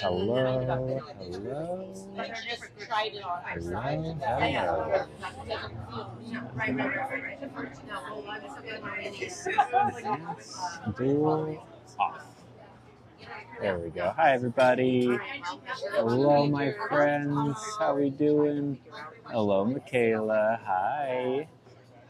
Hello, hello. Dual off. There we go. Hi, everybody. Hello, my friends. How we doing? Hello, Michaela. Hi.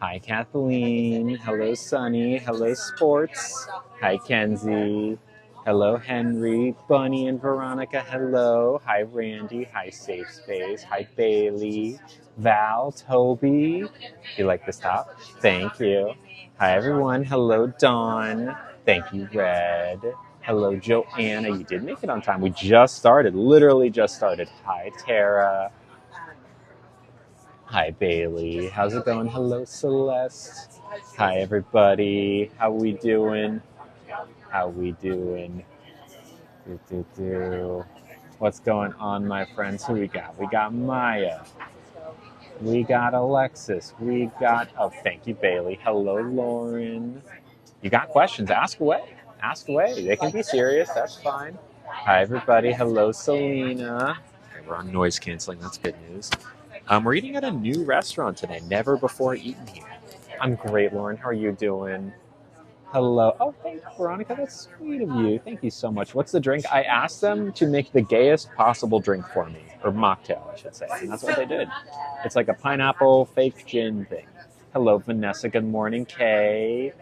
Hi, Kathleen. Hello, Sunny. Hello, Sports. Hi, Kenzie. Hello, Henry. Bunny and Veronica. Hello. Hi, Randy. Hi, Safe Space. Hi, Bailey. Val. Toby. You like this top? Thank you. Hi, everyone. Hello, Dawn. Thank you, Red. Hello, Joanna. You did make it on time. We just started. Literally just started. Hi, Tara. Hi, Bailey. How's it going? Hello, Celeste. Hi, everybody. How we doing? How we doing? What's going on, my friends? Who we got? We got Maya. We got Alexis. We got, oh, thank you, Bailey. Hello, Lauren. You got questions? Ask away. Ask away. They can be serious. That's fine. Hi, everybody. Hello, Selena. Okay, we're on noise canceling. That's good news. We're eating at a new restaurant today. Never before eaten here. I'm great, Lauren. How are you doing? Hello. Oh, thank you, Veronica. That's sweet of you. Thank you so much. What's the drink? I asked them to make the gayest possible drink for me, or mocktail, I should say, and that's what they did. It's like a pineapple fake gin thing. Hello, Vanessa. Good morning, Kay.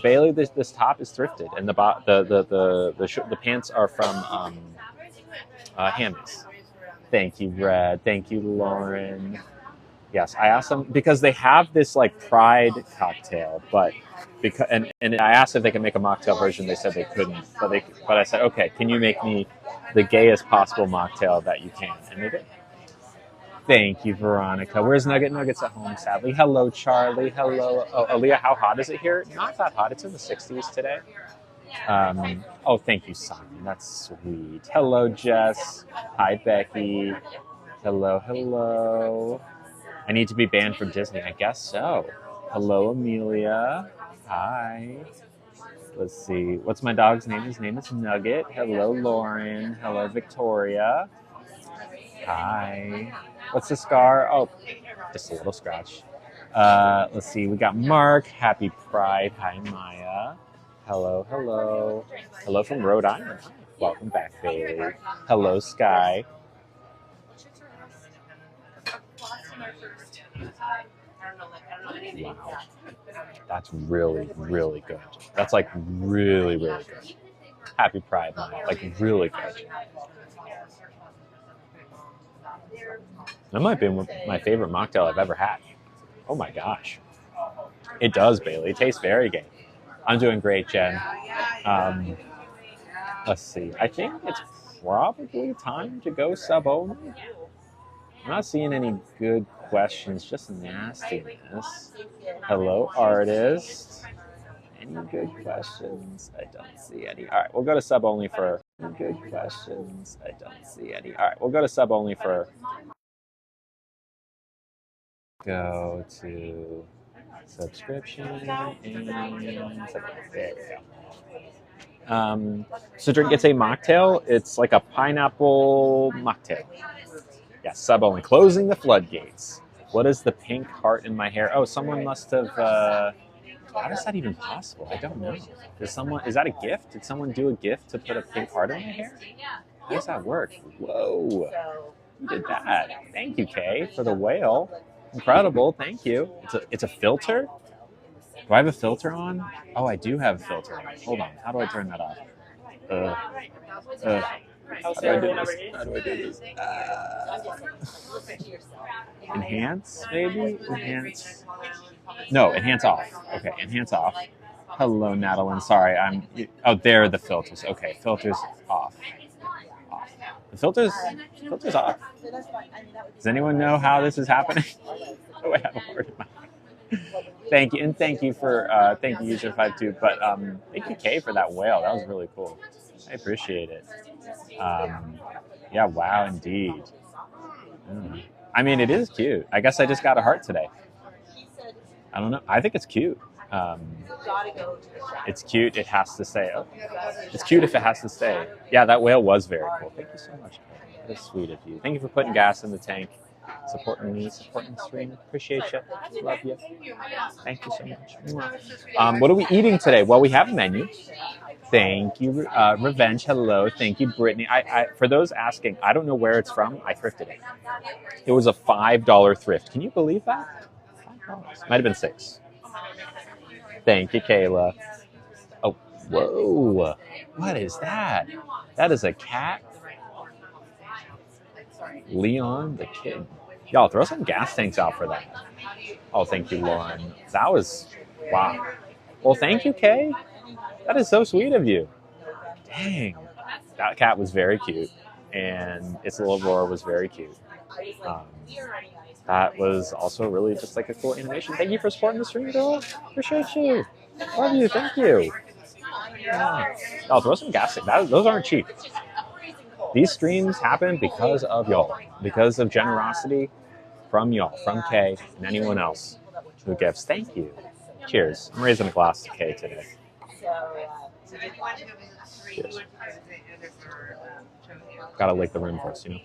Bailey, this top is thrifted, and the pants are from Hammies. Thank you, Brad. Thank you, Lauren. Yes, I asked them because they have this like pride cocktail, but and I asked if they could make a mocktail version. They said they couldn't, but I said, okay, can you make me the gayest possible mocktail that you can? And they did. Thank you, Veronica. Where's Nugget? Nugget's at home, sadly. Hello, Charlie. Hello. Oh, Aaliyah, how hot is it here? Not that hot. It's in the 60s today. Oh, thank you, Simon. That's sweet. Hello, Jess. Hi, Becky. Hello, hello. I need to be banned from Disney. I guess so. Hello, Amelia. Hi. Let's see. What's my dog's name? His name is Nugget. Hello, Lauren. Hello, Victoria. Hi. What's the scar? Oh, just a little scratch. Let's see. We got Mark. Happy Pride. Hi, Maya. Hello, hello. Hello from Rhode Island. Welcome back, Bailey. Hello, Sky. Wow. That's really, really good. That's like really, really good. Happy Pride, Maya. Like really good. That might be my favorite mocktail I've ever had. Oh my gosh. It does, Bailey. It tastes very good. I'm doing great, Jen. Let's see. I think it's probably time to go sub only. I'm not seeing any good questions, just nastiness. Hello, artist. Any good questions? I don't see any. All right, we'll go to sub only for good questions. I don't see any. All right, we'll go to sub only for. Go to subscription and there we go. So drink, it's a mocktail. It's like a pineapple mocktail. Yeah, sub only. Closing the floodgates. What is the pink heart in my hair? Oh, someone must have. How is that even possible? I don't know. Is that a gift? Did someone do a gift to put a pink heart in my hair? How does that work? Whoa. Who did that? Thank you, Kay, for the whale. Incredible, thank you. It's a filter? Do I have a filter on? Oh, I do have a filter on. Hold on, how do I turn that off? How do I do this? How do I do this? Enhance, maybe? Enhance? No, enhance off. Okay, enhance off. Hello, Madeline. Sorry, oh, there are the filters. Okay, filters off. The filter's off. Does anyone know how this is happening? Oh, I have a word in my mouth. Thank you, and thank you for thank you, user52. But thank you, Kay, for that whale. That was really cool. I appreciate it. Yeah, wow, indeed. I mean, it is cute. I guess I just got a heart today. I don't know. I think it's cute. It's cute. It has to stay. Oh, it's cute if it has to stay. Yeah, that whale was very cool. Thank you so much. That is sweet of you. Thank you for putting gas in the tank, supporting me, supporting the stream. Appreciate you. Love you. Thank you so much. What are we eating today? Well, we have a menu. Thank you, Revenge. Hello. Thank you, Brittany. For those asking, I don't know where it's from. I thrifted it. It was a $5 thrift. Can you believe that? $5. Might have been $6. Thank you, Kayla. Oh, whoa. What is that? That is a cat. Leon the kid. Y'all, throw some gas tanks out for that. Oh, thank you, Lauren. That was, wow. Well, thank you, Kay. That is so sweet of you. Dang. That cat was very cute. And its little roar was very cute. That was also really just like a cool animation. Thank you for supporting the stream, girl. Appreciate you. Love you. Thank you. Yeah. Oh, throw some gas in. Those aren't cheap. These streams happen because of y'all, because of generosity from y'all, from Kay and anyone else who gives. Thank you. Cheers. I'm raising a glass to Kay today. Cheers. Gotta lick the room first, you know.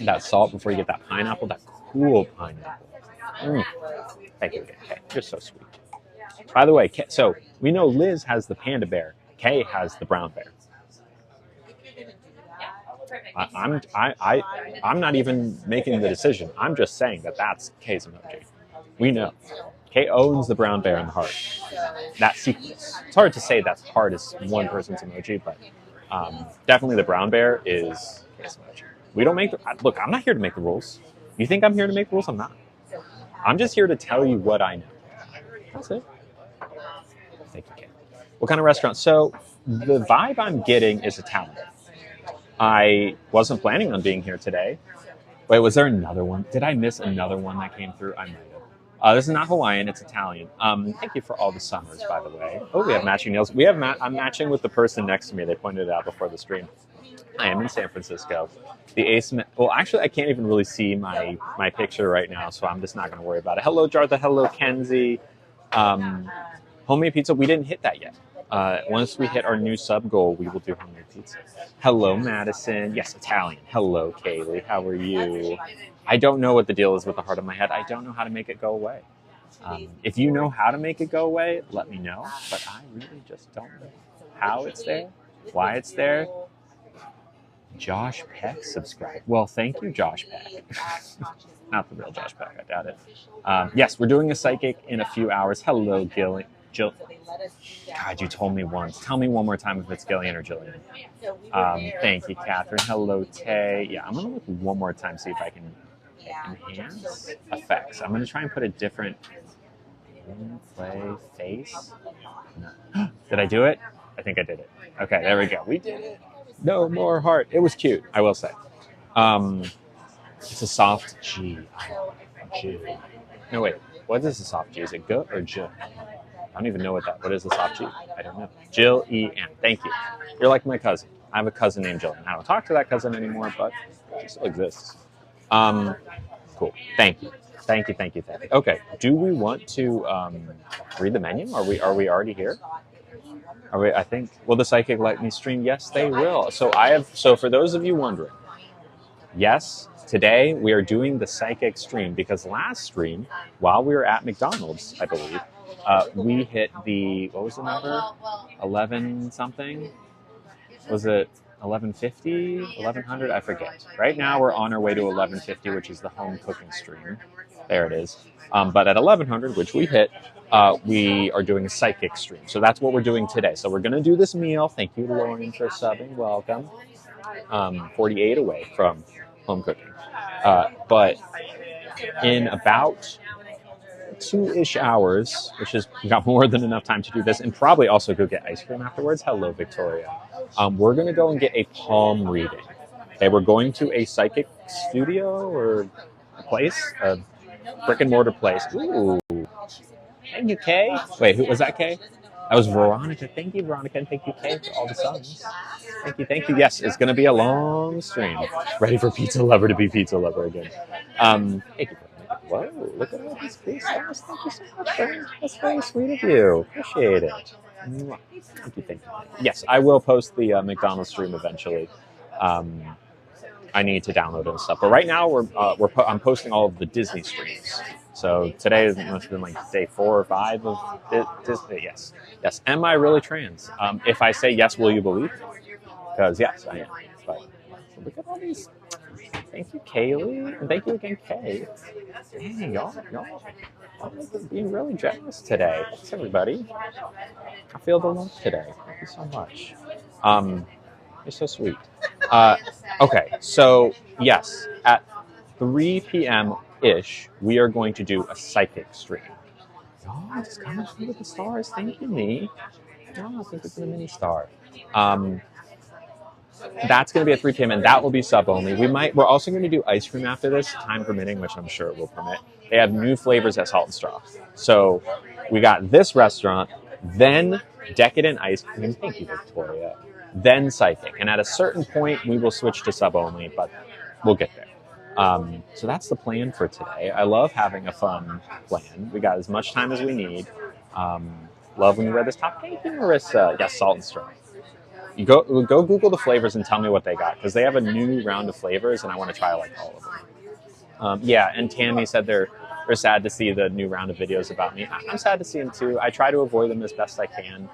That salt before you get that pineapple, that cool pineapple. Thank you, Kay. You're so sweet. By the way, Kay, so we know Liz has the panda bear. Kay has the brown bear. I'm not even making the decision. I'm just saying that that's Kay's emoji. We know. Kay owns the brown bear in the heart. That's secrets. It's hard to say that's heart is one person's emoji, but definitely the brown bear is Kay's emoji. We don't make the, look, I'm not here to make the rules. You think I'm here to make rules? I'm not. I'm just here to tell you what I know. That's it. Thank you, Kay. What kind of restaurant? So the vibe I'm getting is Italian. I wasn't planning on being here today. Wait, was there another one? Did I miss another one that came through? I might have. This is not Hawaiian, it's Italian. Thank you for all the summers, by the way. Oh, we have matching nails. I'm matching with the person next to me. They pointed it out before the stream. I am in San Francisco. Well, actually, I can't even really see my picture right now, so I'm just not going to worry about it. Hello, Jartha. Hello, Kenzie. Homemade pizza, we didn't hit that yet. Once we hit our new sub goal, we will do homemade pizza. Hello, Madison. Yes, Italian. Hello, Kaylee. How are you? I don't know what the deal is with the heart of my head. I don't know how to make it go away. If you know how to make it go away, let me know. But I really just don't know how it's there, why it's there. Josh Peck subscribed. Well, thank you, Josh Peck. Not the real Josh Peck, I doubt it. Yes, we're doing a psychic in a few hours. Hello, Jill. God, you told me once. Tell me one more time if it's Gillian or Jillian. Thank you, Catherine. Hello, Tay. Yeah, I'm going to look one more time, see if I can enhance effects. I'm going to try and put a different play face. No. Did I do it? I think I did it. Okay, there we go. We did it. No more heart. It was cute, I will say. It's a soft G. G. No, wait. What is a soft G? Is it G or J? I don't even know what is a soft G? I don't know. Jill E.M. Thank you. You're like my cousin. I have a cousin named Jillian. I don't talk to that cousin anymore, but she still exists. Cool. Thank you. Thank you. Okay. Do we want to read the menu? Are we already here? I think, will the psychic let me stream? Yes, they will. So for those of you wondering, yes, today we are doing the psychic stream because last stream, while we were at McDonald's, I believe, we hit the, what was the number? 11 something? Was it 1150? 1100? I forget. Right now we're on our way to 1150, which is the home cooking stream. There it is. But at 1100, which we hit, we are doing a psychic stream. So that's what we're doing today. So we're going to do this meal. Thank you, Lauren, for subbing. Welcome. 48 away from home cooking. But in about 2-ish hours, which is, we got more than enough time to do this, and probably also go get ice cream afterwards. Hello, Victoria. We're going to go and get a palm reading. Okay, we're going to a psychic studio or a place, a brick and mortar place. Ooh. Thank you, Kay. Wait, who was that, Kay? That was Veronica. Thank you, Veronica, and thank you, Kay, for all the subs. Thank you. Yes, it's going to be a long stream. Ready for Pizza Lover to be Pizza Lover again. Thank you. Whoa, look at all these free stars. Thank you so much, friend. That's very sweet of you. Appreciate it. Mwah. Thank you, thank you. Yes, I will post the McDonald's stream eventually. I need to download it and stuff. But right now, I'm posting all of the Disney streams. So today must have been like day 4 or 5 of Disney. Yes, yes. Am I really trans? If I say yes, will you believe me? Because yes, I am. But look at all these. Thank you, Kaylee, and thank you again, Kay. Dang, y'all being really generous today. Thanks, everybody. I feel the love today. Thank you so much. You're so sweet. Okay, so yes, at 3 p.m. ish, we are going to do a psychic stream. Oh, just coming through with the stars. Thank you, me. Oh, I think it's a mini star. That's going to be at 3 p.m. and that will be sub only. We're also going to do ice cream after this, time permitting, which I'm sure it will permit. They have new flavors at Salt and Straw. So we got this restaurant, then Decadent Ice Cream. Thank you, Victoria. Then Psychic. And at a certain point, we will switch to sub only, but we'll get there. So that's the plan for today. I love having a fun plan. We got as much time as we need. Love when you wear this top. Thank you, Marissa. Yes, Salt and Straw. You go Google the flavors and tell me what they got, because they have a new round of flavors and I want to try like all of them. Yeah, and Tammy said they're sad to see the new round of videos about me. I'm sad to see them too. I try to avoid them as best I can.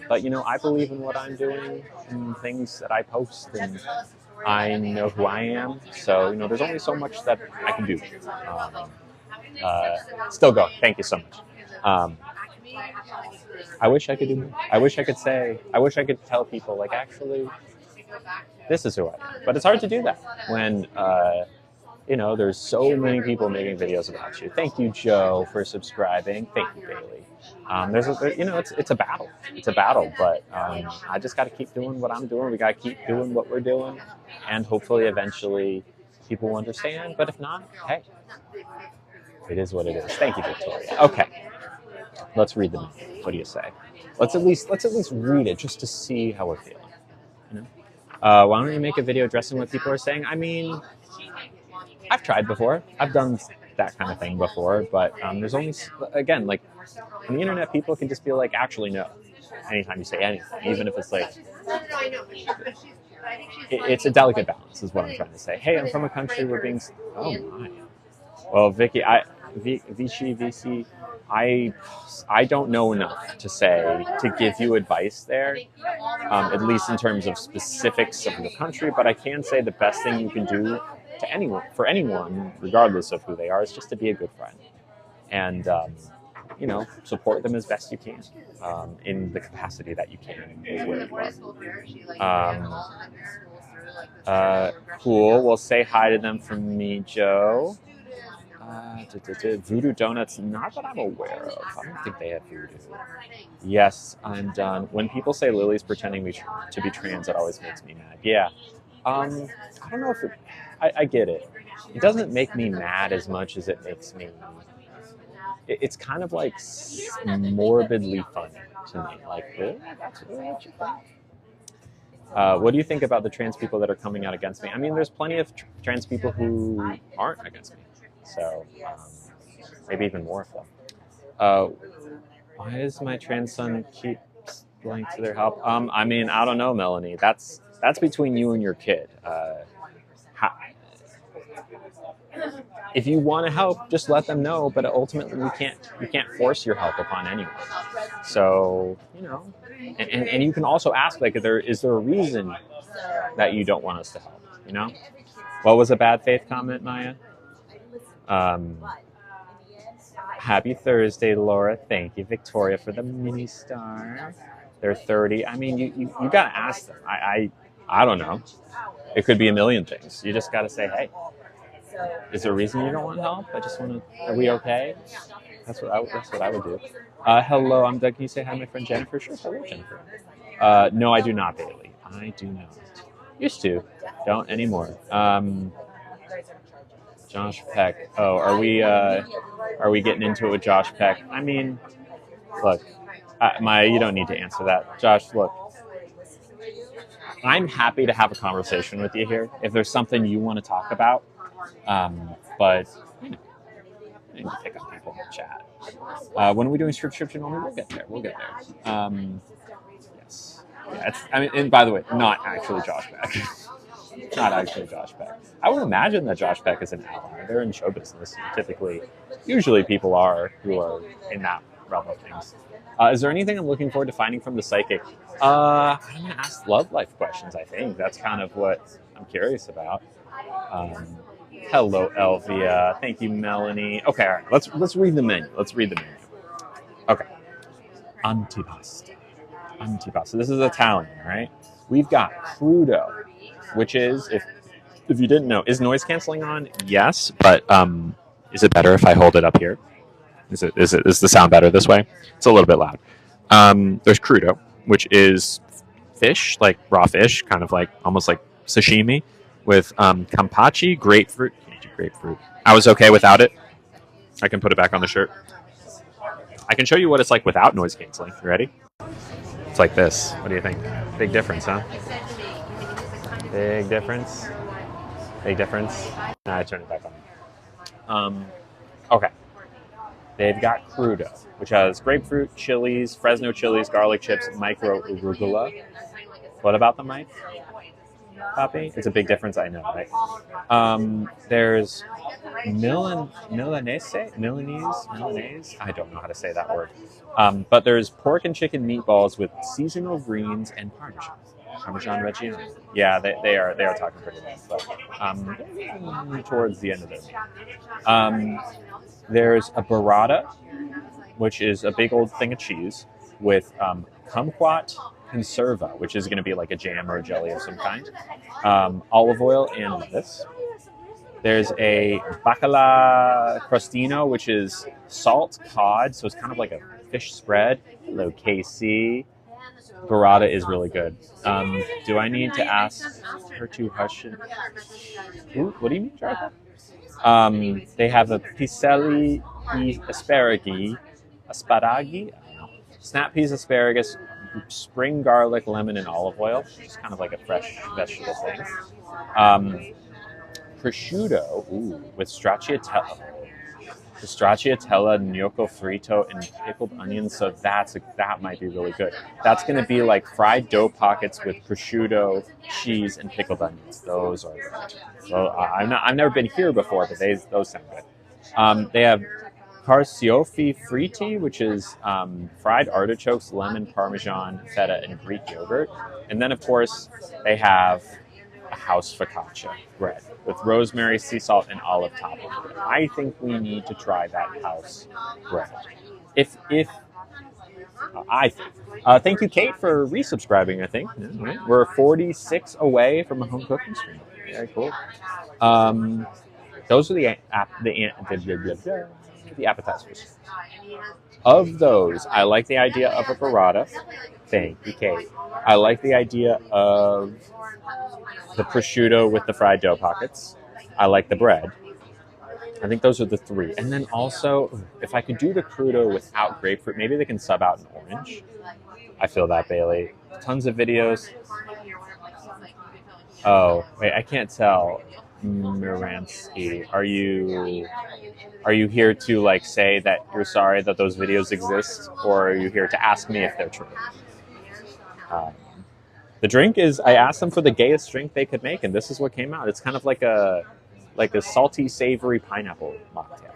But you know, I believe in what I'm doing and things that I post, and I know who I am. So you know, there's only so much that I can do. Still going. Thank you so much. I wish I could do more. I wish I could tell people, like, actually, this is who I am. But it's hard to do that when, you know, there's so many people making videos about you. Thank you, Joe, for subscribing. Thank you, Bailey. It's a battle. It's a battle, but I just got to keep doing what I'm doing. We got to keep doing what we're doing, and hopefully, eventually, people will understand. But if not, hey, it is what it is. Thank you, Victoria. Okay. Let's read them. What do you say? Let's at least read it just to see how we're feeling. You know? Why don't you make a video addressing what people are saying? I mean, I've tried before. I've done that kind of thing before, but there's only, again, like on the internet, people can just be like, actually, no. Anytime you say anything, even if it's like, it's a delicate balance, is what I'm trying to say. Hey, I'm from a country where being, oh my. Well, Vicky, VC, I don't know enough to say, to give you advice there, at least in terms of specifics of your country, but I can say the best thing you can do to anyone, regardless of who they are, is just to be a good friend. And, you know, support them as best you can, in the capacity that you can, is where you are. Cool, well, say hi to them from me, Joe. Voodoo Donuts, not that I'm aware of. I don't think they have voodoo. Yes, I'm done. When people say Lily's pretending to be trans, it always makes me mad. Yeah. I don't know if it... I get it. It doesn't make me mad as much as it makes me... It's kind of like morbidly funny to me. Like, really? That's really what you think? What do you think about the trans people that are coming out against me? I mean, there's plenty of trans people who aren't against me. So, maybe even more of them. Why does my trans son keep going to their help? I mean, I don't know, Melanie. That's between you and your kid. If you want to help, just let them know. But ultimately, you can't force your help upon anyone. So, you know, and you can also ask, like, is there a reason that you don't want us to help? You know, what was a bad faith comment, Maya? Happy Thursday, Laura. Thank you, Victoria, for the mini star. They're 30. I mean, you got to ask them. I don't know. It could be a million things. You just got to say, hey, is there a reason you don't want help? I just want to, are we okay? That's what I would do. Hello, I'm Doug. Can you say hi to my friend Jennifer? Sure, hello, Jennifer. No, I do not, Bailey. I do not. Used to. Don't anymore. Josh Peck. Oh, are we getting into it with Josh Peck? I mean, look, you don't need to answer that. Josh, look, I'm happy to have a conversation with you here if there's something you want to talk about. But you know, I need to pick up people in the chat. When are we doing subscription only? We'll get there. We'll get there. Yes. Yeah, I mean, and by the way, not actually Josh Beck. Not actually Josh Beck. I would imagine that Josh Beck is an ally. They're in show business. Typically, usually people are who are in that realm of things. Is there anything I'm looking forward to finding from the psychic? I'm going to ask love life questions, I think. That's kind of what I'm curious about. Hello, Elvia. Thank you, Melanie. Okay, all right. Let's read the menu. Okay. Antipasta. This is Italian, right? We've got crudo, which is, if you didn't know, is noise canceling on? Yes, but is it better if I hold it up here? Is the sound better this way? It's a little bit loud. There's crudo, which is fish, like raw fish, kind of like almost like sashimi, with kampachi, grapefruit. I was okay without it. I can put it back on the shirt. I can show you what it's like without noise canceling. You ready? It's like this. What do you think? Big difference, huh? Big difference. Nah, I turn it back on. Okay. They've got crudo, which has grapefruit, chilies, Fresno chilies, garlic chips, micro arugula. What about the mic? Copy? It's a big difference, I know, right? There's Milanese? I don't know how to say that word. But there's pork and chicken meatballs with seasonal greens and Parmesan Reggiano. Yeah, they are talking pretty well, but towards the end of their meal. There's a burrata, which is a big old thing of cheese with kumquat conserva, which is going to be like a jam or a jelly of some kind, olive oil and lettuce. There's a bacala crostino, which is salt cod, so it's kind of like a fish spread. Hello, KC. Burrata is really good. Do I need to ask her to hush it? Ooh, what do you mean, Jonathan? They have a piselli asparagi, snap peas, asparagus, spring garlic, lemon, and olive oil. Just kind of like a fresh vegetable thing. Prosciutto, with stracciatella, gnocco frito, and pickled onions. So that might be really good. That's going to be like fried dough pockets with prosciutto, cheese, and pickled onions. Those are good. So I've never been here before, but those sound good. They have carciofi fritti, which is fried artichokes, lemon, parmesan, feta, and Greek yogurt. And then, of course, they have a house focaccia bread with rosemary, sea salt, and olive topping. I think we need to try that house bread. Thank you, Kate, for resubscribing. I think we're 46 away from a home cooking stream. Very cool. Those are the appetizers. Of those, I like the idea of a burrata. Thank you, Kate. I like the idea of the prosciutto with the fried dough pockets. I like the bread. I think those are the three. And then also, if I could do the crudo without grapefruit, maybe they can sub out an orange. I feel that, Bailey. Tons of videos. Oh, wait, I can't tell. Miransky, are you here to like say that you're sorry that those videos exist, or are you here to ask me if they're true? The drink is, I asked them for the gayest drink they could make, and this is what came out. It's kind of like a salty, savory pineapple mocktail,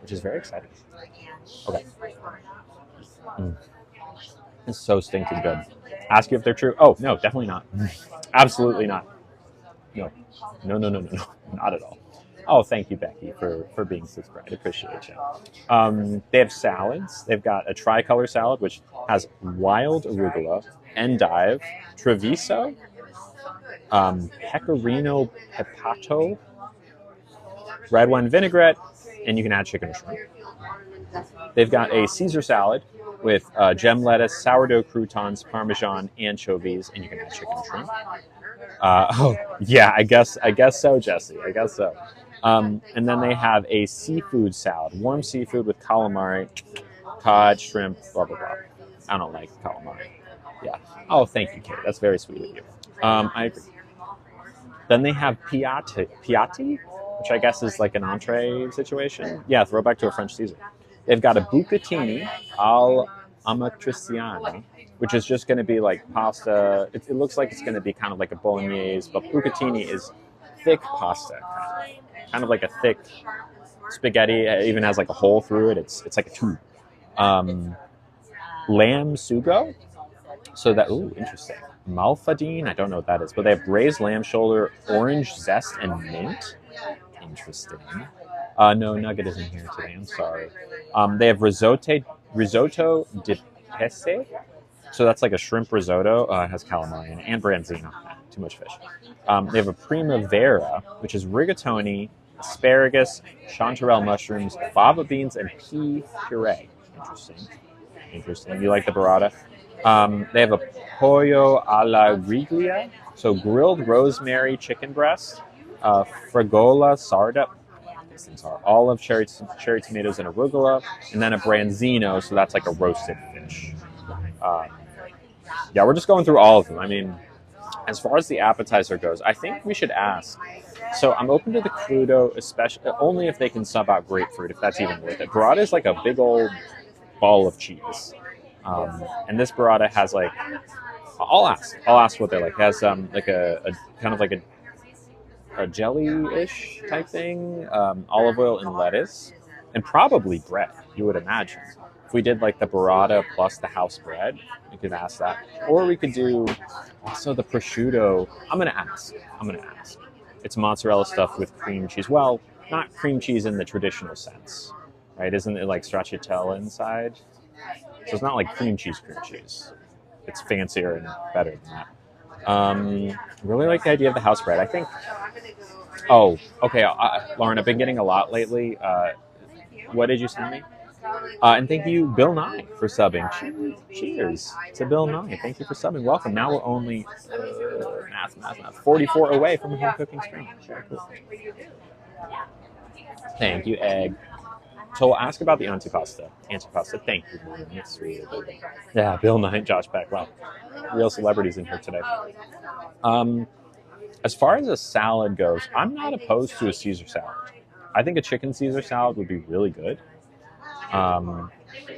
which is very exciting. Okay. It's so stinking good. Ask you if they're true. Oh, no, definitely not. Absolutely not. No, not at all. Oh, thank you, Becky, for being subscribed. I appreciate you. They have salads. They've got a tricolor salad, which has wild arugula, endive, treviso, pecorino pepato, red wine vinaigrette, and you can add chicken or shrimp. They've got a Caesar salad with gem lettuce, sourdough croutons, parmesan, anchovies, and you can add chicken or shrimp. Oh, yeah, I guess so, Jesse. I guess so. And then they have a seafood salad, warm seafood with calamari, cod, shrimp, blah, blah, blah. I don't like calamari. Yeah. Oh, thank you, Kate. That's very sweet of you. I agree. Then they have piatti, which I guess is like an entree situation. Yeah, throwback to a French Caesar. They've got a bucatini al amatriciani, which is just going to be like pasta. It looks like it's going to be kind of like a bolognese, but bucatini is thick pasta, kind of like a thick spaghetti. It even has like a hole through it. It's like a tube. Lamb sugo. So that, ooh, interesting. Malfadine, I don't know what that is, but they have braised lamb shoulder, orange zest, and mint. Interesting. No, nugget isn't here today. I'm sorry. They have risotto di pesce. So that's like a shrimp risotto. It has calamari in it and branzino. Too much fish. They have a primavera, which is rigatoni, asparagus, chanterelle mushrooms, fava beans, and pea puree. Interesting. You like the burrata? They have a pollo alla riglia, so grilled rosemary chicken breast, fragola sarda, these things are olive, cherry tomatoes, and arugula, and then a branzino, so that's like a roasted fish. Yeah, we're just going through all of them. I mean, as far as the appetizer goes, I think we should ask. So I'm open to the crudo, especially only if they can sub out grapefruit, if that's even worth it. Burrata is like a big old ball of cheese, and this burrata has like, I'll ask what they're like. It has like a kind of like a jelly-ish type thing, olive oil and lettuce, and probably bread. You would imagine. If we did like the burrata plus the house bread, we could ask that, or we could do also the prosciutto. I'm gonna ask. It's mozzarella stuffed with cream cheese. Well, not cream cheese in the traditional sense, right? Isn't it like stracciatella inside? So it's not like cream cheese. It's fancier and better than that. Really like the idea of the house bread. I think. Oh, okay, Lauren. I've been getting a lot lately. What did you send me? And thank you, Bill Nye, for subbing. Cheers to Bill Nye. Thank you for subbing. Welcome. Now we're only 44 away from a home cooking stream. Very cool. Thank you, Egg. So we'll ask about the antipasta. Thank you, Lauren. That's sweet. Yeah, Bill Nye and Josh Beck. Wow. Real celebrities in here today. As far as a salad goes, I'm not opposed to a Caesar salad. I think a chicken Caesar salad would be really good.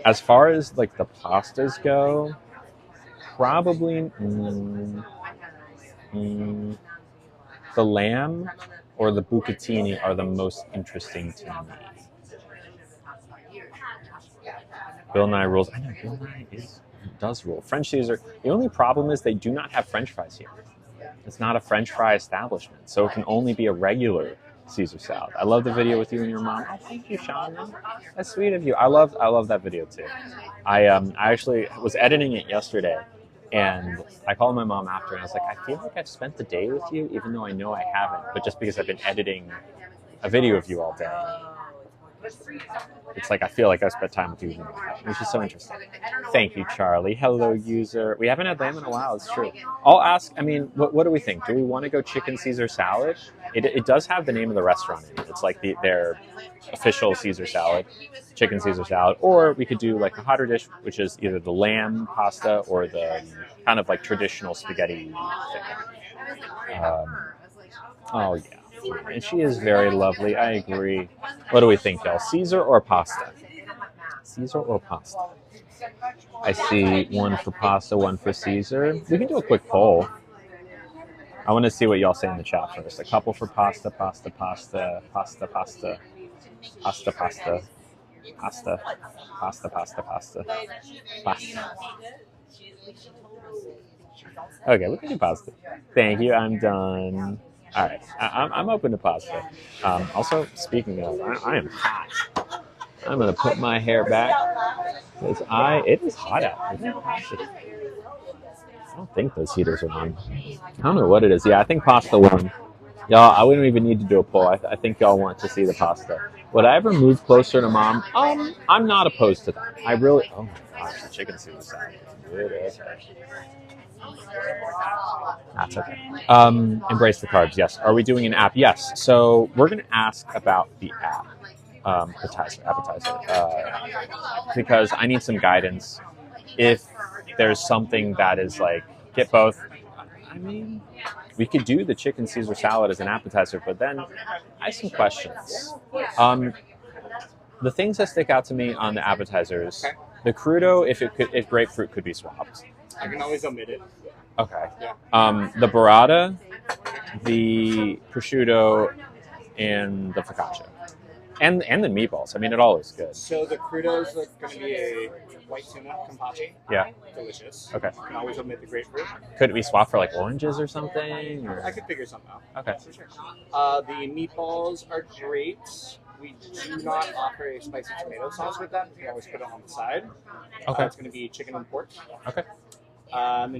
As far as like the pastas go, probably the lamb or the bucatini are the most interesting to me. Bill Nye rules. I know Bill Nye does rule. French Caesar. The only problem is they do not have French fries here. It's not a French fry establishment, so it can only be a regular Caesar salad. I love the video with you and your mom. Oh, thank you, Sean. That's sweet of you. I love that video too. I actually was editing it yesterday, and I called my mom after, and I was like, I feel like I've spent the day with you, even though I know I haven't, but just because I've been editing a video of you all day. It's like I feel like I spent time with you, which is so interesting. Thank you, Charlie. Hello, user. We haven't had lamb in a while. It's true. I'll ask. I mean, what do we think? Do we want to go chicken Caesar salad? It does have the name of the restaurant in it. It's like their official Caesar salad, chicken Caesar salad. Or we could do like a hotter dish, which is either the lamb pasta or the kind of like traditional spaghetti thing. Oh yeah. And she is very lovely. I agree. What do we think, y'all? Caesar or pasta? Caesar or pasta? I see one for pasta, one for Caesar. We can do a quick poll. I want to see what y'all say in the chat first. A couple for pasta, pasta, pasta, pasta, pasta, pasta, pasta, pasta, pasta, pasta, pasta, pasta. Okay, we can do pasta. Thank you. I'm done. All right, I'm open to pasta. Also, speaking of, I am hot. I'm gonna put my hair back because it is hot out. I don't think those heaters are on. I don't know what it is. Yeah, I think pasta won. Y'all, I wouldn't even need to do a poll. I think y'all want to see the pasta. Would I ever move closer to mom? I'm not opposed to that. I really. Oh my gosh, the chicken Caesar salad is good. That's okay. Embrace the carbs. Yes. Are we doing an app? Yes. So we're going to ask about the app, Appetizer, because I need some guidance. If there's something that is like get both. I mean, we could do the chicken Caesar salad as an appetizer, but then I have some questions. The things that stick out to me on the appetizers, Okay. the crudo, if grapefruit could be swapped. I can always omit it. Okay. Yeah. The burrata, the prosciutto, and the focaccia. And the meatballs. I mean, it all is good. So the crudos are going to be a white tuna kampachi. Yeah. Delicious. Okay. You can always omit the grapefruit. Could it be swapped for like oranges or something? Or? I could figure something out. Okay. For sure. The meatballs are great. We do not offer a spicy tomato sauce with that. You can always put it on the side. Okay. It's going to be chicken and pork. Okay.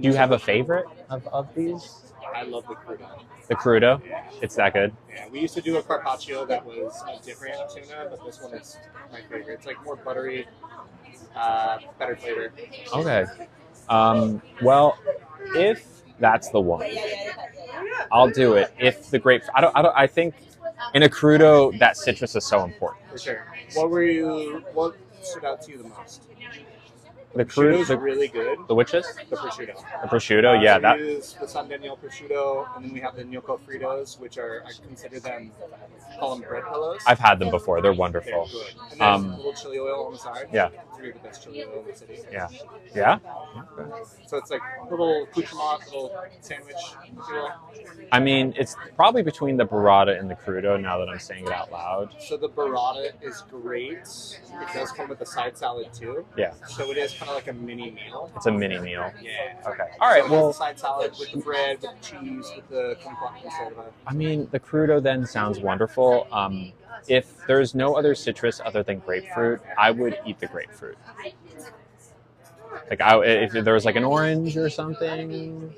Do you have a favorite of these? I love the crudo. The crudo? Yeah. It's that good? Yeah, we used to do a carpaccio that was a different tuna, but this one is my favorite. It's like more buttery, better flavor. Okay. Well, if that's the one, I'll do it. If the grape, I think in a crudo that citrus is so important. For sure. What stood out to you the most? The prosciutto's crudo, really good. the witches, The prosciutto. the prosciutto, yeah, that. We use the San Daniel prosciutto, and then we have the gnocco fritos, which are, I consider them, call them bread pillows. I've had them before. They're They're wonderful. good. And then a little chili oil on the side. Yeah. Three of the best chili oil in the city. Yeah. Yeah. So it's like a little accoutrement, little sandwich, if you will. I mean, it's probably between the burrata and the crudo. Now that I'm saying it out loud. So the burrata is great. It does come with a side salad too. Yeah. So it is kind of like a mini meal. It's a mini meal. Yeah. Okay. All right. So Well, the side salad with the bread, with the cheese, with the kumquat and soda. I mean, the crudo then sounds wonderful. If there's no other citrus other than grapefruit, I would eat the grapefruit. Like, if there was like an orange or something.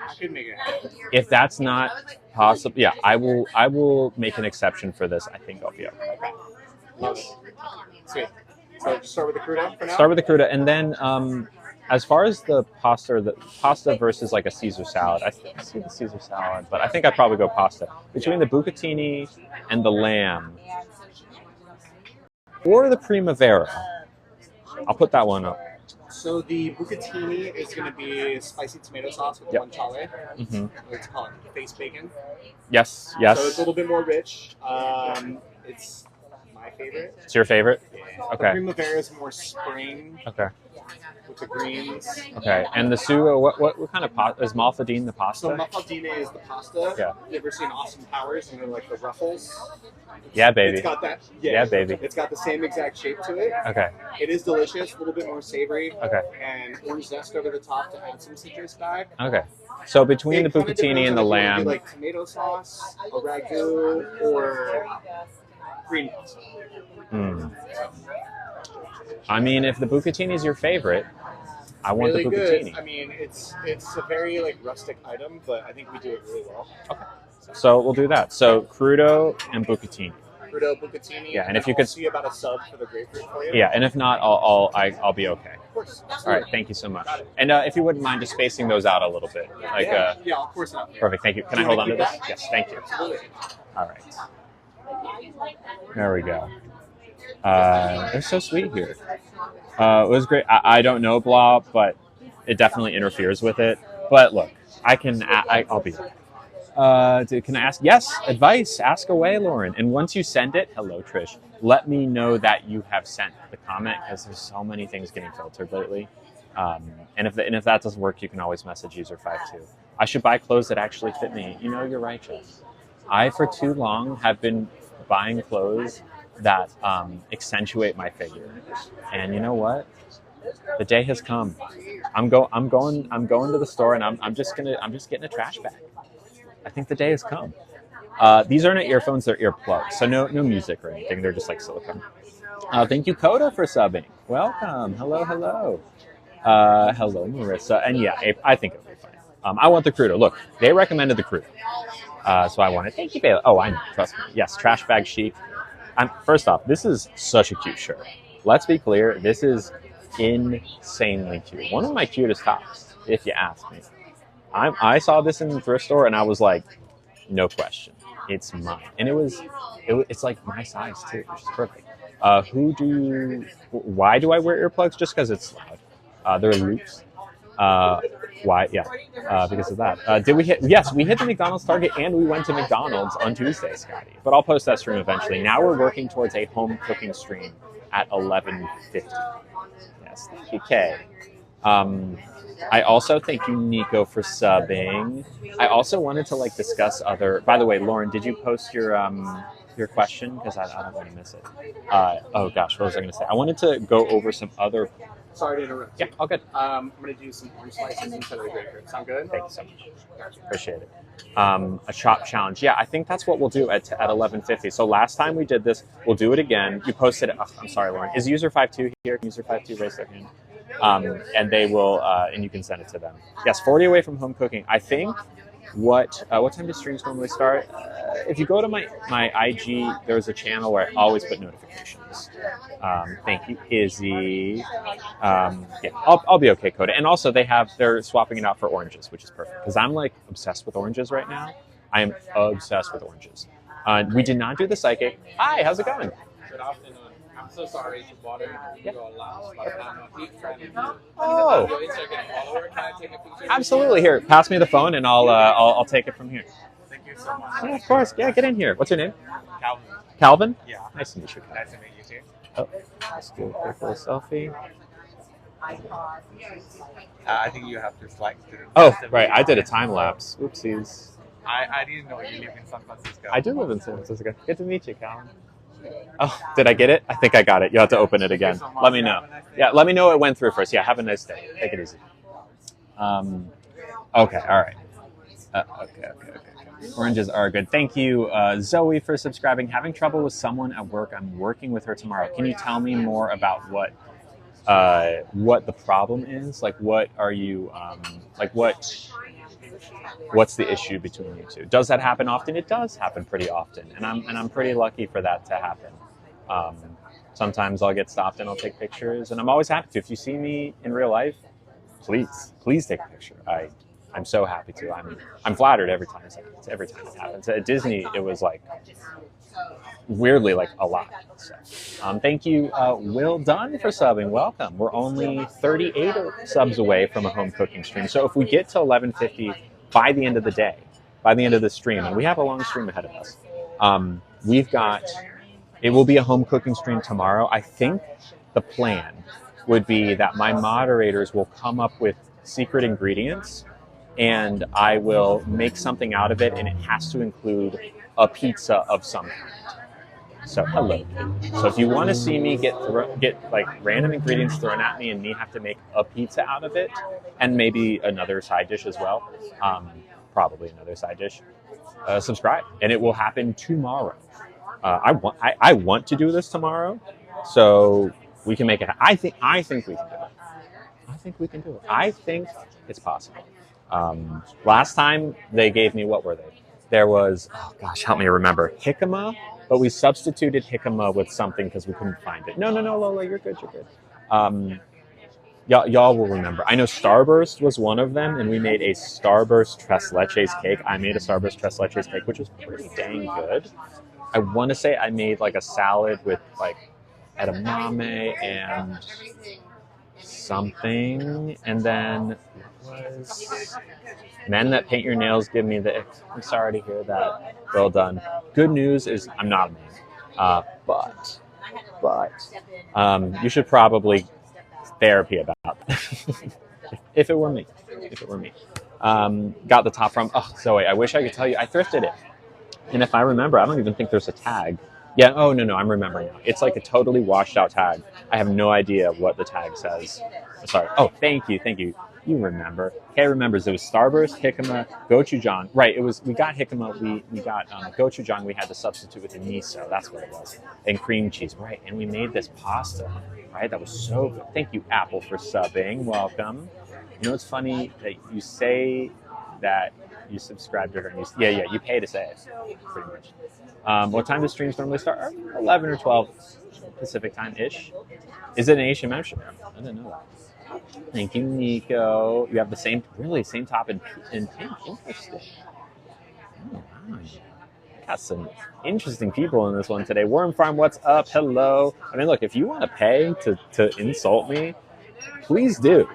I could make it happen. If that's not possible, yeah, I will make an exception for this. I think I'll be okay. Love it. Sweet. So just start with the crudo for now? Start with the crudo, and then as far as the pasta versus like a Caesar salad, I see the Caesar salad, but I think I'd probably go pasta. Between the bucatini and the lamb, or the primavera, I'll put that one up. So the bucatini is going to be spicy tomato sauce with guanciale. Mm-hmm. Let's call it face bacon. Yes. So it's a little bit more rich. It's my favorite. It's your favorite? Yeah. Okay. The primavera is more spring. Okay. With the greens. Okay. And the sugo, what kind of pasta? Is malfadine the pasta? So malfadine is the pasta. Yeah. You ever seen Austin Powers and they're like the ruffles? Yeah, baby. It's got that. Yeah, baby. It's got the same exact shape to it. Okay. It is delicious, a little bit more savory. Okay. And orange zest over the top to add some citrus back. Okay. So between the It kinda bucatini depends and the on if you lamb, do, like tomato sauce, a ragu, or green pasta. I mean, if the bucatini is your favorite, I want Really the good. bucatini. I mean, it's a very like rustic item, but I think we do it really well. Okay. So we'll do that. So crudo and bucatini. Crudo bucatini. Yeah, and if you could see about a sub for the grapefruit for you. Yeah, and if not, I'll be okay. Of course. All right, thank you so much. And if you wouldn't mind just spacing those out a little bit, like yeah, of course not. perfect. Thank you. Can I hold on to this? Yes, thank you. Absolutely. All right. There we go. They're so sweet here. It was great. I don't know blah, but it definitely interferes with it. But look, I'll be there. Can I ask? Yes, advice. Ask away, Lauren. And once you send it, hello, Trish. Let me know that you have sent the comment because there's so many things getting filtered lately. And if that doesn't work, you can always message user52. I should buy clothes that actually fit me. You know, you're right, Jess. I for too long have been buying clothes that accentuate my figure. And you know what? The day has come. I'm going to the store and I'm just getting a trash bag. I think the day has come. These aren't earphones, they're earplugs. So no music or anything. They're just like silicone. Thank you, Coda, for subbing. Welcome. Hello. Hello, Marissa. And yeah, I think it'll be fine. I want the crudo. Look, they recommended the crudo. So I want it. Thank you, Bailey. Oh, I know. Trust me. Yes, trash bag chic. First off, this is such a cute shirt. Let's be clear. This is insanely cute. One of my cutest tops, if you ask me. I saw this in the thrift store and I was like, no question, it's mine. And it's like my size too, which is perfect. Why do I wear earplugs? Just because it's loud. They're loops. Why? Yeah, because of that. Did we hit? Yes, we hit the McDonald's target, and we went to McDonald's on Tuesday, Scotty. But I'll post that stream eventually. Now we're working towards a home cooking stream at 11:50. Yes, thank you, Kay. I also thank you, Nico, for subbing. I also wanted to like discuss other. By the way, Lauren, did you post your question? Because I don't want to miss it. Oh gosh, what was I going to say? I wanted to go over some other. Sorry to interrupt. Yeah, all good. I'm going to do some orange slices instead of the grapefruit. Sound good? Thank you so much. Appreciate it. A chop challenge. Yeah, I think that's what we'll do at 11:50. So last time we did this, we'll do it again. You posted it. Oh, I'm sorry, Lauren. Is user52 here? Can user52 raise their hand? And they will, and you can send it to them. Yes, 40 away from home cooking. I think what time do streams normally start? If you go to my IG, there's a channel where I always put notifications. Thank you, Izzy. Yeah, I'll be okay, Coda. And also they're swapping it out for oranges, which is perfect because I'm like obsessed with oranges right now. I am obsessed with oranges. We did not do the psychic. Hi, how's it going? Good afternoon. I'm so sorry to bother your lunch, but I'm a big fan of you. Oh, Your Instagram follower. Can I take a picture? absolutely. Here, pass me the phone, and I'll take it from here. Thank you so much. Yeah, of course. Yeah, get in here. What's your name? Calvin. Calvin? Yeah. Nice to meet you, Calvin. Nice to meet you too. Oh, let's do a quick little selfie. I think you have to slide through. Oh, right. I did a time lapse. Oopsies. I didn't know you live in San Francisco. I do live in San Francisco. Good to meet you, Calvin. Oh, did I get it? I think I got it. You'll have to open it again. Let me know. Yeah, let me know it went through first. Yeah, have a nice day. Take it easy. Okay, all right. Okay. Oranges are good. Thank you, Zoe, for subscribing. Having trouble with someone at work. I'm working with her tomorrow. Can you tell me more about what the problem is? Like, what are you what's the issue between you two? Does that happen often? It does happen pretty often, and I'm pretty lucky for that to happen. Sometimes I'll get stopped and I'll take pictures, and I'm always happy to. If you see me in real life, please take a picture. I'm so happy to. I'm flattered every time it happens. At Disney, it was like weirdly like a lot. So, thank you, Will Dunn, for subbing. Welcome. We're only 38 subs away from a home cooking stream. So if we get to 11:50 by the end of the day, by the end of the stream, and we have a long stream ahead of us, it will be a home cooking stream tomorrow. I think the plan would be that my moderators will come up with secret ingredients, and I will make something out of it, and it has to include a pizza of some kind. So hello. So if you want to see me get like random ingredients thrown at me and me have to make a pizza out of it, and maybe another side dish as well, probably another side dish, subscribe, and it will happen tomorrow. I want to do this tomorrow, so we can make it. I think we can do it. I think we can do it. I think it's possible. Last time they gave me, what were they? There was, oh gosh, help me remember, jicama, but we substituted jicama with something because we couldn't find it. No, Lola, you're good. Y'all will remember. I know Starburst was one of them, and we made a Starburst Tres Leches cake. I made a Starburst Tres Leches cake, which was pretty dang good. I want to say I made like a salad with like edamame and something, and then was men that paint your nails give me the ick. I'm sorry to hear that. Well done. Good news is I'm not a man, but you should probably therapy about that. if it were me. Got the top from, oh, Zoe, I wish I could tell you, I thrifted it. And if I remember, I don't even think there's a tag. Yeah, oh, no, I'm remembering now. It's like a totally washed out tag. I have no idea what the tag says. Sorry. Oh, thank you. You remember. Kay remembers. It was Starburst, jicama, gochujang. Right, we got jicama, we got gochujang, we had to substitute with the miso. That's what it was. And cream cheese, right. And we made this pasta, right? That was so good. Thank you, Apple, for subbing. Welcome. You know, it's funny that you say that you subscribe to her. And you pay to say it, pretty much. What time does streams normally start? 11 or 12 Pacific time-ish. Is it an Asian membership? I didn't know that. Thank you, Nico. You have the same top in pink. Interesting. Oh, wow. Got some interesting people in this one today. Worm Farm, what's up? Hello. I mean, look, if you want to pay to insult me, please do.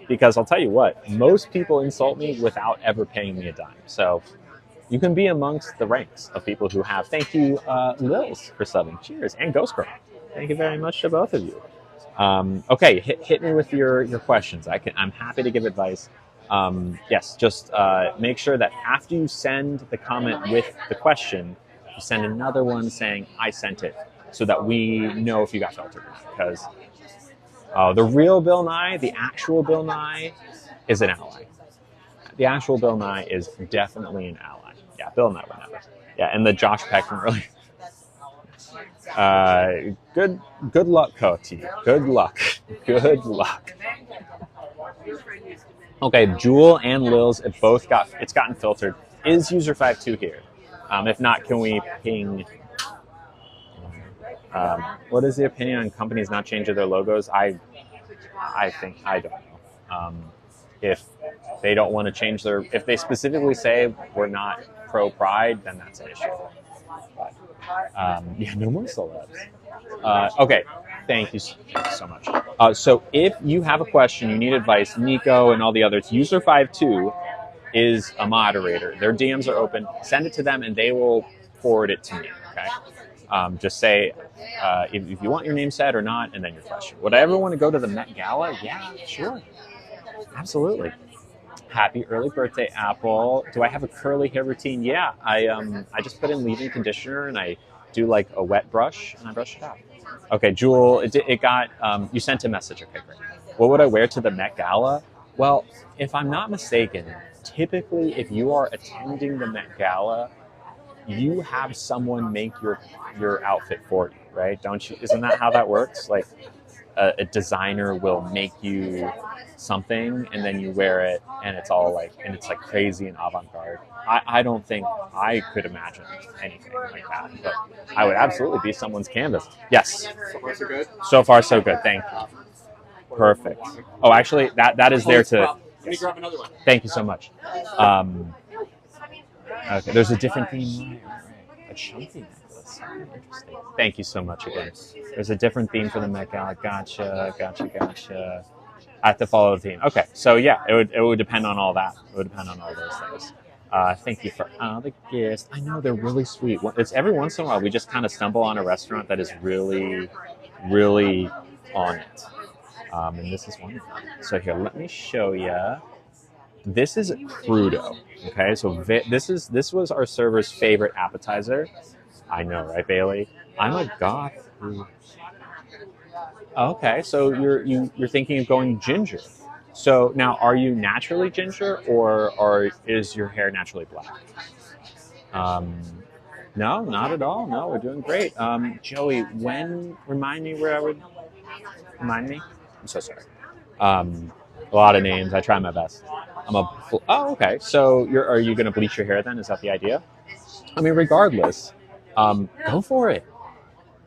Because I'll tell you what, most people insult me without ever paying me a dime. So you can be amongst the ranks of people who have. Thank you, Lils, for subbing. Cheers. And Ghost Girl. Thank you very much to both of you. Okay, hit me with your questions. I'm happy to give advice. Yes, just make sure that after you send the comment with the question, you send another one saying, I sent it, so that we know if you got filtered or not. Because the real Bill Nye, the actual Bill Nye, is an ally. The actual Bill Nye is definitely an ally. Yeah, Bill Nye would never. Yeah, and the Josh Peck from earlier. Good luck, Cody. Good luck. Good luck. Okay, Jewel and Lils, it's gotten filtered. Is user52 here? If not, can we ping? What is the opinion on companies not changing their logos? I don't know. If they don't want to change if they specifically say we're not pro Pride, then that's an issue. But, yeah, no more celebs. Okay, thank you so much. So if you have a question, you need advice, Nico and all the others, user52 is a moderator. Their DMs are open. Send it to them, and they will forward it to me. Okay. Just say if you want your name said or not, and then your question. Would I ever want to go to the Met Gala? Yeah, sure. Absolutely. Happy early birthday, Apple. Do I have a curly hair routine? Yeah, I just put in leave-in conditioner and I do like a wet brush and I brush it out. Okay, Jewel, it got, you sent a message. Okay, great. What would I wear to the Met Gala? Well, if I'm not mistaken, typically if you are attending the Met Gala, you have someone make your outfit for you, right? Don't you? Isn't that how that works? Like a designer will make you something and then you wear it and it's all like, and it's like crazy and avant-garde. I don't think I could imagine anything like that, but I would absolutely be someone's canvas. Yes. So far, so good. So far, so good. Thank you. Perfect. Oh, actually, that is there to. Let me grab another one. Thank you so much. Okay, there's a different theme. A chunky necklace. Interesting. Thank you so much again. There's a different theme for the Met Gala. Gotcha. I have to follow the theme. Okay, so yeah, it would depend on all that. It would depend on all those things. Thank you for all the gifts. I know they're really sweet. It's every once in a while we just kind of stumble on a restaurant that is really, really on it. And this is one of them. So here, let me show you. This is crudo. Okay, so this was our server's favorite appetizer. I know, right, Bailey? I'm a goth. Okay, so you're thinking of going ginger. So now, are you naturally ginger, or is your hair naturally black? No, not at all. No, we're doing great. Joey, remind me where I would. Remind me? I'm so sorry. A lot of names. I try my best. Oh, okay. So are you going to bleach your hair then? Is that the idea? I mean, regardless, go for it.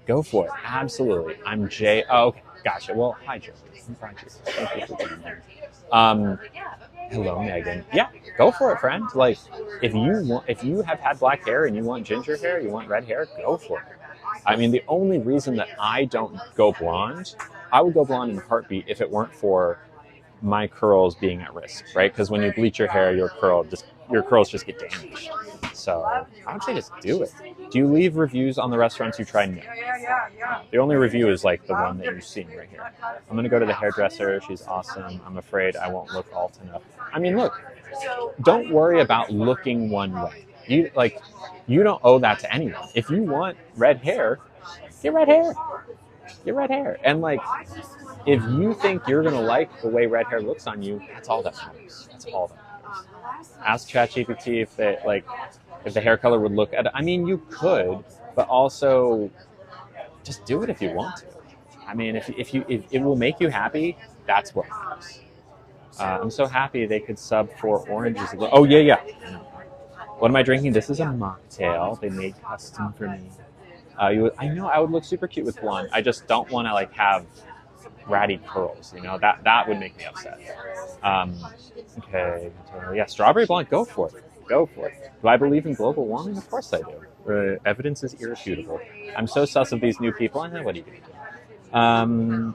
Go for it. Absolutely. I'm Jay. Oh, okay. Gotcha. Well, hi, Joey. I'm fine. Thank you for being here. Hello, Megan. Yeah, go for it, friend. Like, if you have had black hair and you want ginger hair, you want red hair, go for it. I mean, the only reason that I don't go blonde, I would go blonde in a heartbeat if it weren't for my curls being at risk, right? Because when you bleach your hair, your curls just get damaged. So I would say just do it. Do you leave reviews on the restaurants you try? No. The only review is like the one that you've seen right here. I'm gonna go to the hairdresser. She's awesome. I'm afraid I won't look alt enough. I mean, look, don't worry about looking one way. You don't owe that to anyone. If you want red hair, get red hair. Get red hair. And like, if you think you're gonna like the way red hair looks on you, that's all that matters. That's all that matters. Ask ChatGPT if the hair color would look at. I mean, you could, but also just do it if you want to. I mean, if it will make you happy, that's what matters. I'm so happy they could sub for oranges. Oh yeah. What am I drinking? This is a mocktail they made custom for me. I know I would look super cute with blonde. I just don't want to like have ratty curls. You know, that would make me upset. Okay, yeah, strawberry blonde. Go for it. Go for it. Do I believe in global warming? Of course I do. Evidence is irrefutable. I'm so sus of these new people. I know what are you gonna do?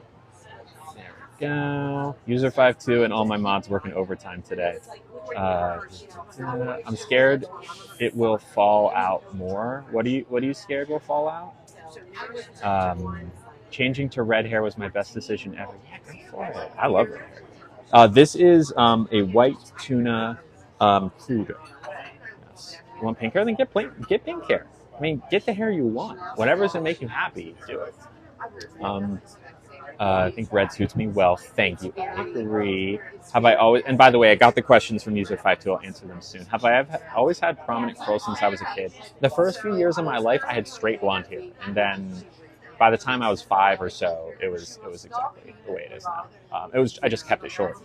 go. User52 and all my mods working overtime today. I'm scared it will fall out more. What are you scared will fall out? Changing to red hair was my best decision ever. Yeah, go for it. I love red hair. This is a white tuna crudo. Yes. You want pink hair? Then get pink hair. I mean, get the hair you want. Whatever's gonna make you happy, do it. I think red suits me well. Thank you. I agree. Have I always? And by the way, I got the questions from user52. I'll answer them soon. Have I always had prominent curls since I was a kid? The first few years of my life, I had straight blonde hair, and then by the time I was 5 or so, it was exactly the way it is now. I just kept it short.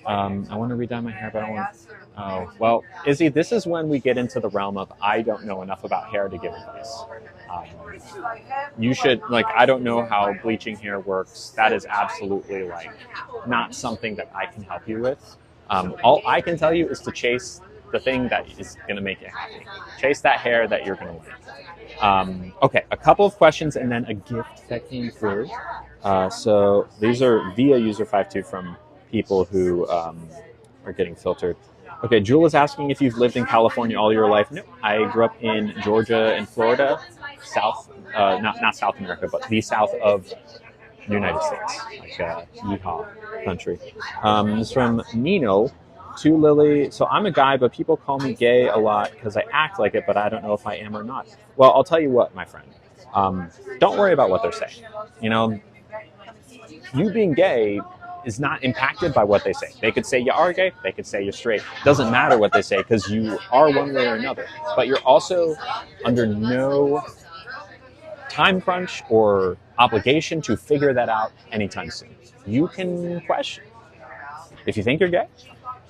I want to redye my hair, but I don't want. Oh well, Izzy, this is when we get into the realm of I don't know enough about hair to give advice. You should I don't know how bleaching hair works. That is absolutely not something that I can help you with. All I can tell you is to chase the thing that is going to make you happy. Chase that hair that you're going to like. Okay, a couple of questions and then a gift that came through. So these are via user52 from people who are getting filtered. Okay, Jewel is asking if you've lived in California all your life. No, I grew up in Georgia and Florida, not South America, but the south of the United States, yeehaw country. This is from Nino to Lily. So I'm a guy, but people call me gay a lot because I act like it, but I don't know if I am or not. Well, I'll tell you what, my friend. Don't worry about what they're saying. You being gay is not impacted by what they say. They could say you are gay, they could say you're straight. Doesn't matter what they say because you are one way or another. But you're also under no time crunch or obligation to figure that out anytime soon. You can question. If you think you're gay,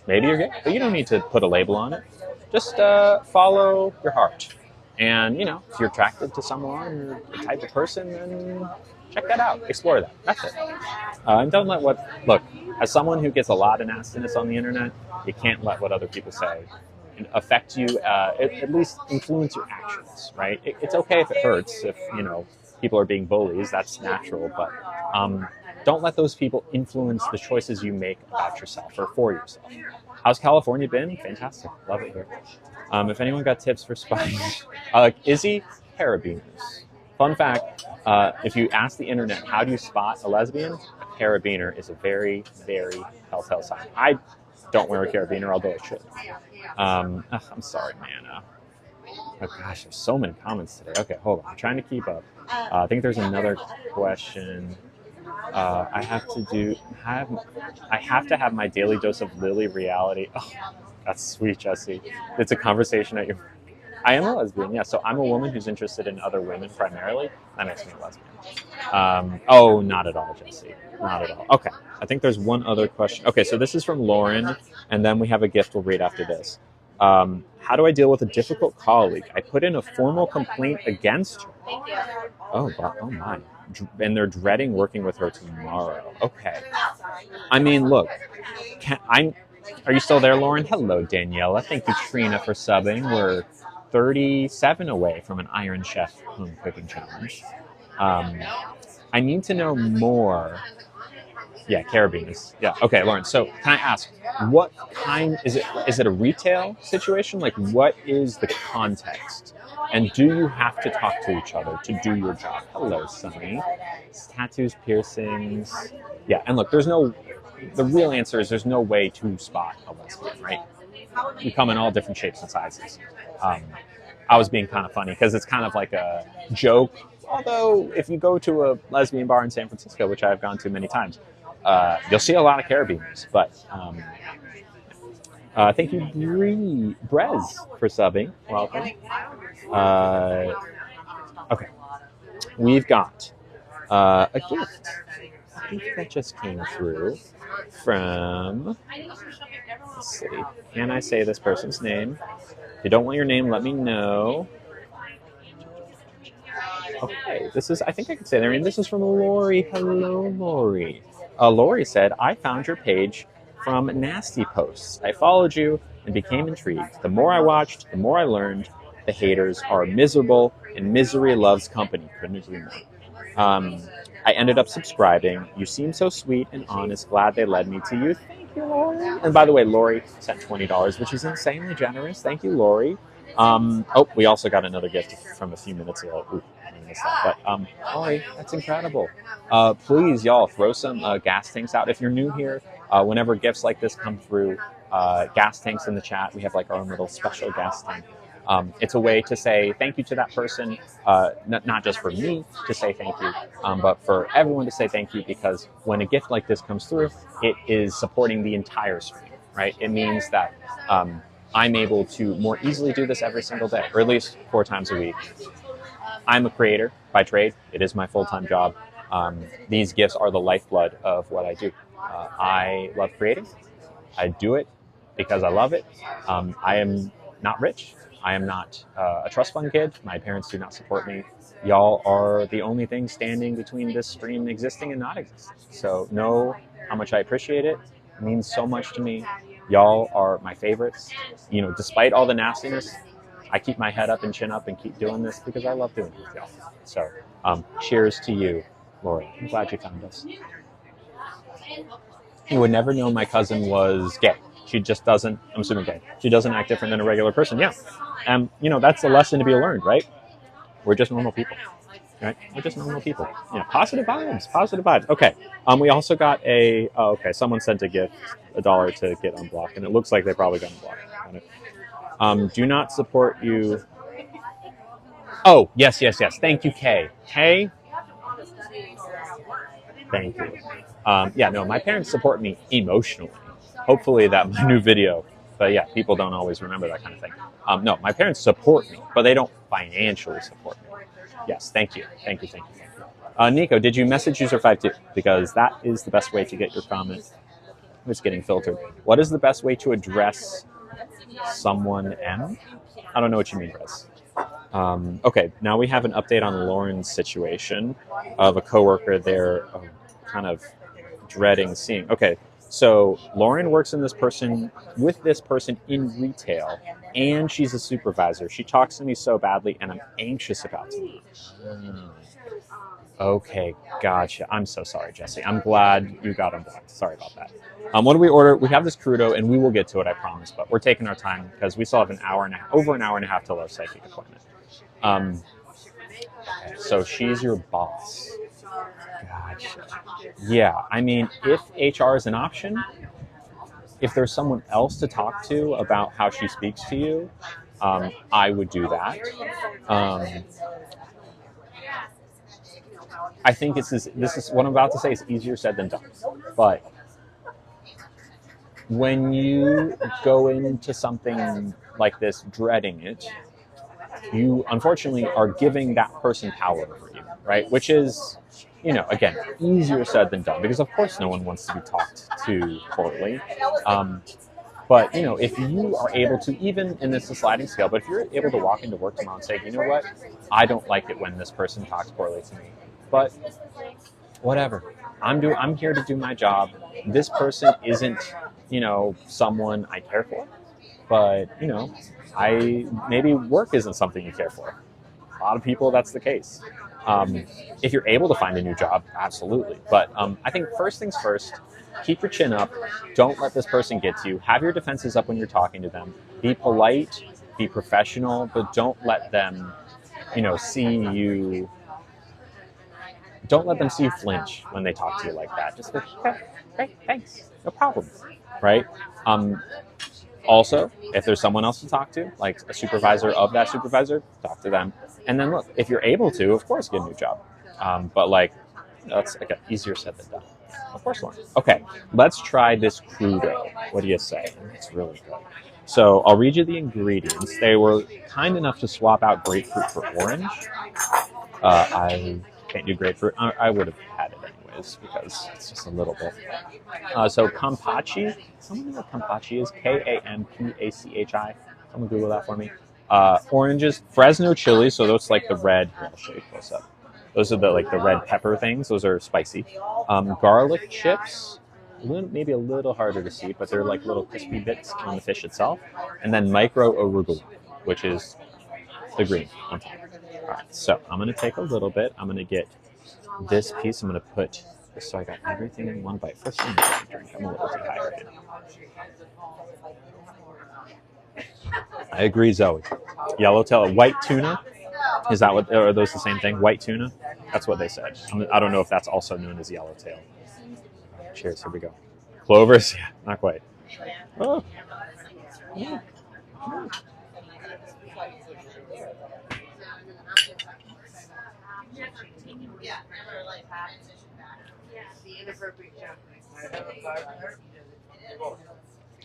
maybe you're gay, but you don't need to put a label on it. Just follow your heart. And, if you're attracted to someone or the type of person, then check that out. Explore that. That's it. And don't let look, as someone who gets a lot of nastiness on the internet, you can't let what other people say affect you, at least influence your actions, right? It's okay if it hurts, if, people are being bullies, that's natural, but don't let those people influence the choices you make about yourself or for yourself. How's California been? Fantastic. Love it here. If anyone got tips for spying, Izzy, carabiners. Fun fact, if you ask the internet, how do you spot a lesbian? A carabiner is a very, very telltale sign. I don't wear a carabiner, although I should. I'm sorry, man. Oh gosh, there's so many comments today. Okay, hold on. I'm trying to keep up. I think there's another question. I have to have my daily dose of Lily reality. Oh, that's sweet, Jesse. It's a conversation at your... I am a lesbian, yeah. So I'm a woman who's interested in other women primarily. That makes me a lesbian. Oh, not at all, Jesse. Not at all. Okay. I think there's one other question. Okay, so this is from Lauren, and then we have a gift we'll read after this. How do I deal with a difficult colleague? I put in a formal complaint against her. Oh my. And they're dreading working with her tomorrow. Okay. I mean, look, are you still there, Lauren? Hello, Daniela. Thank you, Trina, for subbing. We're 37 away from an Iron Chef home cooking challenge. I need to know more. Yeah, carabiners. Yeah. Okay, Lauren. So can I ask, what kind is it? Is it a retail situation? What is the context? And do you have to talk to each other to do your job? Hello, Sunny. Tattoos, piercings. Yeah, and look, the real answer is there's no way to spot a lesbian, right? We come in all different shapes and sizes. I was being kind of funny because it's kind of like a joke. Although, if you go to a lesbian bar in San Francisco, which I've gone to many times, you'll see a lot of carabiners. But thank you, Brez, for subbing. Welcome. Okay. We've got a gift. I think that just came through from... Let's see. Can I say this person's name? If you don't want your name, let me know. Okay, I think I can say their name. This is from Lori. Hello, Lori. Lori said, I found your page from Nasty Posts. I followed you and became intrigued. The more I watched, the more I learned. The haters are miserable, and misery loves company. Couldn't agree more. I ended up subscribing. You seem so sweet and honest. Glad they led me to you. Thank you, Lori. And by the way, Lori sent $20, which is insanely generous. Thank you, Lori. Oh, we also got another gift from a few minutes ago. Ooh, I missed that. But Lori, that's incredible. Please, y'all, throw some gas tanks out. If you're new here, whenever gifts like this come through, gas tanks in the chat. We have like our own little special gas tank. It's a way to say thank you to that person, not just for me to say thank you, but for everyone to say thank you, because when a gift like this comes through, it is supporting the entire stream, right? It means that I'm able to more easily do this every single day, or at least 4 times a week. I'm a creator by trade. It is my full-time job. These gifts are the lifeblood of what I do. I love creating. I do it because I love it. I am not rich. I am not a trust fund kid. My parents do not support me. Y'all are the only thing standing between this stream existing and not existing. So know how much I appreciate it. It means so much to me. Y'all are my favorites. You know, despite all the nastiness, I keep my head up and chin up and keep doing this because I love doing it with y'all. So cheers to you, Lori. I'm glad you found us. You would never know my cousin was gay. She just doesn't, I'm assuming gay. She doesn't act different than a regular person. Yeah. You know, that's a lesson to be learned, right? We're just normal people, right? We're just normal people. You know, positive vibes, positive vibes. Okay. We also got okay, someone sent a gift, $1 to get unblocked, and it looks like they probably got unblocked. Do not support you. Oh, yes. Thank you, Kay. Kay? Thank you. Yeah, no, my parents support me emotionally. Hopefully that my new video, but yeah, people don't always remember that kind of thing. No, my parents support me, but they don't financially support me. Yes, thank you. Nico, did you message user52? Because that is the best way to get your comment. It's getting filtered. What is the best way to address someone M? I don't know what you mean, Rez. Okay, now we have an update on Lauren's situation of a coworker there kind of dreading seeing. Okay, so Lauren works with this person in retail, and she's a supervisor. She talks to me so badly, and I'm anxious about tomorrow. Okay, gotcha. I'm so sorry, Jesse. I'm glad you got unblocked. Sorry about that. What do we order? We have this crudo, and we will get to it, I promise. But we're taking our time because we still have over an hour and a half till our psychic appointment. Okay, so she's your boss. Gotcha. Yeah, I mean, if HR is an option, if there's someone else to talk to about how she speaks to you, I would do that. I think this is what I'm about to say is easier said than done. But when you go into something like this dreading it, you unfortunately are giving that person power over you, right? Which is, you know, again, easier said than done, because of course no one wants to be talked to poorly. But, you know, if you are able to, even in this sliding scale, but if you're able to walk into work tomorrow and say, you know what, I don't like it when this person talks poorly to me, but whatever, I'm here to do my job. This person isn't, you know, someone I care for, but, you know, maybe work isn't something you care for. A lot of people, that's the case. If you're able to find a new job, absolutely. But I think first things first, keep your chin up. Don't let this person get to you. Have your defenses up when you're talking to them. Be polite, be professional, but don't let them, you know, don't let them see you flinch when they talk to you like that. Just be like, okay, great, thanks, no problem, right? Also, if there's someone else to talk to, like a supervisor of that supervisor, talk to them. And then look, if you're able to, of course, get a new job. But like, that's again, easier said than done. Of course, Lauren. Okay, let's try this crudo. What do you say? It's really good. So I'll read you the ingredients. They were kind enough to swap out grapefruit for orange. I can't do grapefruit. I would have had it anyways because it's just a little bit. So Kampachi. Someone know what Kampachi is? Kampachi. Someone Google that for me. Oranges, Fresno chili. So those like the red. Here, I'll show you close up. Those are the red pepper things. Those are spicy. Garlic chips. Maybe a little harder to see, but they're like little crispy bits on the fish itself. And then micro arugula, which is the green on top. All right, so I'm going to take a little bit. I'm going to get this piece I'm going to put, so I got everything in one bite. First thing I drink, I'm a little dehydrated. I agree, Zoe. Yellowtail, white tuna. Is that what? Are those the same thing? White tuna? That's what they said. I don't know if that's also known as yellowtail. Cheers. Here we go. Clovers? Yeah, not quite. Oh. Yeah.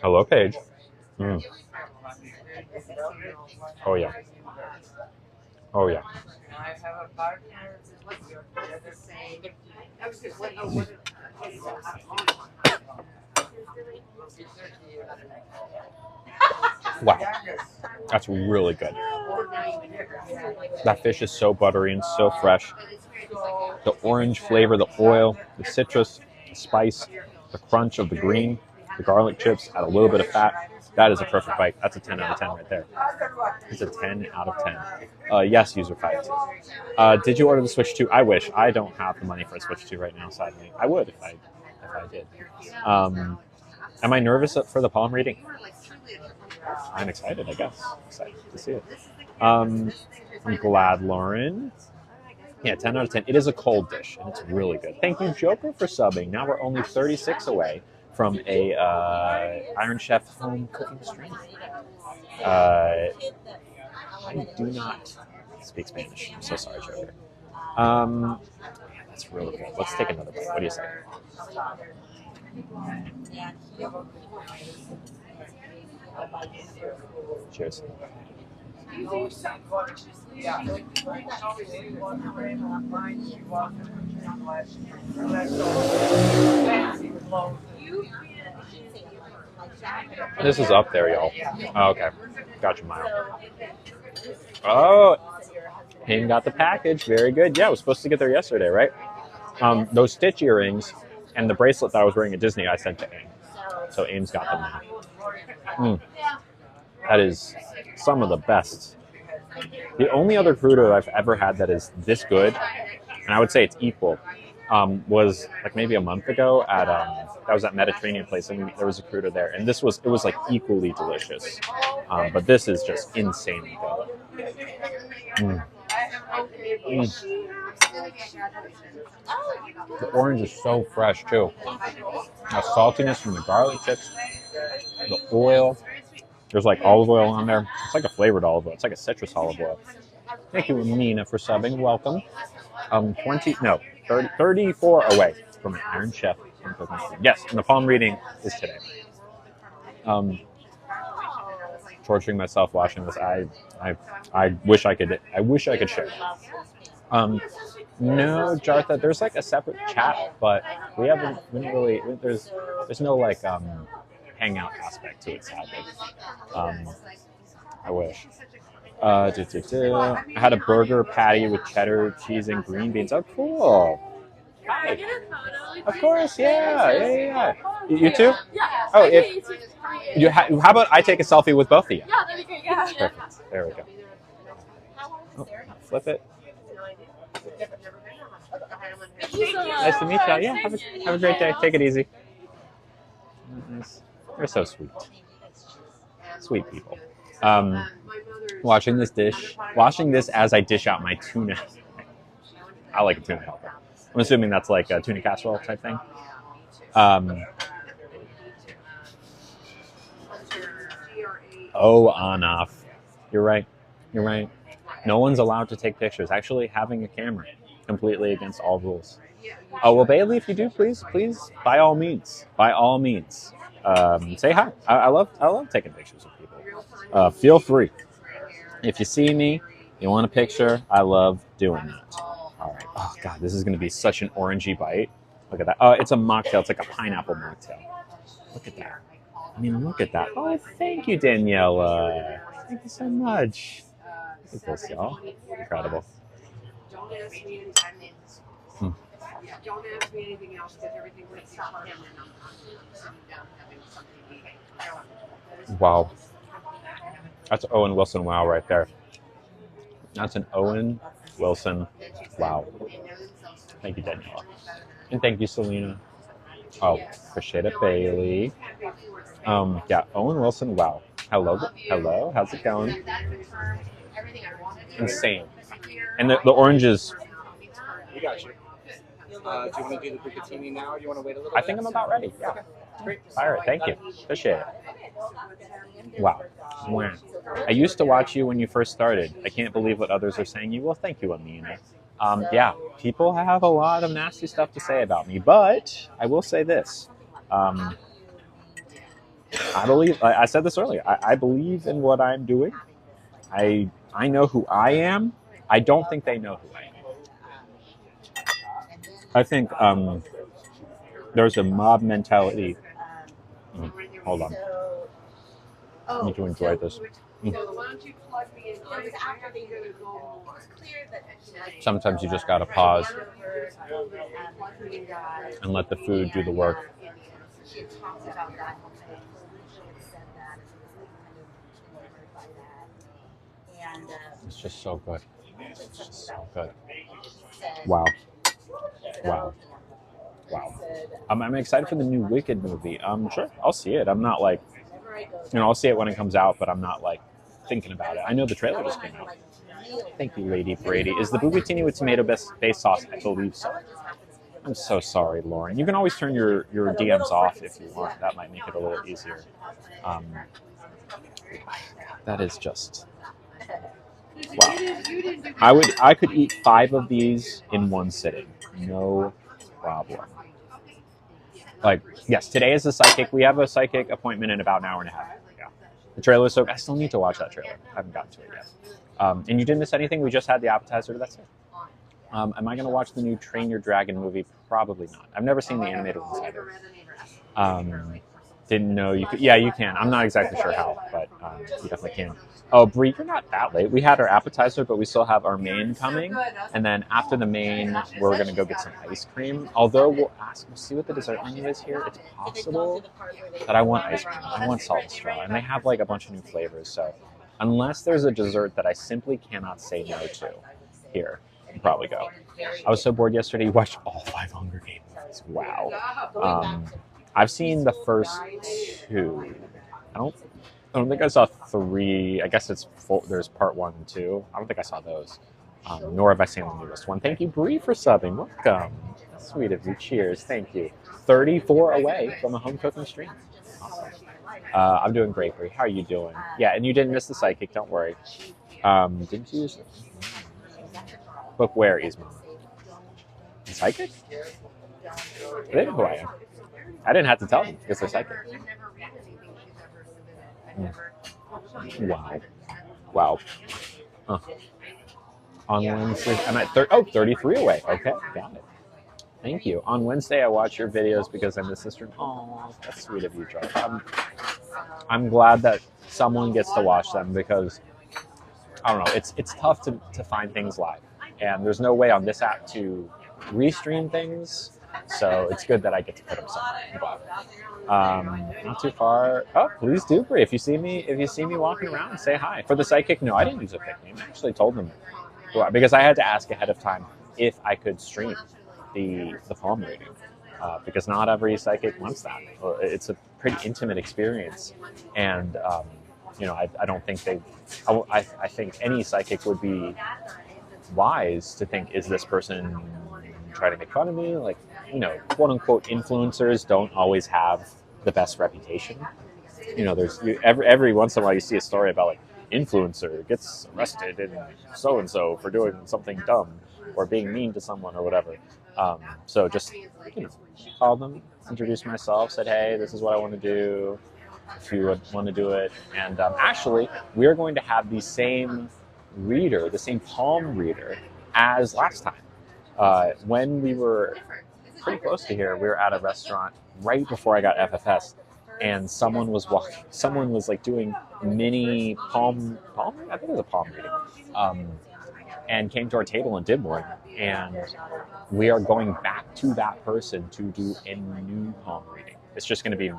Hello, Paige. Mm. Oh yeah. Oh yeah. Wow, that's really good. That fish is so buttery and so fresh. The orange flavor, the oil, the citrus, the spice, the crunch of the green, the garlic chips, add a little bit of fat. That is a perfect bite. That's a 10 out of 10 right there. It's a 10 out of 10. Yes, user 52. Did you order the Switch 2? I wish. I don't have the money for a Switch 2 right now, sadly. I would if I did. Am I nervous for the palm reading? I'm excited, I guess. Excited to see it. I'm glad, Lauren. Yeah, 10 out of 10. It is a cold dish, and it's really good. Thank you, Joker, for subbing. Now we're only 36 away from a Iron Chef home cooking stream. I do not speak Spanish. I'm so sorry, Joker. Yeah, that's really good. Let's take another bite. What do you say? Cheers. This is up there, y'all. Oh, okay. Gotcha, Mile. Oh, Hayden got the package. Very good. Yeah, I was supposed to get there yesterday, right? Those Stitch earrings and the bracelet that I was wearing at Disney, I sent to AIM. So AIM's got them now. That is some of the best. The only other crudo I've ever had that is this good, and I would say it's equal, was like maybe a month ago at that was that Mediterranean place, and there was a crudo there, and it was like equally delicious. But this is just insanely good. The orange is so fresh too. The saltiness from the garlic chips, the oil. There's like olive oil on there. It's like a flavored olive oil. It's like a citrus olive oil. Thank you, Nina, for subbing. Welcome. 34 away from an Iron Chef. Yes, and the palm reading is today. Torturing myself watching this. I wish I could. I wish I could share. No, Jartha. There's like a separate chat, but we don't really. There's no like hangout aspect to it, sadly. I wish. I had a burger patty with cheddar cheese and green beans. Oh, cool. Hi. Of course, yeah. You too? Yeah. Oh, how about I take a selfie with both of you? Yeah, that'd be great. Yeah. Perfect. There we go. Oh, flip it. Nice to meet y'all. Yeah, have a great day. Take it easy. They're so sweet. Sweet people. Washing this as I dish out my tuna. I like a tuna helper. I'm assuming that's like a tuna casserole type thing. On off. You're right. No one's allowed to take pictures. Actually, having a camera, completely against all rules. Oh, well, Bailey, if you do, please, by all means, say hi. I love taking pictures of people. Feel free. If you see me, you want a picture, I love doing that. All right. Oh, God, this is going to be such an orangey bite. Look at that. Oh, it's a mocktail. It's like a pineapple mocktail. Look at that. Look at that. Oh, thank you, Daniela. Thank you so much. Look at this, y'all. Incredible. Don't ask me anything. Don't ask me anything else because everything will stop him and I'm sitting down having something to eat. Wow. That's Owen Wilson wow right there. That's an Owen Wilson wow. Thank you, Daniela. And thank you, Selena. Oh, appreciate it, Bailey. Yeah, Owen Wilson, wow. Hello, hello, how's it going? Insane. And the oranges. We got you. Do you want to do the bucatini now, or do you want to wait a little I bit? think I'm about ready. Yeah. Great. All right, thank you. Appreciate it. Wow. Wow. I used to watch you when you first started. I can't believe what others are saying you. Well, thank you, Amina. Yeah, people have a lot of nasty stuff to say about me, but I will say this. I believe, I said this earlier, I believe in what I'm doing. I know who I am. I don't think they know who I am. I think there's a mob mentality. Hold on. I need to enjoy this. Sometimes you just gotta pause and let the food do the work. It's just so good. It's just so good. Wow. Wow. Wow. I'm excited for the new Wicked movie. Sure, I'll see it. I'm not like, I'll see it when it comes out, but I'm not like thinking about it. I know the trailer just came out. Thank you, Lady Brady. Is the bucatini with tomato-based sauce? I believe so. I'm so sorry, Lauren. You can always turn your DMs off if you want. That might make it a little easier. That is just wow. I could eat 5 of these in one sitting. No problem. Like, yes, today is a psychic. We have a psychic appointment in about an hour and a half. Yeah. The trailer is so I still need to watch that trailer. I haven't gotten to it yet. And you didn't miss anything. We just had the appetizer. That's it. Am I going to watch the new Train Your Dragon movie? Probably not. I've never seen the animated ones either. Didn't know you could. Yeah, you can. I'm not exactly sure how, but you definitely can. Oh, Brie, you're not that late. We had our appetizer, but we still have our main coming. And then after the main, we're going to go get some ice cream. Although we'll see what the dessert menu is here. It's possible that I want ice cream. I want salt and straw. And they have like a bunch of new flavors. So unless there's a dessert that I simply cannot say no to here, I'll probably go. I was so bored yesterday. You watched all 5 Hunger Games movies. Wow. I've seen the first 2. I don't think I saw 3. I guess there's part 1 and 2. I don't think I saw those. Nor have I seen the newest one. Thank you, Bree, for subbing. Welcome. That's sweet of you. Cheers. Thank you. 34 away from a home cooking stream. Awesome. I'm doing great, Bree. How are you doing? Yeah, and you didn't miss the psychic. Don't worry. Didn't you use it? Look where, Isma. The psychic? They know who I am. I didn't have to tell them because they're psychic. Wow. Wow. Huh. On Wednesday, I'm at 33 away. Okay, got it. Thank you. On Wednesday, I watch your videos because I miss this stream. Oh, that's sweet of you, Josh. I'm glad that someone gets to watch them because, I don't know, it's tough to find things live. And there's no way on this app to restream things. So it's good that I get to put them somewhere. Not too far. Oh, please do, Brie. If you see me walking around, say hi. For the psychic, no, I didn't use a fake name. I actually told them because I had to ask ahead of time if I could stream the palm reading. Because not every psychic wants that. It's a pretty intimate experience, and I don't think I think any psychic would be wise to think, is this person trying to make fun of me? Like, quote unquote influencers don't always have the best reputation. There's every once in a while you see a story about like influencer gets arrested in so and so for doing something dumb or being mean to someone or whatever. So just called them, introduced myself, said, hey, this is what I want to do. If you would want to do it, and actually we are going to have the same palm reader as last time. When we were pretty close to here, we were at a restaurant right before I got FFS, and someone was like doing mini palm. I think it was a palm reading, and came to our table and did one. And we are going back to that person to do a new palm reading. It's just going to be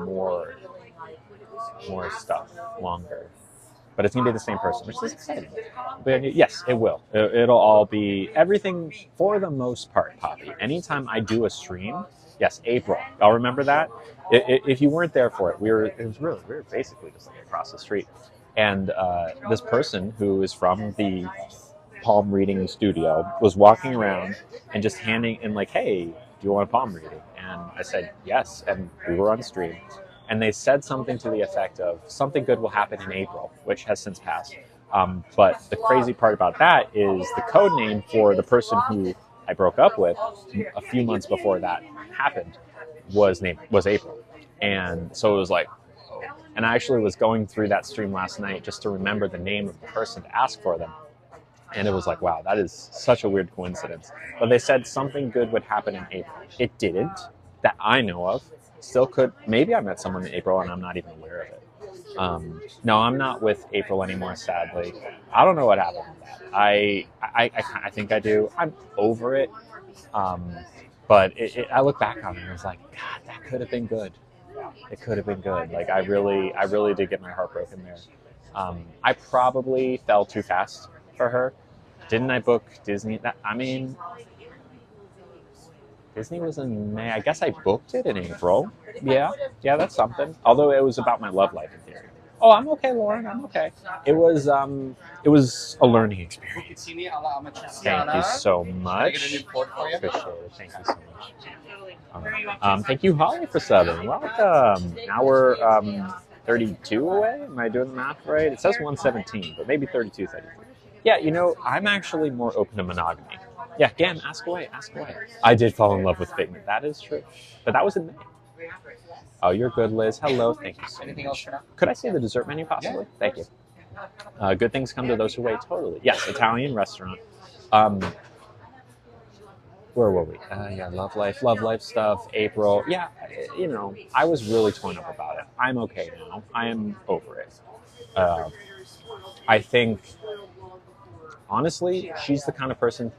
more stuff, longer. but it's gonna be the same person, which is exciting. But yes, it will. It'll all be everything for the most part, Poppy. Anytime I do a stream, yes, April. Y'all remember that? If you weren't there for it, we were basically just like across the street, and this person who is from the palm reading studio was walking around and just handing in like, hey, do you want a palm reading? And I said yes, and we were on stream, and they said something to the effect of something good will happen in April, which has since passed. But the crazy part about that is the code name for the person who I broke up with a few months before that happened was April, and so it was like, oh. And I actually was going through that stream last night just to remember the name of the person to ask for them. And it was like, wow, that is such a weird coincidence. But they said something good would happen in April. It didn't, that I know of. Still could. Maybe I met someone in April and I'm not even aware of it. No, I'm not with April anymore, sadly. I don't know what happened with that. I think I do. I'm over it. But I look back on it and I was like, God, that could have been good. It could have been good. Like I really did get my heart broken there. I probably fell too fast for her. Didn't I book Disney? Disney was in May. I guess I booked it in April. Yeah, that's something. Although it was about my love life in theory. Oh, I'm okay, Lauren. I'm okay. It was a learning experience. Thank you so much. Appreciate it. Thank you so much. Thank you, Holly, for subbing. Welcome. Now we're 32 away. Am I doing the math right? It says 117, but maybe 32, 33. Yeah, I'm actually more open to monogamy. Yeah, Gan, ask away. I did fall in love with Figment. That is true. But that was in May. Oh, you're good, Liz. Hello. Thank you so much. Anything else for now? Could I see the dessert menu, possibly? Yeah. Thank you. Good things come to those who wait. Totally. Yes, Italian restaurant. Where were we? Yeah, love life stuff. April. Yeah, I was really torn up about it. I'm okay now. I am over it. I think, honestly, she's the kind of person.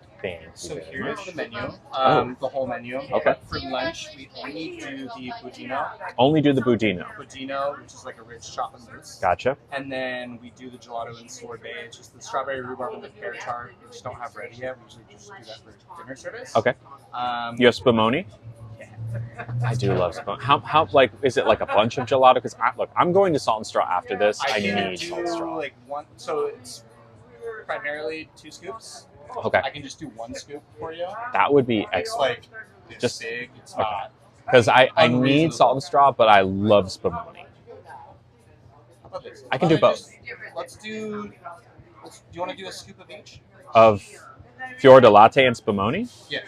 So here's the menu, the whole menu. Okay. For lunch, we only do the budino. Only do the budino. Budino, which is like a rich chocolate mousse. Gotcha. And then we do the gelato and sorbet. It's just the strawberry rhubarb and the pear tart. We just don't have ready yet. We usually just do that for dinner service. Okay. You have spumoni? Yeah. I do love spumoni. How like is it like a bunch of gelato? Because I'm going to Salt and Straw after this. I need Salt and Straw. Like one. So it's primarily 2 scoops. Okay. I can just do 1 scoop for you. That would be excellent. It's like just big. It's not. Because I need Salt and Straw, but I love spumoni. How about this? I can do both. Do you want to do a scoop of each? Of Fior di Latte and spumoni? Yeah.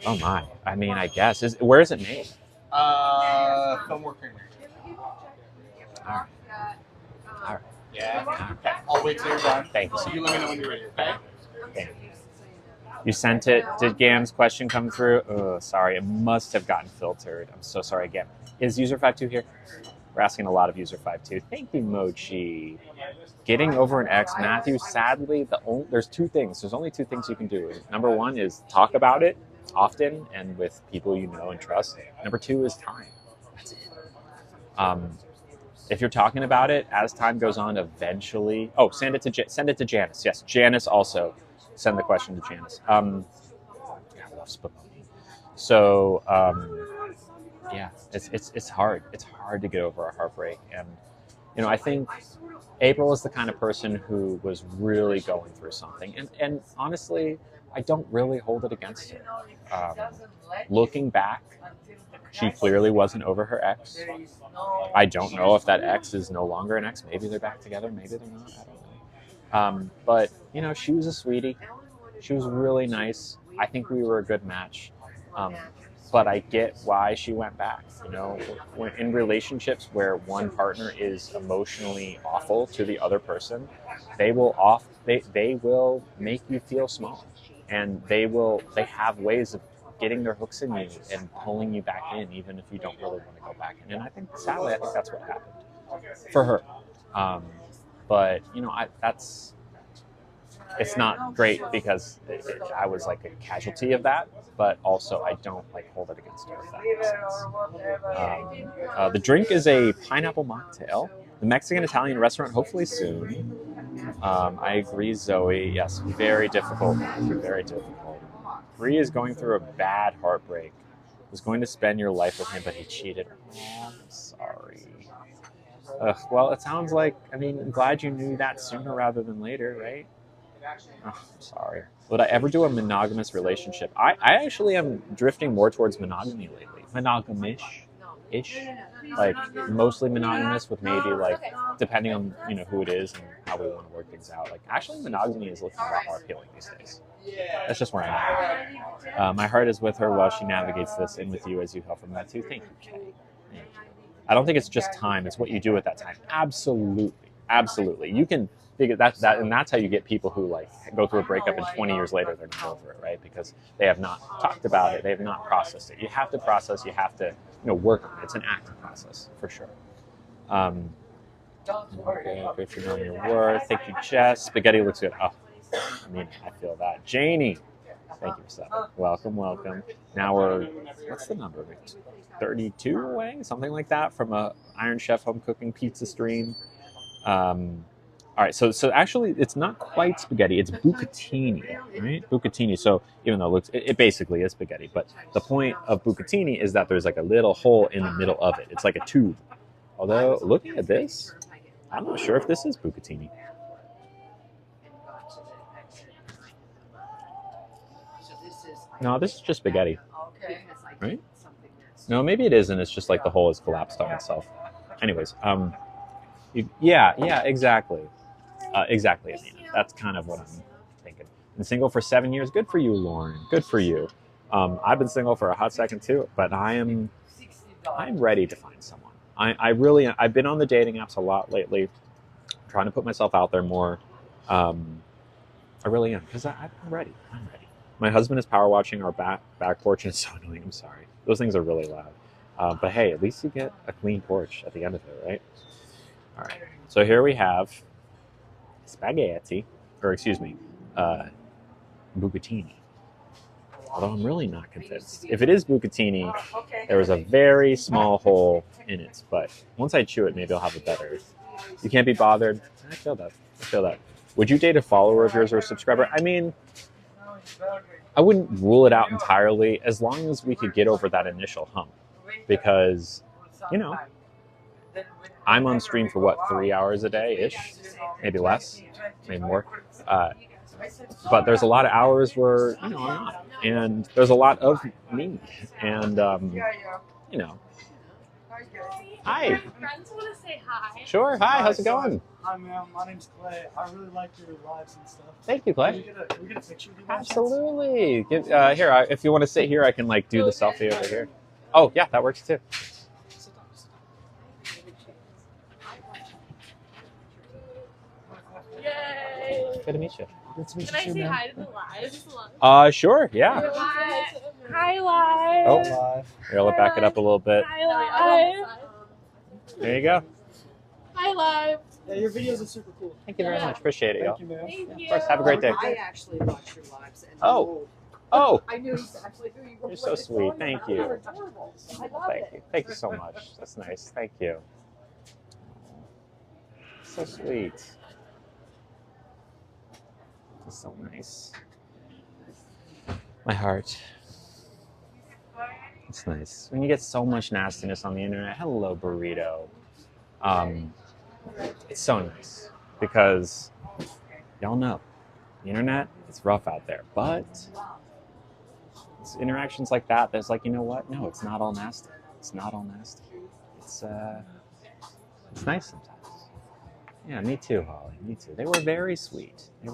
Oh my. I mean, I guess. Where is it made? Fillmore Creamery. All right. Yeah. Okay. I'll wait till you're done. Thank you. So you let me know when you're ready, okay? Thank you. You sent it. Did Gam's question come through? Oh, sorry. It must have gotten filtered. I'm so sorry, Gam. Is user52 here? We're asking a lot of user52. Thank you, Mochi. Getting over an ex. Matthew, sadly, there's 2 things. There's only 2 things you can do. Number 1 is talk about it often and with people you know and trust. Number 2 is time. That's it. If you're talking about it, as time goes on, eventually... Oh, send it to Janice. Yes, Janice also. Send the question to Janice. I love spumoni. So, yeah, it's hard. It's hard to get over a heartbreak. And, I think April is the kind of person who was really going through something. And honestly, I don't really hold it against her. Looking back, she clearly wasn't over her ex. I don't know if that ex is no longer an ex. Maybe they're back together. Maybe they're not. I don't know. But, she was a sweetie. She was really nice. I think we were a good match. But I get why she went back. When in relationships where one partner is emotionally awful to the other person, they will make you feel small. And they have ways of getting their hooks in you and pulling you back in, even if you don't really want to go back in. And I think, sadly, that's what happened for her. But, it's not great because I was like a casualty of that, but also I don't hold it against her, if that makes sense. The drink is a pineapple mocktail. The Mexican-Italian restaurant, hopefully soon. I agree, Zoe. Yes, very difficult. Very difficult. Bree is going through a bad heartbreak. Was going to spend your life with him, but he cheated. Oh, I'm sorry. Well, it sounds like, I mean, I'm glad you knew that sooner rather than later, right? Oh, I'm sorry. Would I ever do a monogamous relationship? I actually am drifting more towards monogamy lately. Monogamish-ish. Like, mostly monogamous with maybe, like, depending on, who it is and how we want to work things out. Like, actually, monogamy is looking a lot more appealing these days. That's just where I'm at. My heart is with her while she navigates this, and with you as you help from that too. Thank you, Kay. Thank you. I don't think it's just time; it's what you do at that time. Absolutely, absolutely. You can figure that, and that's how you get people who like go through a breakup and 20 years later they're not over it, right? Because they have not talked about it, they have not processed it. You have to process. You have to, work on it. It's an active process for sure. Okay, great for knowing your worth. Thank you, Jess. Spaghetti looks good. Oh, I mean, I feel that. Janie, thank you for that. Welcome, welcome. Now we're, what's the number? 32 away, something like that, from a Iron Chef home cooking pizza stream. All right, so actually, it's not quite spaghetti. It's bucatini, right? Bucatini. So even though it basically is spaghetti, but the point of bucatini is that there's like a little hole in the middle of it. It's like a tube. Although looking at this, I'm not sure if this is bucatini. No, this is just spaghetti, right? No, maybe it isn't. It's just like the hole is collapsed on itself. Anyways, yeah, exactly. Exactly, Amina. That's kind of what I'm thinking. Been single for 7 years. Good for you, Lauren. Good for you. I've been single for a hot second too, but I'm ready to find someone. I've been on the dating apps a lot lately, trying to put myself out there more. I really am, because I'm ready. I'm ready. My husband is power watching our back porch, and it's so annoying. I'm sorry. Those things are really loud. But hey, at least you get a clean porch at the end of it, right? All right. So here we have spaghetti, or excuse me, bucatini. Although I'm really not convinced. If it is bucatini, there was a very small hole in it. But once I chew it, maybe I'll have a better. You can't be bothered. I feel that. Would you date a follower of yours or a subscriber? I mean, I wouldn't rule it out entirely as long as we could get over that initial hump. Because, I'm on stream for what, 3 hours a day-ish? Maybe less, maybe more. But there's a lot of hours where, I'm not. And there's a lot of me. And, Hi. My friends want to say hi. Sure. Hi, how's it going? Hi, ma'am. My name's Clay. I really like your lives and stuff. Thank you, Clay. Can we get a picture of you? Absolutely. Here, if you want to sit here, I can do the selfie over here. Oh, yeah, that works too. Yay! Good to meet you. Can I say hi to the live? Sure, yeah. Hi, live. Oh, Live. here, I'll back it up a little bit. Hi, live. There you go. Hi, live. Yeah, your videos are super cool. Thank you very much. Appreciate it, y'all. Thank you, ma'am. Thank you. Of course, have a great day. I actually watched your lives. And Oh, I knew exactly who you were. you're so sweet. Thank you. You're adorable. I love it. Thank you so much. That's nice. Thank you. So sweet. That's so nice. My heart. It's nice. When you get so much nastiness on the internet, hello, burrito. It's so nice because y'all know the internet, it's rough out there, but it's interactions like that that's like, you know what? No, it's not all nasty. It's not all nasty. It's nice sometimes. Yeah, me too, Holly. Me too. They were very sweet. Yeah.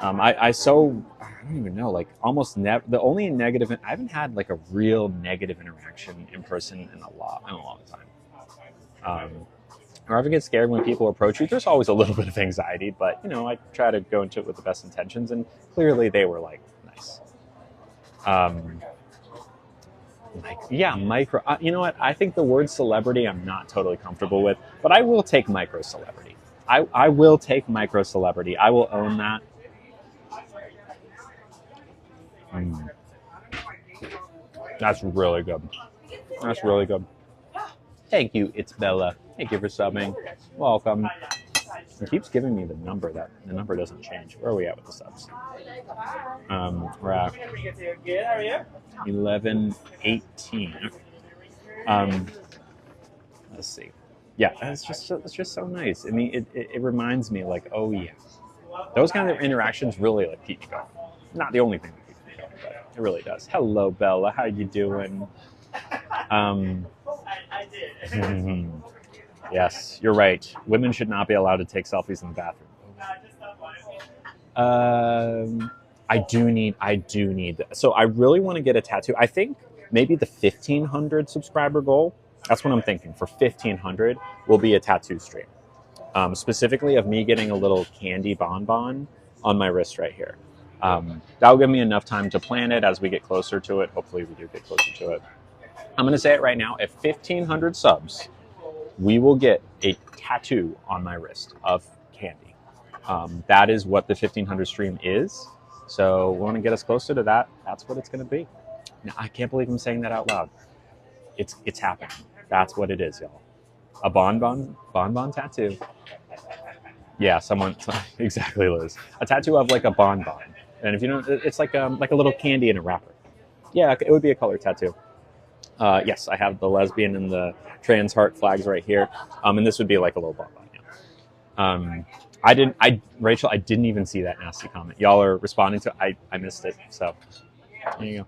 I don't even know, like almost never, the only negative, I haven't had like a real negative interaction in person in a long time. Or I ever get scared when people approach you. There's always a little bit of anxiety, but I try to go into it with the best intentions, and clearly they were like nice. Micro. You know what? I think the word celebrity I'm not totally comfortable with, but I will take micro celebrity. I will take micro celebrity. I will own that. That's really good. Thank you, it's Bella. Thank you for subbing. Welcome. It keeps giving me the number doesn't change. Where are we at with the subs? We're at 11:18. Let's see. Yeah, it's just so nice. I mean, it reminds me like, oh yeah, those kind of interactions really like keep me going. Not the only thing that keeps me going, but it really does. Hello, Bella. How you doing? Yes, you're right. Women should not be allowed to take selfies in the bathroom. I do need that. So I really want to get a tattoo. I think maybe the 1,500 subscriber goal. That's what I'm thinking. For 1,500 will be a tattoo stream, specifically of me getting a little candy bonbon on my wrist right here. That'll give me enough time to plan it as we get closer to it. Hopefully we do get closer to it. I'm going to say it right now. At 1,500 subs, we will get a tattoo on my wrist of candy. That is what the 1,500 stream is. So we want to get us closer to that. That's what it's going to be. Now, I can't believe I'm saying that out loud. It's happening. That's what it is, y'all. A bonbon tattoo. Yeah, exactly, Liz. A tattoo of like a bonbon. And if you don't, it's like a little candy in a wrapper. Yeah, it would be a color tattoo. Yes, I have the lesbian and the trans heart flags right here. And this would be like a little bonbon. Yeah. Rachel, I didn't even see that nasty comment. Y'all are responding to it. I missed it. So there you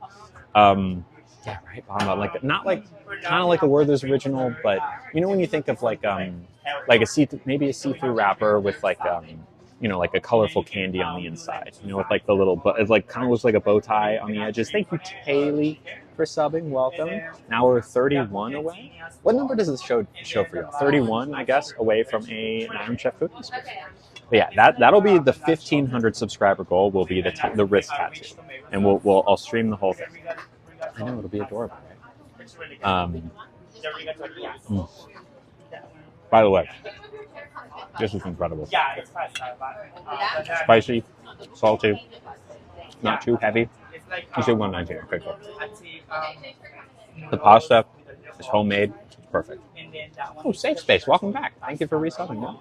go. Yeah, right. Bonbon, like not like kind of like a Werther's original, but you know when you think of like a maybe a see-through wrapper with like like a colorful candy on the inside. With like the little, but it like kind of looks like a bow tie on the edges. Thank you, Taylor, for subbing. Welcome. Now we're 31 away. What number does this show for y'all? 31, I guess, away from an Iron Chef cookie stream. But yeah, that'll be the 1,500 subscriber goal. Will be the wrist tattoo, and I'll stream the whole thing. I know, it'll be adorable, right? By the way, this is incredible. Spicy, salty, not too heavy. You say 119. Okay, cool. The pasta is homemade. It's perfect. Oh, Safe Space, welcome back. Thank you for resubbing.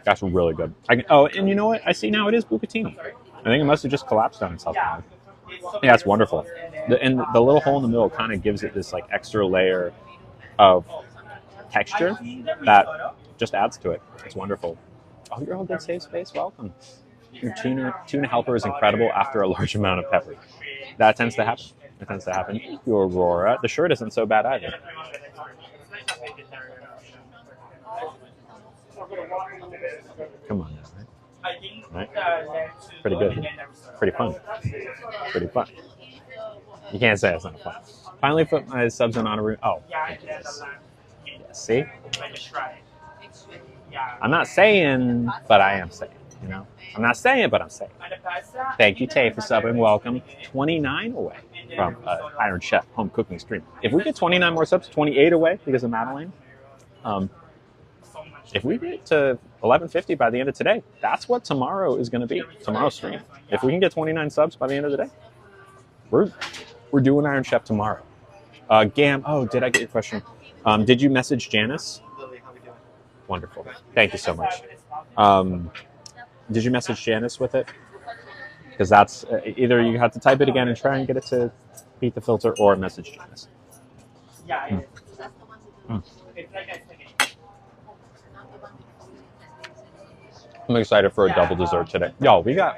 That's really good. And you know what? I see now it is Bucatino. I think it must have just collapsed on itself now. Yeah, it's wonderful. And the little hole in the middle kind of gives it this like extra layer of texture that just adds to it. It's wonderful. Oh, you're all good, Safe Space. Welcome. Your tuna helper is incredible after a large amount of pepper. That tends to happen. Thank you, Aurora. The shirt isn't so bad either. Come on now, right? Pretty good. Pretty fun. You can't say it's not fun. Finally put my subs in honor. Oh, yes. See? I'm not saying, but I am saying. I'm not saying, but I'm saying. Thank you, Tay, for subbing. Welcome. 29 away from Iron Chef home cooking stream. If we get 29 more subs, 28 away because of Madeline. If we get to 1150 by the end of today, that's what tomorrow is going to be. Tomorrow's stream. If we can get 29 subs by the end of the day, we're doing Iron Chef tomorrow. Gam, did I get your question? Did you message Janice? Lily, how we doing? Wonderful. Thank you so much. Did you message Janice with it? Because that's either you have to type it again and try and get it to beat the filter, or message Janice. I'm excited for a double dessert today. Yo, we got...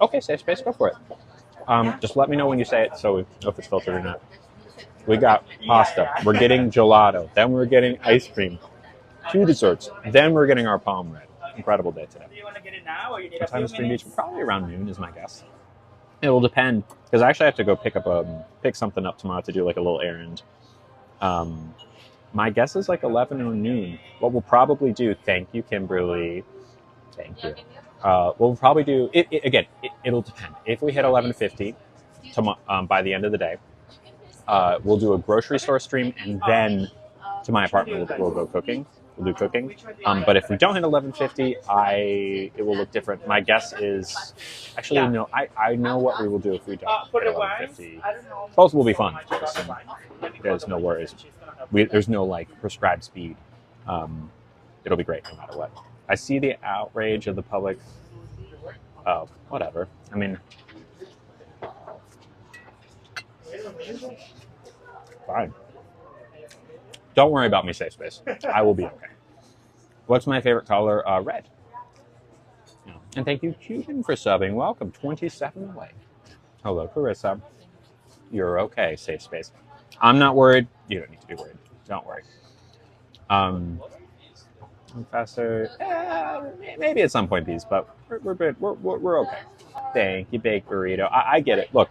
Okay, Safe Space, go for it. Just let me know when you say it so we know if it's filtered or not. We got pasta. We're getting gelato. Then we're getting ice cream. 2 desserts. Then we're getting our palm bread. Incredible day today. What time is Stream Beach? Probably around noon is my guess. It will depend, because I actually have to go pick something up tomorrow to do like a little errand. My guess is like 11 or noon. What we'll probably do, thank you, Kimberly. Thank you. What we'll probably do, it'll depend. If we hit 11:50 by the end of the day, we'll do a grocery store stream, and then to my apartment we'll go cooking. We'll do cooking. But if we don't hit 11:50, it will look different. My guess is, actually, no, I know what we will do if we don't hit 11:50. Both will be fun. There's no worries. There's no like prescribed speed. It'll be great no matter what. I see the outrage of the public. Oh, whatever. I mean, fine. Don't worry about me, safe space. I will be okay. What's my favorite color? Red. Yeah. And thank you, Cuban, for subbing. Welcome, 27 away. Hello, Carissa. You're okay, safe space. I'm not worried. You don't need to be worried. Don't worry. Professor, maybe at some point, Bees, but we're okay. Thank you, Baked Burrito. I get it. Look,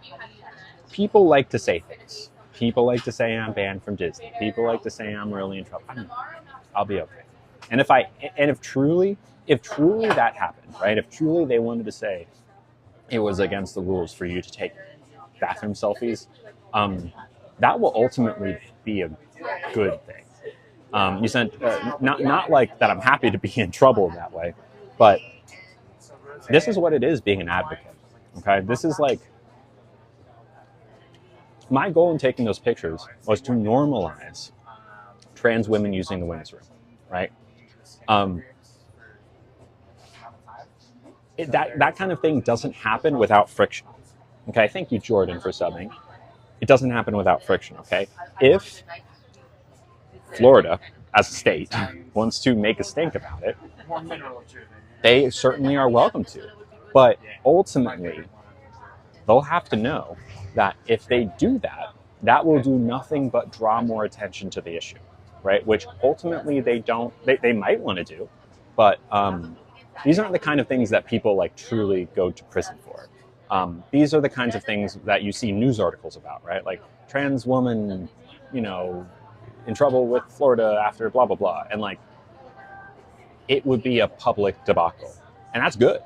people like to say things. People like to say I'm banned from Disney. People like to say I'm really in trouble. I'll be okay. And if truly that happened, right? If truly they wanted to say it was against the rules for you to take bathroom selfies, that will ultimately be a good thing. You sent not like that I'm happy to be in trouble that way, but this is what it is being an advocate. Okay, this is like my goal in taking those pictures was to normalize trans women using the women's room, right? That kind of thing doesn't happen without friction. Okay, thank you, Jordan, for subbing. It doesn't happen without friction. Okay, if Florida, as a state, wants to make a stink about it, they certainly are welcome to. But ultimately, they'll have to know that if they do that, that will do nothing but draw more attention to the issue, right? Which ultimately they might want to do, but these aren't the kind of things that people like truly go to prison for. These are the kinds of things that you see news articles about, right? Like trans woman, in trouble with Florida after blah, blah, blah. And like, it would be a public debacle. And that's good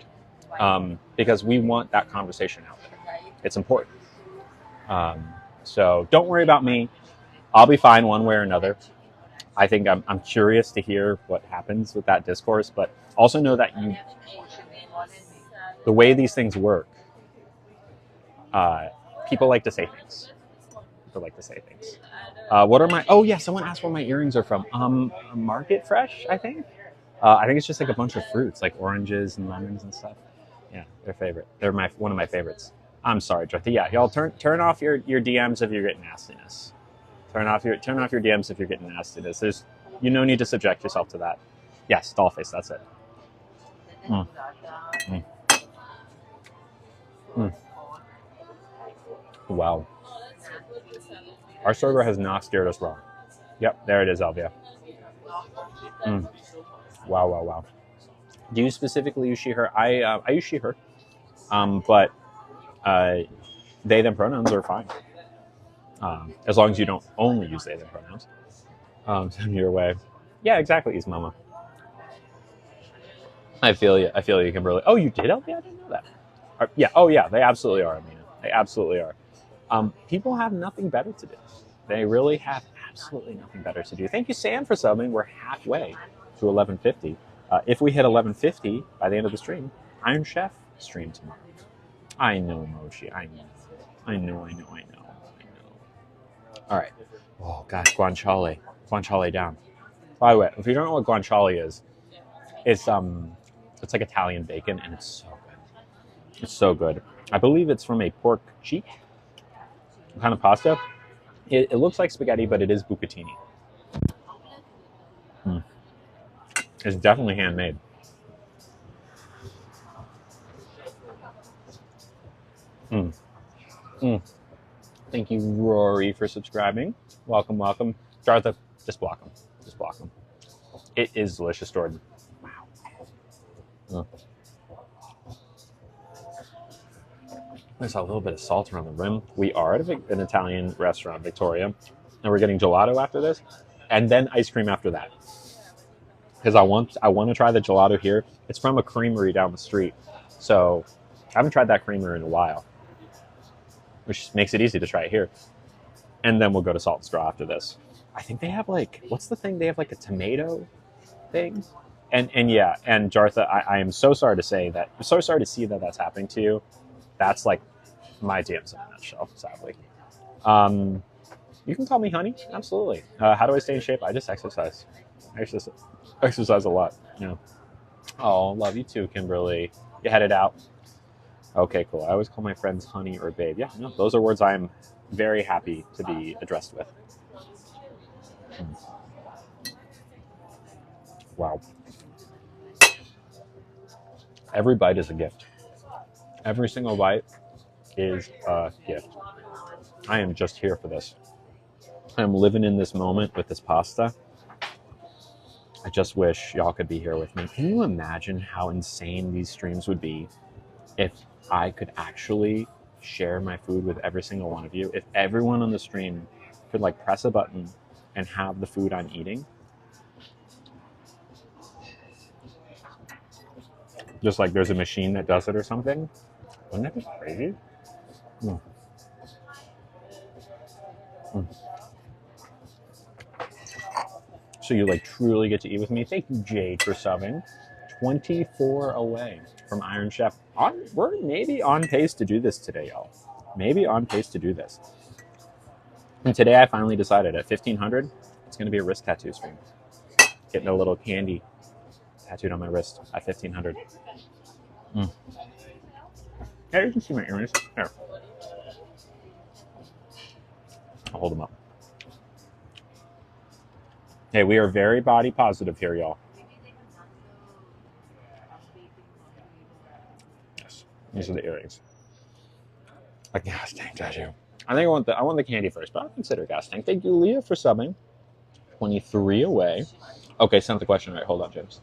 because we want that conversation out there. It's important. So don't worry about me. I'll be fine one way or another. I think I'm curious to hear what happens with that discourse, but also know that the way these things work, people like to say things. What are my? Oh yeah, someone asked where my earrings are from. Market Fresh, I think. I think it's just like a bunch of fruits, like oranges and lemons and stuff. Yeah, they're favorite. They're one of my favorites. I'm sorry, Dorothy. Yeah, y'all turn off your DMs if you're getting nastiness. Turn off your DMs if you're getting nastiness. There's no need to subject yourself to that. Yes, Dollface, that's it. Wow. Our server has not steered us wrong. Yep, there it is, Elvia. Wow. Do you specifically use she, her? I use she, her. But they, them pronouns are fine. As long as you don't only use they, them pronouns. Send your way. Yeah, exactly, East Mama. I feel you, Kimberly. Oh, you did, Elvia? I didn't know that. Yeah, oh yeah, they absolutely are, Amina. They absolutely are. People have nothing better to do. They really have absolutely nothing better to do. Thank you, Sam, for subbing. We're halfway to 11:50. If we hit 11:50 by the end of the stream, Iron Chef stream tomorrow. I know, Mochi. I know. All right. Oh gosh, guanciale. Guanciale down. By the way, if you don't know what guanciale is, it's like Italian bacon, and it's so good. It's so good. I believe it's from a pork cheek kind of pasta. It looks like spaghetti, but it is bucatini. It's definitely handmade. Thank you, Rory, for subscribing. Welcome. Jartha, just block them. It is delicious, Jordan. Wow. I saw a little bit of salt around the rim. We are at an Italian restaurant, Victoria, and we're getting gelato after this, and then ice cream after that. Because I want to try the gelato here. It's from a creamery down the street, so I haven't tried that creamery in a while, which makes it easy to try it here. And then we'll go to Salt and Straw after this. I think they have like, what's the thing? They have like a tomato thing. And Jartha, I am so sorry to say that. I'm so sorry to see that that's happening to you. That's like my DMs in a nutshell, sadly. You can call me honey. Absolutely. How do I stay in shape? I just exercise. I exercise a lot. Yeah. Oh, love you too, Kimberly. You headed out. Okay, cool. I always call my friends honey or babe. Yeah, no, those are words I'm very happy to be addressed with. Wow. Every bite is a gift. Every single bite is a gift. I am just here for this. I'm living in this moment with this pasta. I just wish y'all could be here with me. Can you imagine how insane these streams would be if I could actually share my food with every single one of you? If everyone on the stream could like press a button and have the food I'm eating. Just like there's a machine that does it or something. Wouldn't that be crazy? Mm. Mm. So you like truly get to eat with me. Thank you, Jade, for subbing. 24 away from Iron Chef. We're maybe on pace to do this today, y'all. Maybe on pace to do this. And today I finally decided at 1500, it's going to be a wrist tattoo stream. Getting a little candy tattooed on my wrist at 1500. Mm. Yeah, you can see my earrings. There. I'll hold them up. Hey, we are very body positive here, y'all. Yes, these are the earrings. A gas tank tattoo. I think I want the candy first, but I'll consider gas tank. Thank you, Leah, for subbing. 23 away. Okay, sent the question. All right, hold on, James.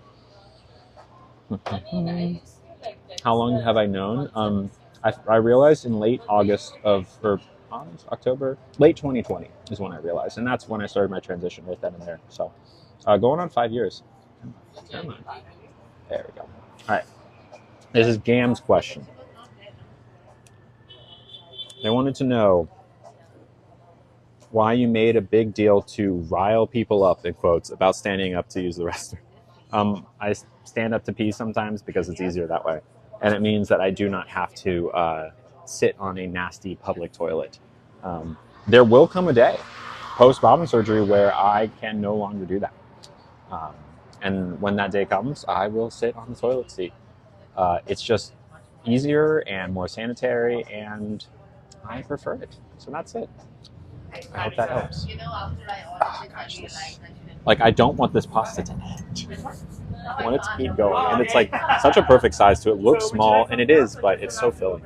How long have I known? I realized in late August October, late 2020 is when I realized, and that's when I started my transition right then and there. So, going on 5 years. Come on. There we go. All right. This is Gam's question. They wanted to know why you made a big deal to rile people up, in quotes, about standing up to use the restroom. I stand up to pee sometimes because it's easier that way. And it means that I do not have to sit on a nasty public toilet. There will come a day post-Bobbin surgery where I can no longer do that. And when that day comes, I will sit on the toilet seat. It's just easier and more sanitary, and I prefer it. So that's it. I hope that helps. Oh, gosh, I don't want this pasta to end. I want it to keep going. And it's like such a perfect size to it. It looks small, and it is, but it's so filling.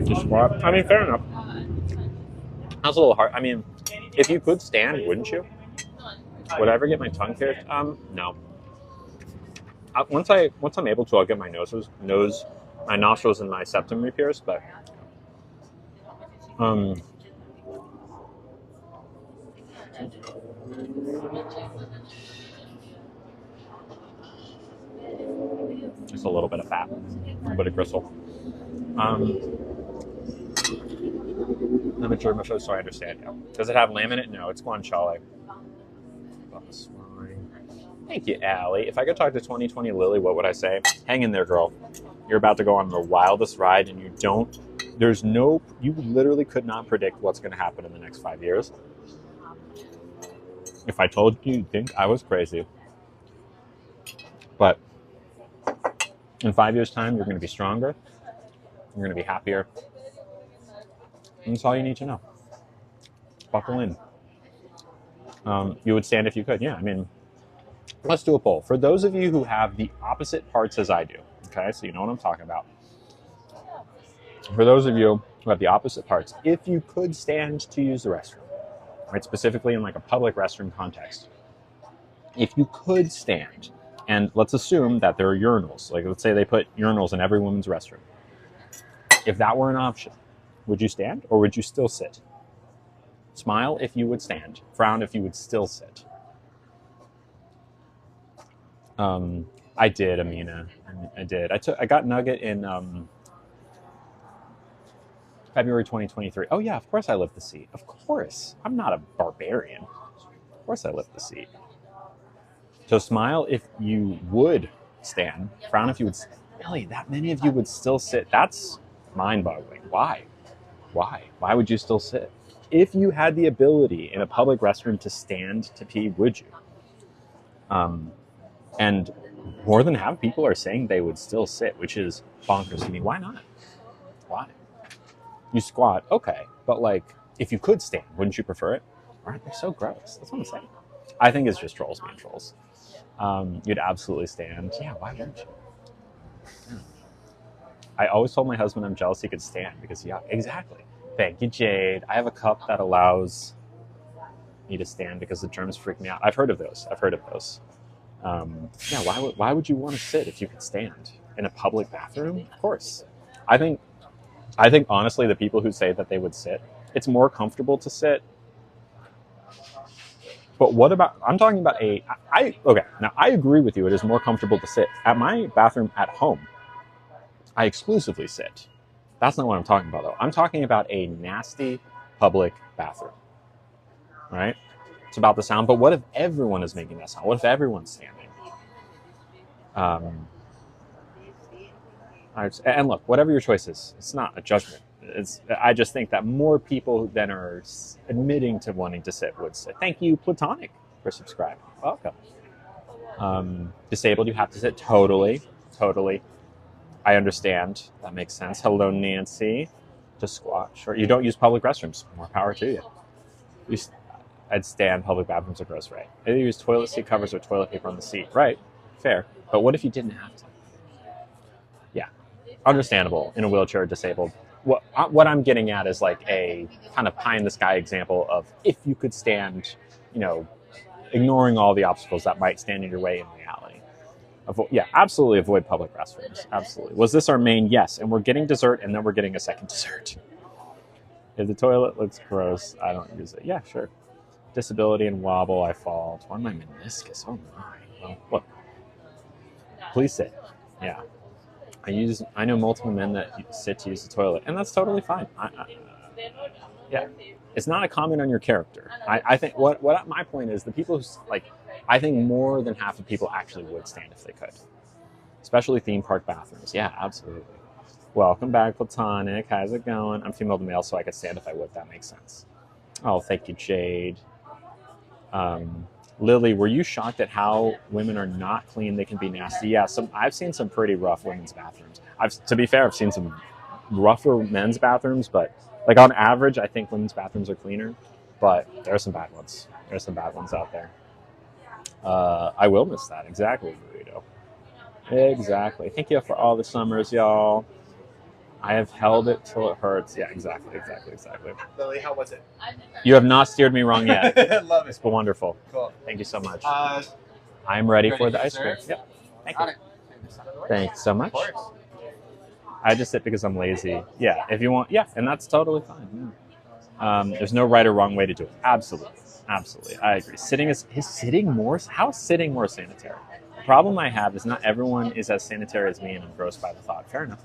Just what? I mean, fair enough. That's a little hard. I mean, if you could stand, wouldn't you? Would I ever get my tongue pierced? No. Once I'm able to, I'll get my my nostrils and my septum re-pierced, but just a little bit of fat, a little bit of gristle. Immature muscle, so I understand. Yeah. Does it have lamb in it? No, it's guanciale. Thank you, Allie. If I could talk to 2020 Lily, what would I say? Hang in there, girl. You're about to go on the wildest ride, and you literally could not predict what's going to happen in the next 5 years. If I told you, you'd think I was crazy. But in 5 years' time, you're going to be stronger. You're going to be happier. And that's all you need to know. Buckle in. You would stand if you could. Yeah, I mean, let's do a poll. For those of you who have the opposite parts as I do, okay, so you know what I'm talking about. For those of you who have the opposite parts, if you could stand to use the restroom, right, specifically in like a public restroom context, if you could stand, and let's assume that there are urinals, like let's say they put urinals in every women's restroom. If that were an option, would you stand or would you still sit? Smile if you would stand. Frown if you would still sit. I did, Amina. I did. I got Nugget in February 2023. Oh yeah, of course I lift the seat. Of course. I'm not a barbarian. Of course I lift the seat. So smile if you would stand. Frown if you would. Really, that many of you would still sit? That's mind-boggling. Why? Why? Why would you still sit? If you had the ability in a public restroom to stand to pee, would you? And more than half people are saying they would still sit, which is bonkers to me. Why not? Why? You squat, okay, but like, if you could stand, wouldn't you prefer it? Aren't they so gross? That's what I'm saying. I think it's just trolls being trolls. You'd absolutely stand. Yeah, why wouldn't you? Yeah. I always told my husband I'm jealous he could stand because, yeah, exactly. Thank you, Jade. I have a cup that allows me to stand because the germs freak me out. I've heard of those. Yeah, why would you want to sit if you could stand in a public bathroom? Of course. I think honestly, the people who say that they would sit, it's more comfortable to sit. But what about? I'm talking about okay. Now I agree with you. It is more comfortable to sit at my bathroom at home. I exclusively sit. That's not what I'm talking about, though. I'm talking about a nasty public bathroom. Right? It's about the sound. But what if everyone is making that sound? What if everyone's standing? And look, whatever your choice is, it's not a judgment. I just think that more people than are admitting to wanting to sit would sit. Thank you, Platonic, for subscribing. Welcome. Disabled, you have to sit. Totally. I understand. That makes sense. Hello, Nancy. Just squat. Sure. You don't use public restrooms. More power to you. I'd stand. Public bathrooms are gross, right? Either use toilet seat covers or toilet paper on the seat. Right. Fair. But what if you didn't have to? Yeah. Understandable. In a wheelchair, disabled. What I'm getting at is like a kind of pie in the sky example of if you could stand, ignoring all the obstacles that might stand in your way in reality. Absolutely avoid public restrooms. Absolutely. Was this our main? Yes. And we're getting dessert, and then we're getting a second dessert. If the toilet looks gross, I don't use it. Yeah, sure. Disability and wobble, I fall. Torn my meniscus. Oh my. Well, look. Please sit. Yeah. I know multiple men that sit to use the toilet, and that's totally fine. Yeah. It's not a comment on your character. I think what my point is, the people who I think more than half of people actually would stand if they could, especially theme park bathrooms. Yeah, absolutely. Welcome back, Platonic. How's it going? I'm female to male, so I could stand if I would. That makes sense. Oh, thank you, Jade. Lily, were you shocked at how women are not clean? They can be nasty. Yeah, I've seen some pretty rough women's bathrooms. To be fair, I've seen some rougher men's bathrooms, but like on average, I think women's bathrooms are cleaner. But there are some bad ones. There's some bad ones out there. I will miss that. Exactly, Burrito. Exactly. Thank you for all the summers, y'all. I have held it till it hurts. Yeah, exactly. Lily, how was it? You have not steered me wrong yet. Love it. It's been wonderful. Cool. Thank you so much. I'm ready for the ice cream. Yep. Thank you. Thanks so much. I just sit because I'm lazy. Yeah, if you want. Yeah, and that's totally fine. Yeah. There's no right or wrong way to do it. Absolutely. I agree. How is sitting more sanitary? The problem I have is not everyone is as sanitary as me, and I'm grossed by the thought. Fair enough.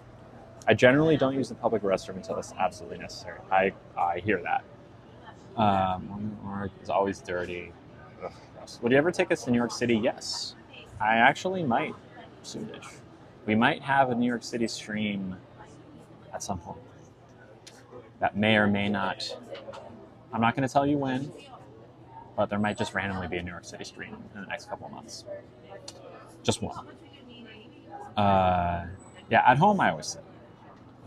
I generally don't use the public restroom until it's absolutely necessary. I hear that. New York is always dirty. Ugh, gross. Would you ever take us to New York City? Yes. I actually might soonish. We might have a New York City stream at some point. That may or may not. I'm not going to tell you when, but there might just randomly be a New York City stream in the next couple of months. Just one. Yeah, at home I always sit.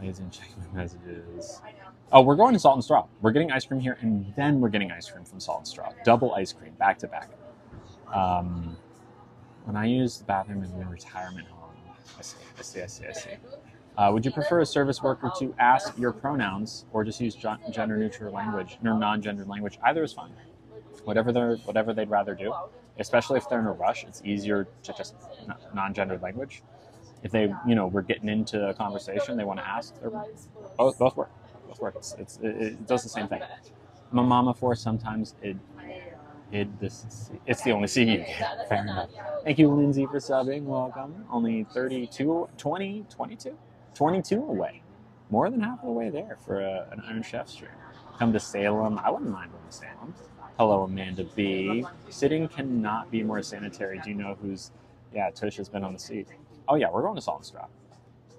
And check my messages. Oh, we're going to Salt and Straw. We're getting ice cream here, and then we're getting ice cream from Salt and Straw. Double ice cream, back to back. When I use the bathroom in a retirement home, I see. Would you prefer a service worker to ask your pronouns, or just use gender-neutral language, or non-gendered language? Either is fine. Whatever they'd rather do. Especially if they're in a rush, it's easier to just non-gendered language. If they, we're getting into a conversation, they want to ask, both work. It does the same thing. I'm a mama for sometimes it's the only C you get. Fair enough. Thank you, Lindsay, for subbing. Welcome. Only 22 away. More than half of the way there for an Iron Chef stream. Come to Salem. I wouldn't mind going to Salem. Hello, Amanda B. Sitting cannot be more sanitary. Do you know who's... Yeah, Tush has been on the seat. Oh, yeah, we're going to Salt and Straw.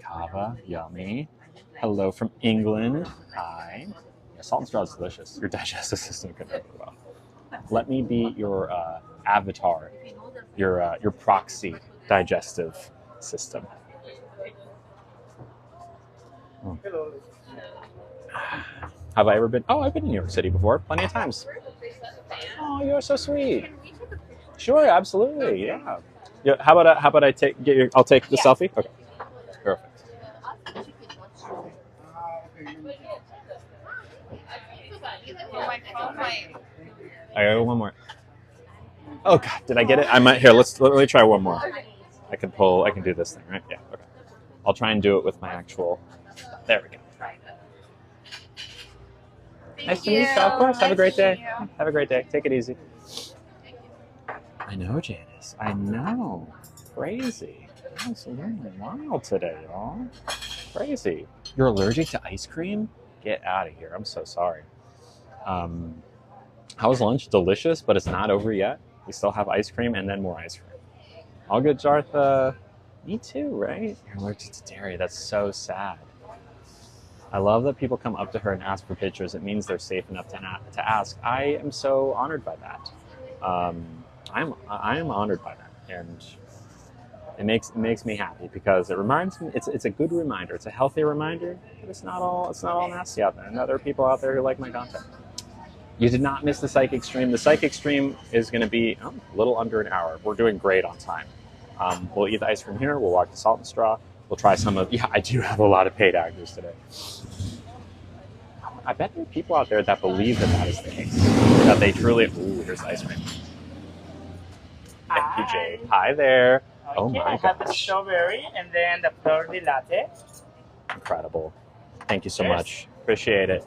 Kava, yummy. Hello from England. Hi. Yeah, salt and straw is delicious. Your digestive system could never well. Let me be your avatar, your proxy digestive system. Oh. Have I ever been? Oh, I've been in New York City before, plenty of times. Oh, you're so sweet. Sure, absolutely, yeah. Yeah. How about I I'll take the selfie. Okay, perfect. I got one more. Oh God, did I get it? I might. Here, let me try one more. I can do this thing, right? Yeah. Okay. I'll try and do it with my actual. There we go. Nice to meet you. Of course. Have a great day. Have a great day. Take it easy. I know, Janice. I know. Crazy. Absolutely wild today, y'all. Crazy. You're allergic to ice cream? Get out of here. I'm so sorry. How was lunch? Delicious, but it's not over yet. We still have ice cream and then more ice cream. All good, Jartha. Me too, right? You're allergic to dairy. That's so sad. I love that people come up to her and ask for pictures. It means they're safe enough to ask. I am so honored by that. I am honored by that, and it makes me happy because it reminds me. It's a good reminder. It's a healthy reminder that it's not all nasty out there. And there are people out there who like my content. You did not miss the Psychic Stream. The Psychic Stream is going to be a little under an hour. We're doing great on time. We'll eat the ice cream here. We'll walk the Salt and Straw. We'll try some of. Yeah, I do have a lot of paid actors today. I bet there are people out there that believe that is the case. That they truly. Ooh, here's the ice cream. Thank you, Jay. Hi there. Okay, Oh my I have the gosh. strawberry and then the fleur de latte. Incredible. Thank you so Yes. much. Appreciate it.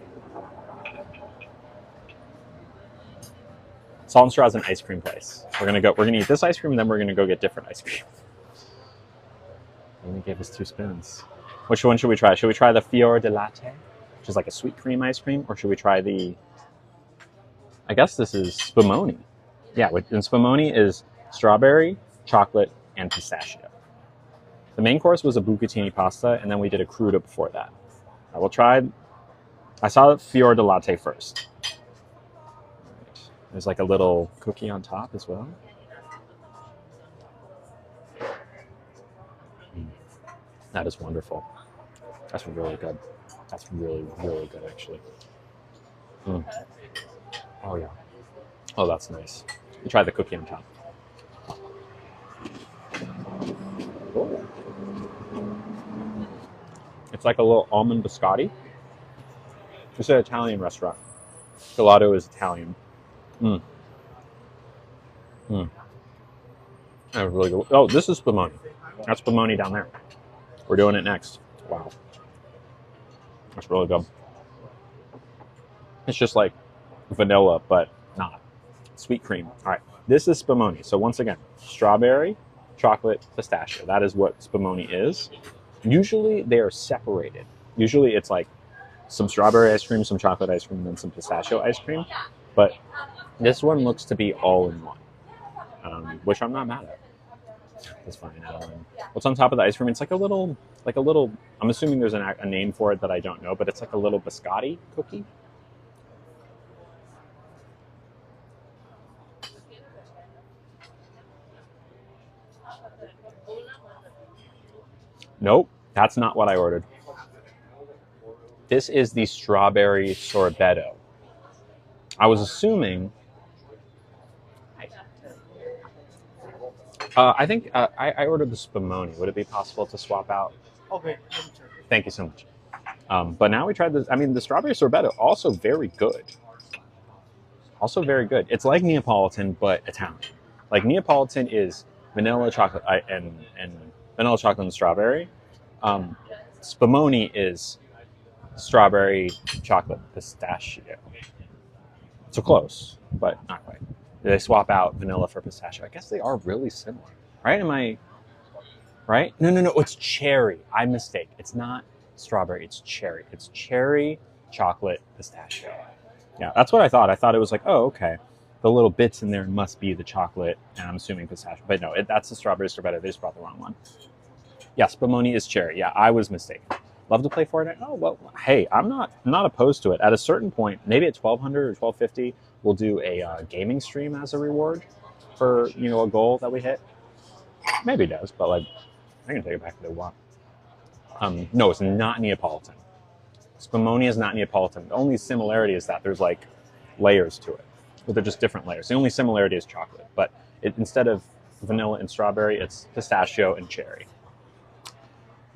Salt and Straw is an ice cream place. We're gonna eat this ice cream and then we're gonna go get different ice cream. They only gave us 2 spoons. Which one should we try? Should we try the fior de latte, which is like a sweet cream ice cream, or should we try the? I guess this is spumoni. Yeah, and spumoni is strawberry, chocolate, and pistachio. The main course was a bucatini pasta, and then we did a cruda before that. I will try. I saw the fior de latte first. There's like a little cookie on top as well. That is wonderful. That's really good. That's really, really good, actually. Oh, yeah. Oh, that's nice. You try the cookie on top. Ooh. It's like a little almond biscotti. It's an Italian restaurant. Gelato is Italian. That was really good. Oh, this is spumoni. That's spumoni down there. We're doing it next. Wow. That's really good. It's just like vanilla, but not. Sweet cream. All right. This is spumoni. So once again, strawberry, chocolate, pistachio. That is what spumoni is. Usually they are separated. Usually it's like some strawberry ice cream, some chocolate ice cream, and then some pistachio ice cream. But this one looks to be all in one, which I'm not mad at. That's fine, Adeline. What's on top of the ice cream? It's like a little. I'm assuming there's a name for it that I don't know, but it's like a little biscotti cookie. Nope, that's not what I ordered. This is the strawberry sorbetto. I was assuming. I think I ordered the spumoni. Would it be possible to swap out? Okay, let me check. Thank you so much. But now we tried this. I mean, the strawberry sorbetto, also very good. Also very good. It's like Neapolitan, but Italian. Like Neapolitan is vanilla chocolate and vanilla chocolate and strawberry. Spumoni is strawberry, chocolate, pistachio. So close, but not quite. They swap out vanilla for pistachio. I guess they are really similar, right? Am I right? No. It's cherry. I mistake. It's not strawberry. It's cherry. It's cherry, chocolate, pistachio. Yeah, that's what I thought. I thought it was like, oh, okay. The little bits in there must be the chocolate, and I'm assuming pistachio. But no, that's the strawberry sorbetto. They just brought the wrong one. Yeah, spumoni is cherry. Yeah, I was mistaken. Love to play Fortnite. Oh well, hey, I'm not opposed to it. At a certain point, maybe at 1200 or 1250, we'll do a gaming stream as a reward for a goal that we hit. Maybe it does, but like I can take it back if they want. No, it's not Neapolitan. Spumoni is not Neapolitan. The only similarity is that there's like layers to it, but they're just different layers. The only similarity is chocolate, but instead of vanilla and strawberry, it's pistachio and cherry.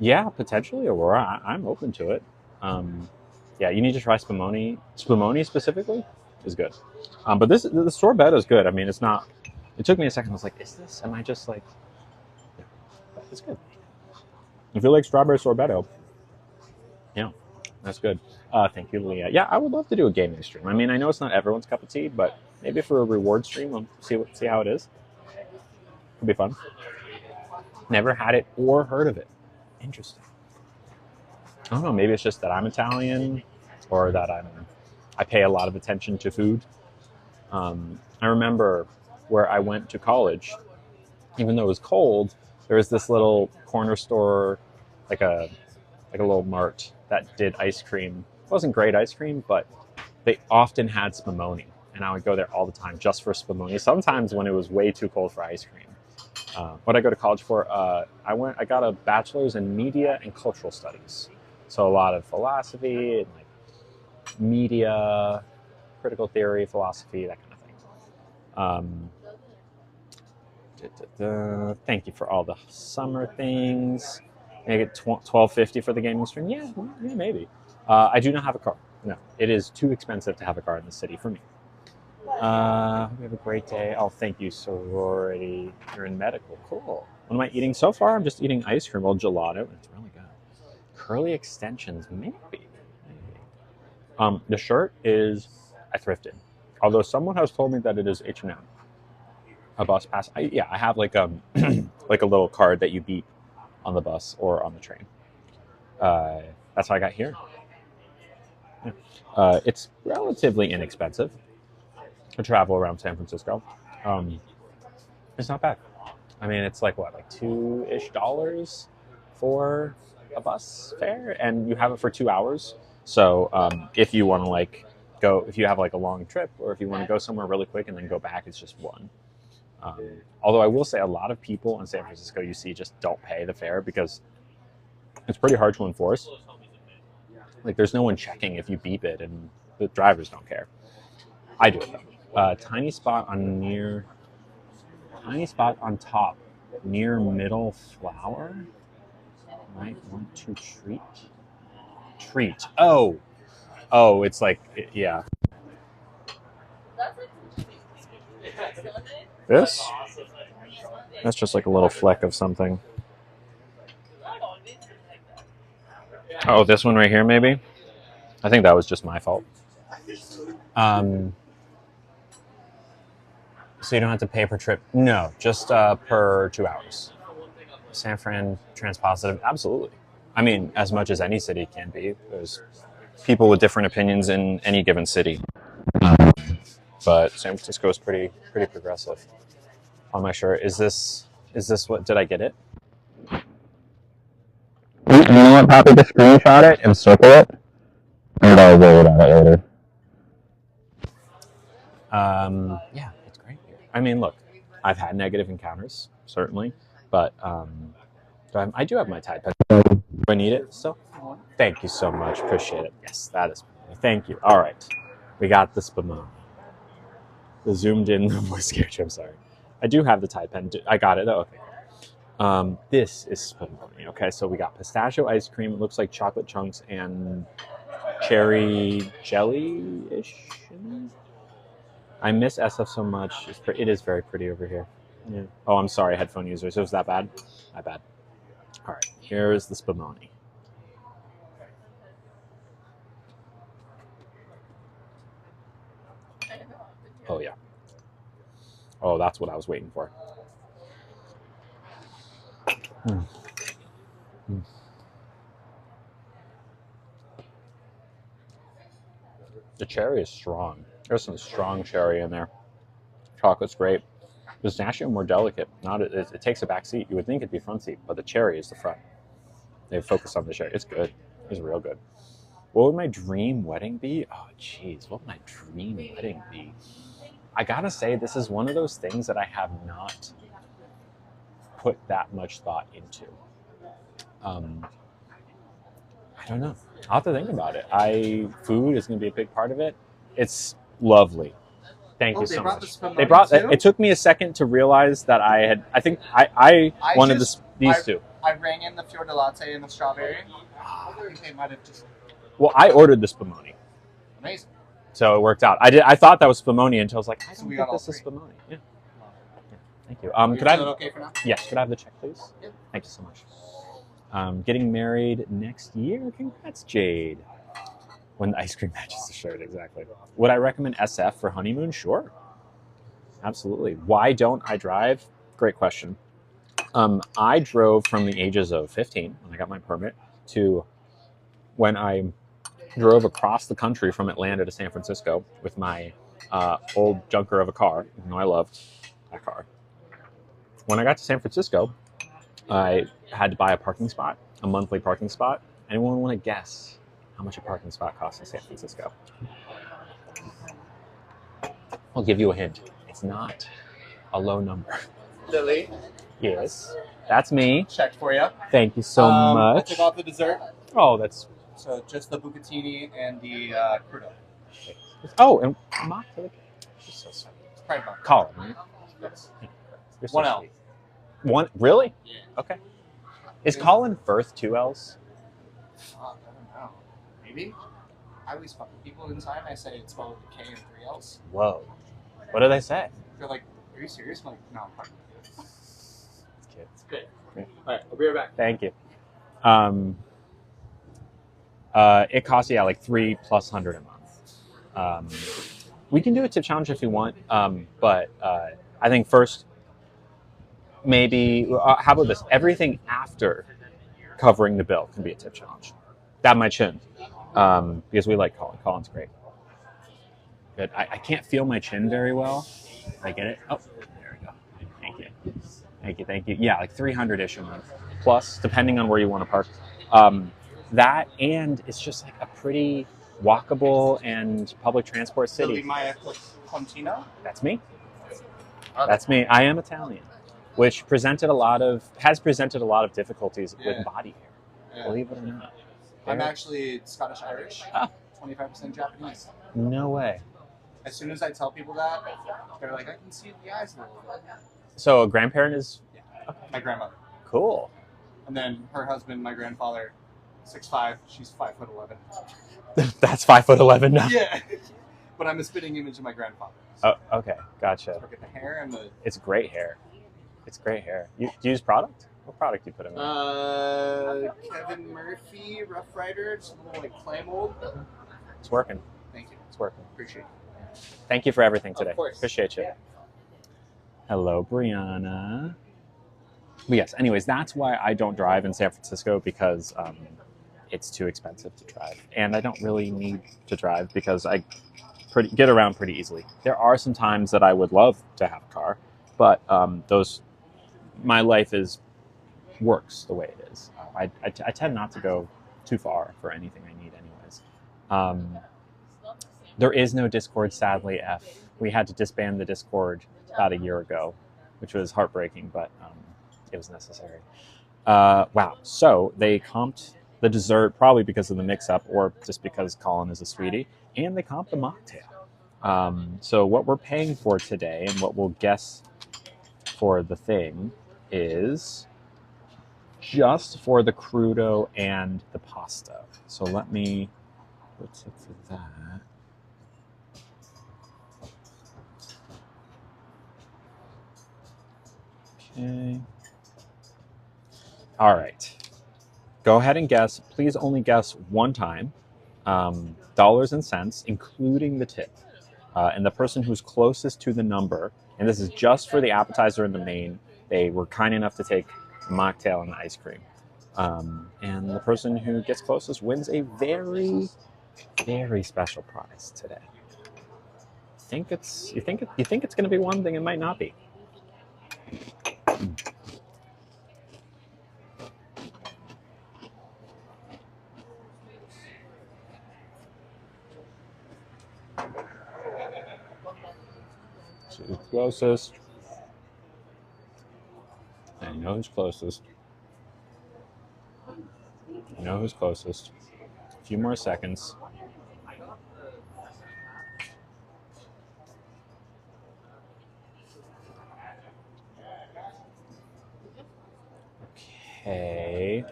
Yeah, potentially, Aurora. I'm open to it. Yeah, you need to try Spumoni. Spumoni specifically is good. But the sorbetto is good. I mean, it's not. It took me a second. I was like, is this? Am I just like? Yeah, but it's good. If you like strawberry sorbetto, yeah, that's good. Thank you, Leah. Yeah, I would love to do a gaming stream. I mean, I know it's not everyone's cup of tea, but maybe for a reward stream, we'll see how it is. It'll be fun. Never had it or heard of it. Interesting. I don't know. Maybe it's just that I'm Italian, or that I pay a lot of attention to food. I remember where I went to college, even though it was cold, there was this little corner store, like a little mart that did ice cream. It wasn't great ice cream, but they often had Spumoni, and I would go there all the time just for Spumoni. Sometimes when it was way too cold for ice cream. What I go to college for, I got a bachelor's in media and cultural studies. So a lot of philosophy and like media, critical theory, philosophy, that kind of thing. Thank you for all the summer things. Can I get $12.50 for the gaming stream? Yeah, maybe. I do not have a car. No, it is too expensive to have a car in the city for me. We have a great day. Oh, thank you, sorority. You're in medical. Cool. What am I eating so far? I'm just eating ice cream, old gelato, and it's really good. Curly extensions, maybe. The shirt is I thrifted. Although someone has told me that it is H&M. A bus pass. I have like like a little card that you beep on the bus or on the train. That's how I got here. Yeah. It's relatively inexpensive to travel around San Francisco. It's not bad. I mean, it's like what, like $2-ish for a bus fare, and you have it for 2 hours. So if you want to like go, if you have like a long trip, or if you want to go somewhere really quick and then go back, it's just one. Although I will say a lot of people in San Francisco you see just don't pay the fare because it's pretty hard to enforce. Like there's no one checking if you beep it, and the drivers don't care. I do it though. Tiny spot on top near middle flower. Might want to treat. Oh, it's like, yeah. This? That's just like a little fleck of something. Oh, this one right here, maybe? I think that was just my fault. So you don't have to pay per trip? No, just per 2 hours. San Fran transpositive? Absolutely. I mean, as much as any city can be. There's people with different opinions in any given city. But San Francisco is pretty progressive. On my shirt, is this what, did I get it? You know what, Poppy, just screenshot it and circle it, and I'll worry about it later. Yeah, it's great here. I mean, look, I've had negative encounters, certainly, but I do have my Tide pen. Do I need it still? Thank you so much. Appreciate it. Yes, that is. Thank you. All right. We got the Spumoni. The zoomed in voice scared you. I'm sorry. I do have the Tide pen. I got it. Oh, okay. This is Spumoni. Okay, so we got pistachio ice cream. It looks like chocolate chunks and cherry jelly-ish. I miss SF so much. It is very pretty over here. Yeah. Oh, I'm sorry, headphone users. It was that bad? My bad. All right, here's the Spumoni. Oh, yeah. Oh, that's what I was waiting for. Mm. Mm. The cherry is strong. There's some strong cherry in there. Chocolate's great. Pistachio more delicate. It takes a back seat. You would think it'd be front seat, but the cherry is the front. They focus on the cherry. It's good. It was real good. What would my dream wedding be? Oh, jeez, what would my dream wedding be? I gotta say, this is one of those things that I have not put that much thought into. I don't know. I'll have to think about it. Food is going to be a big part of it. It's lovely. Thank you so much. They brought it. It took me a second to realize that I had. I think I wanted these two. I rang in the fior di latte and the strawberry. I think they might have just. Well, I ordered the spumoni. Amazing. So it worked out. I thought that was spumoni until I was like, I don't think this is spumoni. Yeah. Thank you. Could I? Okay for now? Yes. Could I have the check, please? Yeah. Thank you so much. Getting married next year. Congrats, Jade. When the ice cream matches the shirt, exactly. Would I recommend SF for honeymoon? Sure. Absolutely. Why don't I drive? Great question. I drove from the ages of 15 when I got my permit to when I drove across the country from Atlanta to San Francisco with my old junker of a car, even though I loved that car. When I got to San Francisco, I had to buy a parking spot, a monthly parking spot. Anyone want to guess how much a parking spot costs in San Francisco? I'll give you a hint. It's not a low number. Lily. Yes, that's me. Check for you. Thank you so much. I took off the dessert. Oh, that's... So just the bucatini and the crudo. Oh, and mock for the cake. You're so sweet. Pride month. Colin, right? Yes. You're so 1 L. sweet. One? Really? Yeah. Okay. Is Colin Firth 2 L's? Fuck, I don't know. Maybe? I always fuck with people inside and I say it's spelled with a K and 3 L's. Whoa. What do they say? They're like, are you serious? I'm like, no, I'm fucking with you. It's cute. It's good. Yeah. Alright, I'll be right back. Thank you. It costs, yeah, like $300+ a month. We can do a tip challenge if you want, but I think first, maybe, how about this? Everything after covering the bill can be a tip challenge. That my chin, because we like Colin. Colin's great. Good. I can't feel my chin very well. I get it. Oh, there we go. Thank you. Thank you. Thank you. Yeah, like 300-ish a month. Plus, depending on where you want to park. That, and it's just like a pretty walkable and public transport city. Lily Maya Contino? That's me. That's me. I am Italian, which has presented a lot of difficulties with body hair. Yeah. Believe it or not. I'm actually Scottish-Irish. Ah. 25% Japanese. No way. As soon as I tell people that, they're like, I can see the eyes a little bit. So a grandparent is... Yeah. My grandmother. Cool. And then her husband, my grandfather, 6'5", she's 5'11". That's 5'11" now. Yeah. But I'm a spitting image of my grandfather. Oh, okay. Gotcha. Look at the hair and the... It's great hair. It's great hair. You use product? What product do you put in there? Kevin Murphy, Rough Rider. It's a little like clay mold. It's working. Thank you. It's working. Appreciate it. Thank you for everything today. Of course. Appreciate you. Yeah. Hello, Brianna. But yes, anyways, that's why I don't drive in San Francisco, because it's too expensive to drive. And I don't really need to drive because I get around pretty easily. There are some times that I would love to have a car, but my life works the way it is. I tend not to go too far for anything I need anyways. There is no Discord, sadly, F. We had to disband the Discord about a year ago, which was heartbreaking, but it was necessary. Wow. So they comped the dessert, probably because of the mix-up or just because Colin is a sweetie, and they comped the mocktail. So what we're paying for today and what we'll guess for the thing is just for the crudo and the pasta. So let me, what's it for that? Okay. All right. Go ahead and guess. Please only guess one time. Dollars and cents, including the tip. And the person who's closest to the number, and this is just for the appetizer and the main, they were kind enough to take the mocktail and the ice cream. And the person who gets closest wins a very, very special prize today. You think it's going to be one thing, it might not be. Who's closest? I know who's closest. I know who's closest. A few more seconds. Okay.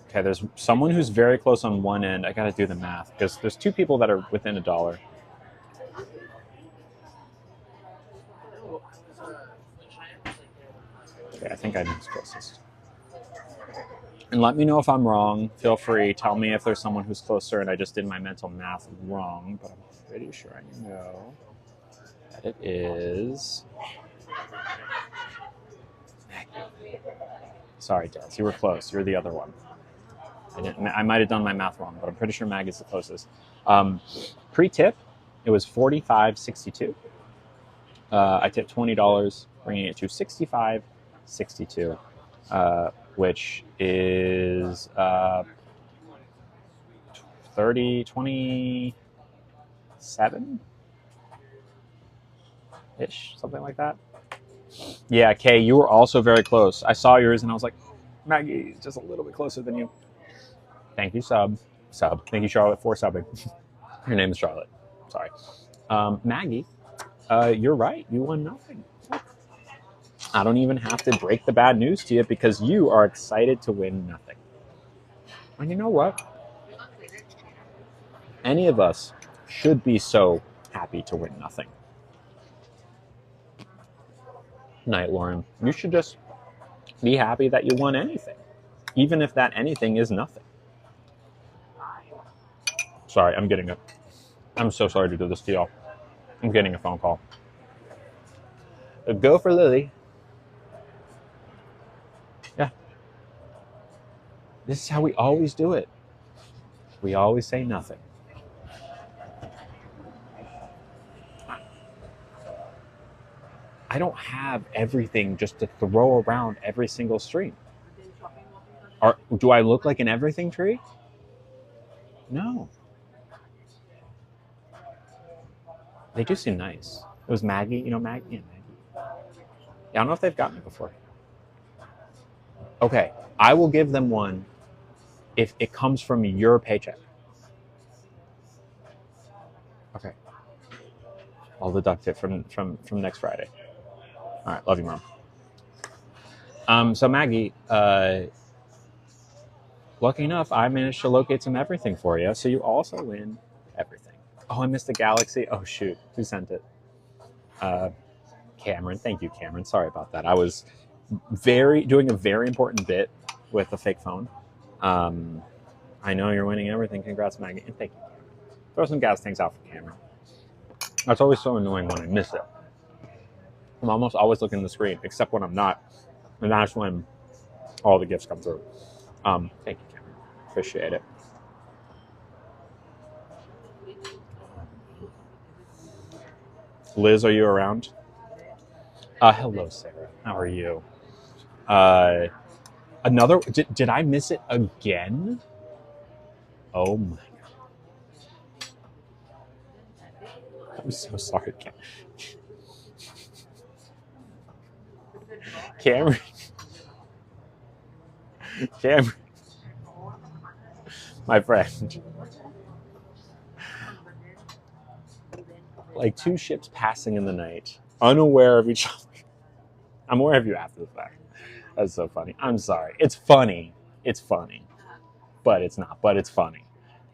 Okay, there's someone who's very close on one end. I gotta do the math because there's two people that are within $1. Okay, I think I know who's closest. And let me know if I'm wrong. Feel free. Tell me if there's someone who's closer and I just did my mental math wrong, but I'm pretty sure I know that it is. Sorry, Des. You were close. You're the other one. I might have done my math wrong, but I'm pretty sure Mag is the closest. Pre-tip, it was $45.62. I tipped $20, bringing it to $65.62, which is 27-ish, something like that. Yeah, Kay, you were also very close. I saw yours and I was like, Maggie is just a little bit closer than you. Thank you, Sub. Thank you, Charlotte, for subbing. Her name is Charlotte. Sorry. Maggie, you're right. You won nothing. I don't even have to break the bad news to you because you are excited to win nothing. And you know what? Any of us should be so happy to win nothing. Night, Lauren. You should just be happy that you won anything, even if that anything is nothing. Sorry, I'm so sorry to do this to y'all. I'm getting a phone call. Go for Lily. Yeah. This is how we always do it. We always say nothing. I don't have everything just to throw around every single stream. Do I look like an everything tree? No. They do seem nice. It was Maggie, Maggie and Maggie. Yeah, I don't know if they've gotten it before. Okay, I will give them one if it comes from your paycheck. Okay. I'll deduct it from next Friday. All right, love you, Mom. So Maggie, lucky enough, I managed to locate some everything for you, so you also win everything. Oh, I missed the galaxy. Oh shoot, who sent it? Cameron. Thank you, Cameron. Sorry about that. I was doing a very important bit with a fake phone. I know you're winning everything. Congrats, Maggie, and thank you. Throw some gas tanks out for Cameron. That's always so annoying when I miss it. I'm almost always looking at the screen, except when I'm not, and that's when all the gifts come through. Thank you, Cameron. Appreciate it. Liz, are you around? Hello, Sarah. How are you? Another. Did I miss it again? Oh my god! I'm so sorry, Cameron. Cameron, my friend. Like two ships passing in the night, unaware of each other. I'm aware of you after the fact. That's so funny. I'm sorry. It's funny. It's funny. But it's not. But it's funny.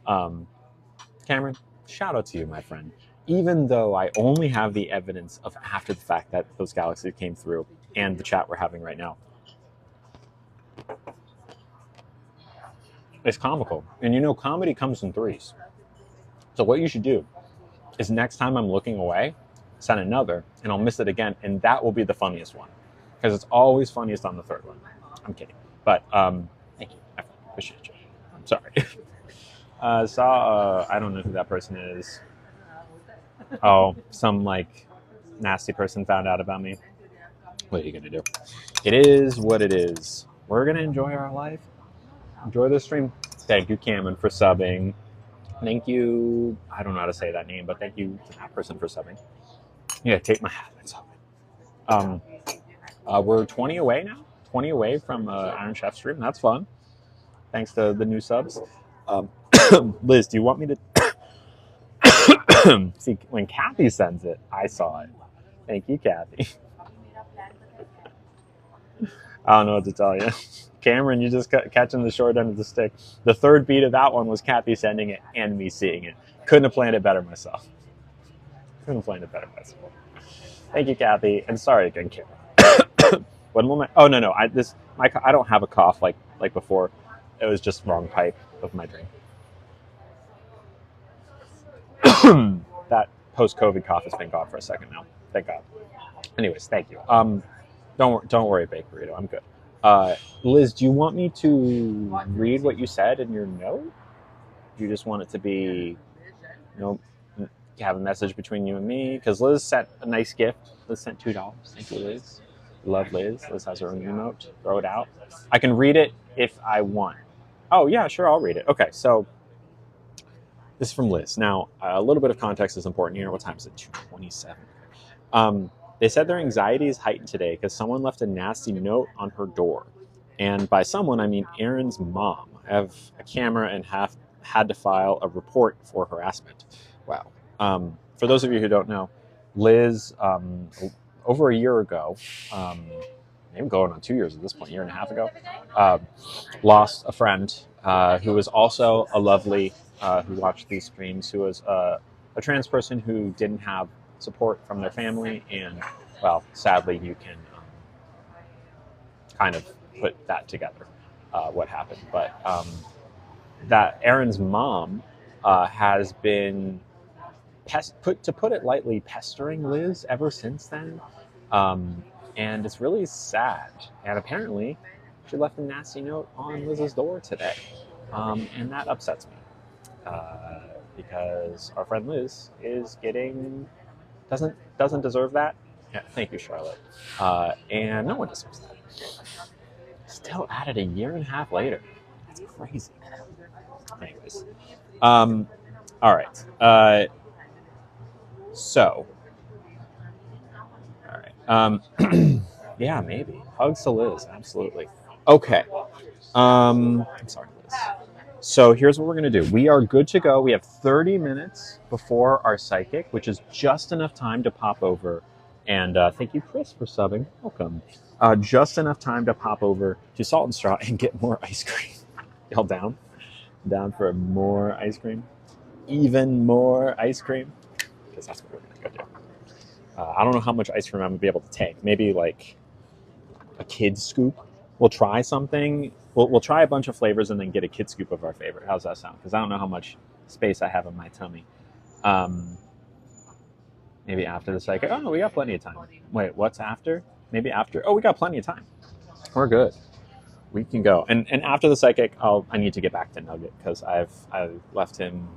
Cameron, shout out to you, my friend. Even though I only have the evidence of after the fact that those galaxies came through and the chat we're having right now. It's comical. And comedy comes in threes. So what you should do is next time I'm looking away, send another, and I'll miss it again, and that will be the funniest one. Because it's always funniest on the third one. I'm kidding. But thank you. I appreciate you. I'm sorry. I don't know who that person is. Oh, some nasty person found out about me. What are you gonna do? It is what it is. We're gonna enjoy our life. Enjoy the stream. Thank you, Cameron, for subbing. Thank you. I don't know how to say that name, but thank you to that person for subbing. Yeah, take my hat. That's all. We're 20 away now. 20 away from Iron Chef stream. That's fun. Thanks to the new subs. Liz, do you want me to see when Kathy sends it? I saw it. Thank you, Kathy. I don't know what to tell you. Cameron, you just catching the short end of the stick. The third beat of that one was Kathy sending it and me seeing it. Couldn't have planned it better myself. Couldn't have planned it better myself. Thank you, Kathy, and sorry again, Cameron. One moment. Oh no, I don't have a cough like before. It was just wrong pipe of my drink. That post-COVID cough has been gone for a second now. Thank God. Anyways, thank you. Don't worry, Baked Burrito. I'm good. Liz, do you want me to read what you said in your note? Do you just want it to be, have a message between you and me? Because Liz sent a nice gift. Liz sent $2. Thank you, Liz. Love Liz. Liz has her own emote. Throw it out. I can read it if I want. Oh, yeah, sure, I'll read it. Okay, so this is from Liz. Now, a little bit of context is important here. What time is it? 2:27. They said their anxiety is heightened today because someone left a nasty note on her door. And by someone, I mean Aaron's mom. I have a camera and had to file a report for harassment. Wow. For those of you who don't know, Liz, over a year ago, maybe going on 2 years at this point, 1.5 years ago, lost a friend who was also a lovely, who watched these streams, who was a trans person who didn't have support from their family, and well, sadly, you can kind of put that together, what happened. But that Aaron's mom has been, to put it lightly, pestering Liz ever since then, and it's really sad. And apparently, she left a nasty note on Liz's door today, and that upsets me because our friend Liz is doesn't deserve that. Yeah, thank you, Charlotte. And no one deserves that. Still at it 1.5 years later. That's crazy. Anyways, all right. So, all right. Yeah, maybe hugs to Liz. Absolutely. Okay. I'm sorry, Liz. So here's what we're going to do. We are good to go. We have 30 minutes before our psychic, which is just enough time to pop over. And thank you, Chris, for subbing. Welcome. Just enough time to pop over to Salt and Straw and get more ice cream. Y'all down? Down for more ice cream? Even more ice cream? Because that's what we're going to go do. I don't know how much ice cream I'm going to be able to take. Maybe like a kid's scoop. We'll try something. We'll try a bunch of flavors and then get a kid scoop of our favorite. How's that sound? Because I don't know how much space I have in my tummy. Maybe after the psychic. Oh, no, we got plenty of time. Wait, what's after? Maybe after. Oh, we got plenty of time. We're good. We can go. And after the psychic, I need to get back to Nugget because I left him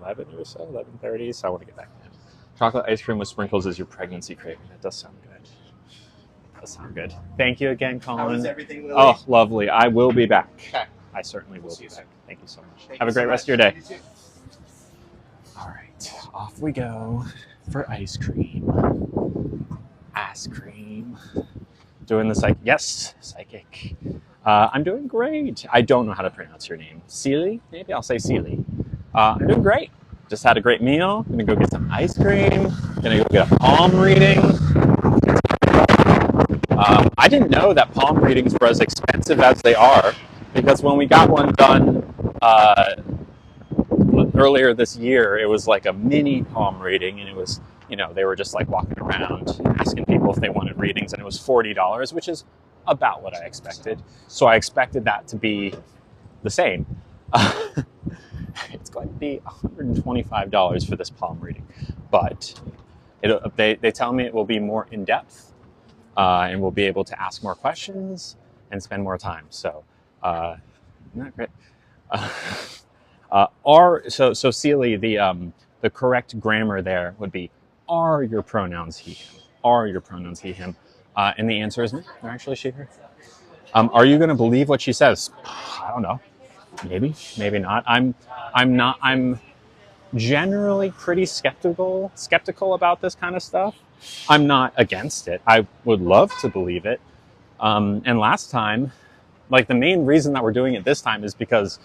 11 or so, 11:30. So I want to get back to him. Chocolate ice cream with sprinkles is your pregnancy craving. That does sound good. That sounds good. Thank you again, Colin. How is everything, Lily? Oh, lovely. I will be back. Okay. I certainly will be back. Thank you so much. Thank Have a you so great rest much. of your day. You too. All right. Off we go for ice cream. Ice cream. Doing the psychic. Yes, psychic. I'm doing great. I don't know how to pronounce your name. Seely? Maybe I'll say Seely. I'm doing great. Just had a great meal. Gonna go get some ice cream. Gonna go get a palm reading. I didn't know that palm readings were as expensive as they are, because when we got one done earlier this year, it was like a mini palm reading, and it was, they were just like walking around asking people if they wanted readings, and it was $40, which is about what I expected. So I expected that to be the same. It's going to be $125 for this palm reading, but they tell me it will be more in depth. And we'll be able to ask more questions and spend more time. So, not great. So Seely, the correct grammar there would be, are your pronouns he, him? Are your pronouns he, him? And the answer is no, they're actually she, her. Are you going to believe what she says? I don't know. Maybe, maybe not. I'm generally pretty skeptical about this kind of stuff. I'm not against it. I would love to believe it. And last time, like the main reason that we're doing it this time is because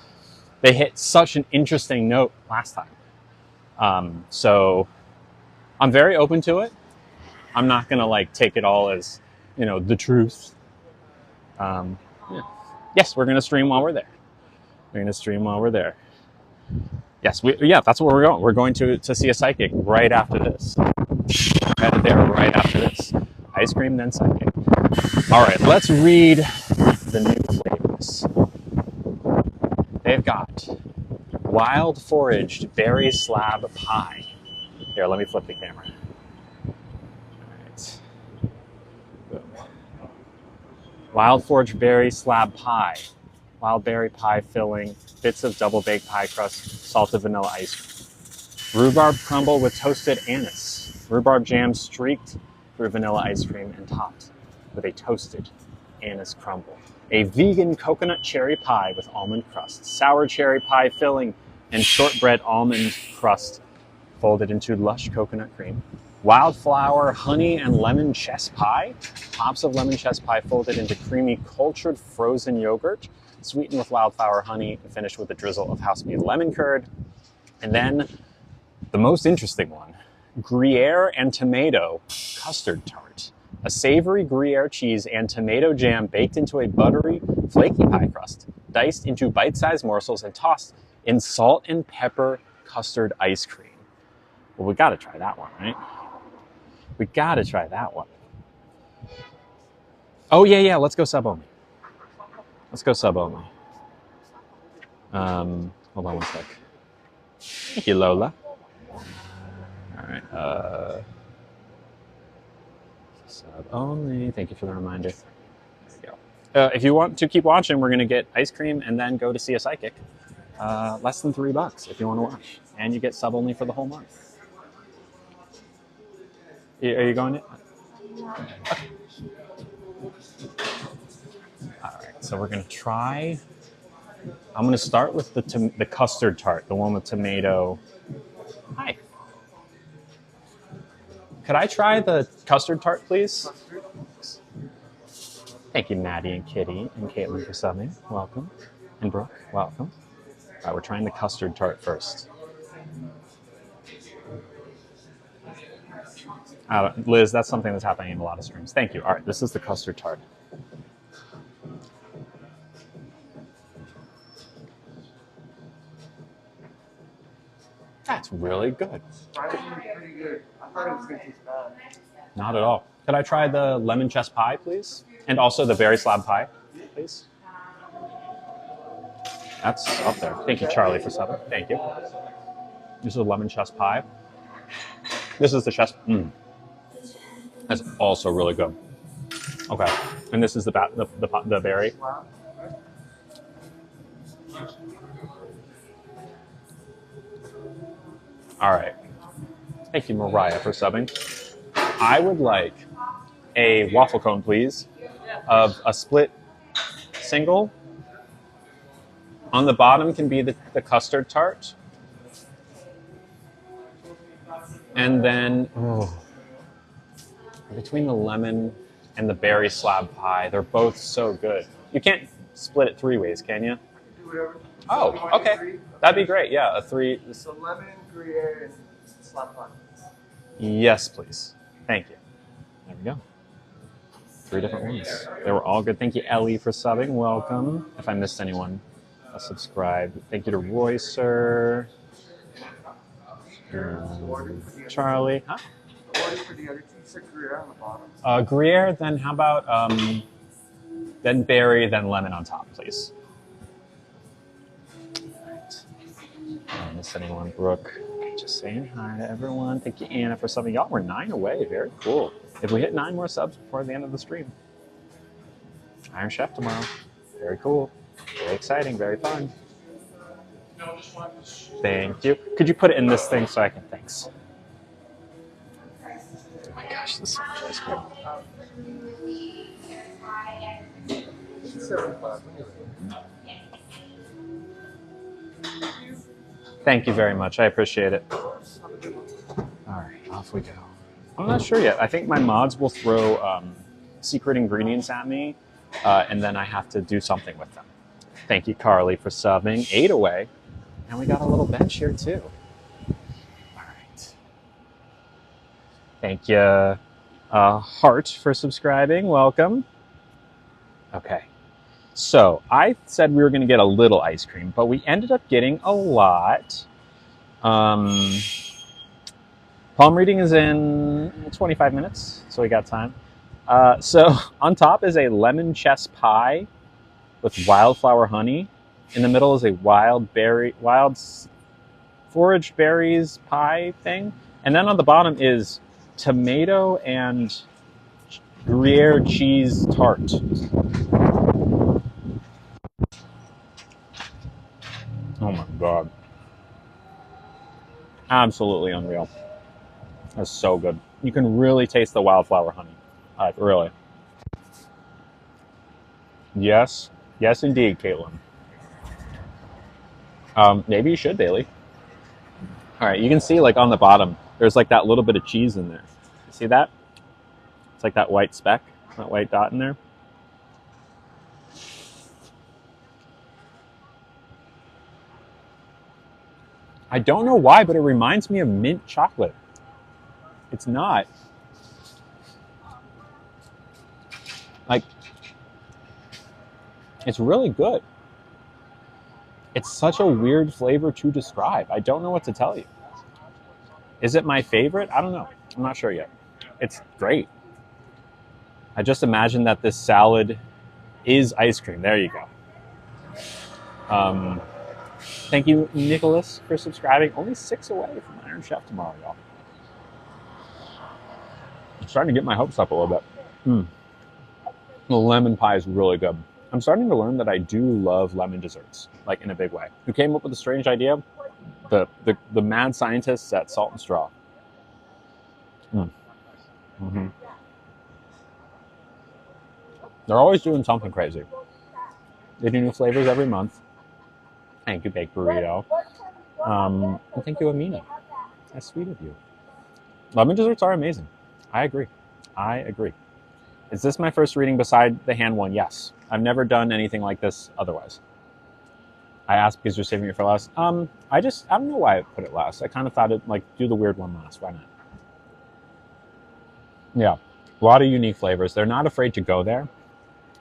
they hit such an interesting note last time. So I'm very open to it. I'm not gonna like take it all as, you know, the truth. Yeah. Yes, we're gonna stream while we're there. We're gonna stream while we're there. Yes, yeah, that's where we're going. We're going to see a psychic right after this. We're headed there right after this. Ice cream, then psychic. All right, let's read the new flavors. They've got wild foraged berry slab pie. Here, let me flip the camera. All right. Boom. Wild foraged berry slab pie. Wild berry pie filling, bits of double baked pie crust, salted vanilla ice cream. Rhubarb crumble with toasted anise. Rhubarb jam streaked through vanilla ice cream and topped with a toasted anise crumble. A vegan coconut cherry pie with almond crust. Sour cherry pie filling and shortbread almond crust folded into lush coconut cream. Wildflower honey and lemon chess pie. Tops of lemon chess pie folded into creamy cultured frozen yogurt. Sweetened with wildflower honey and finished with a drizzle of house-made lemon curd. And then the most interesting one, Gruyere and tomato custard tart. A savory Gruyere cheese and tomato jam baked into a buttery, flaky pie crust, diced into bite-sized morsels and tossed in salt and pepper custard ice cream. Well, we gotta try that one, right? We gotta try that one. Oh yeah, let's go sub only. Let's go sub only. Hold on one sec. Thank you, Lola. All right. Sub only. Thank you for the reminder. There you go. If you want to keep watching, we're gonna get ice cream and then go to see a psychic. Less than $3 if you want to watch, and you get sub only for the whole month. Are you going to? Okay. All right. So we're gonna try. I'm going to start with the custard tart, the one with tomato. Hi. Could I try the custard tart, please? Thank you, Maddie and Kitty and Caitlin for subbing. Welcome. And Brooke, welcome. All right, we're trying the custard tart first. Liz, that's something that's happening in a lot of streams. Thank you. All right, this is the custard tart. That's really good. Pretty good. I thought it was going to taste bad. Not at all. Could I try the lemon chess pie, please? And also the berry slab pie, please? That's up there. Thank you, Charlie, for subbing. Thank you. This is a lemon chess pie. This is the chess. That's also really good. Okay. And this is the berry. All right. Thank you, Mariah, for subbing. I would like a waffle cone, please, of a split single. On the bottom can be the custard tart. And then, between the lemon and the berry slab pie, they're both so good. You can't split it 3 ways, can you? Do whatever. Oh, okay. That'd be great. Yeah, a 3. So lemon, Gruyere, and slap pie. Yes, please. Thank you. There we go. 3 different ones. They were all good. Thank you, Ellie, for subbing. Welcome. If I missed anyone, I'll subscribe. Thank you to Roy, sir. Charlie. Huh? Order for the other two. You said Gruyere on the bottom. Gruyere, then how about then berry, then lemon on top, please. All right. I don't miss anyone. Brooke, just saying hi to everyone. Thank you, Anna, for subbing. Y'all were 9 away. Very cool. If we hit 9 more subs before the end of the stream, Iron Chef tomorrow. Very cool. Very exciting. Very fun. Thank you. Could you put it in this thing so I can? Thanks. Oh my gosh, this is so much ice cream. Thank you very much. I appreciate it. All right, off we go. I'm not sure yet. I think my mods will throw secret ingredients at me, and then I have to do something with them. Thank you, Carly, for subbing. 8 away. And we got a little bench here, too. All right. Thank you, Heart, for subscribing. Welcome. Okay. So I said we were going to get a little ice cream, but we ended up getting a lot. Palm reading is in 25 minutes, so we got time. So on top is a lemon chess pie with wildflower honey. In the middle is a wild forage berries pie thing. And then on the bottom is tomato and Gruyere cheese tart. Oh my God. Absolutely unreal. That's so good. You can really taste the wildflower honey. Like, really. Yes. Yes, indeed, Caitlin. Maybe you should, Bailey. All right, you can see like on the bottom, there's like that little bit of cheese in there. You see that? It's like that white speck, that white dot in there. I don't know why, but it reminds me of mint chocolate. It's not. Like, it's really good. It's such a weird flavor to describe. I don't know what to tell you. Is it my favorite? I don't know. I'm not sure yet. It's great. I just imagine that this salad is ice cream. There you go. Thank you, Nicholas, for subscribing. Only 6 away from Iron Chef tomorrow, y'all. I'm starting to get my hopes up a little bit. The lemon pie is really good. I'm starting to learn that I do love lemon desserts, like in a big way. Who came up with the strange idea? The mad scientists at Salt and Straw. They're always doing something crazy. They do new flavors every month. Thank you, Baked Burrito. And thank you, Amina. That's sweet of you. Lemon desserts are amazing. I agree. Is this my first reading beside the hand one? Yes. I've never done anything like this otherwise. I asked because you're saving it for last. I don't know why I put it last. I kind of thought it, like, do the weird one last. Why not? Yeah. A lot of unique flavors. They're not afraid to go there.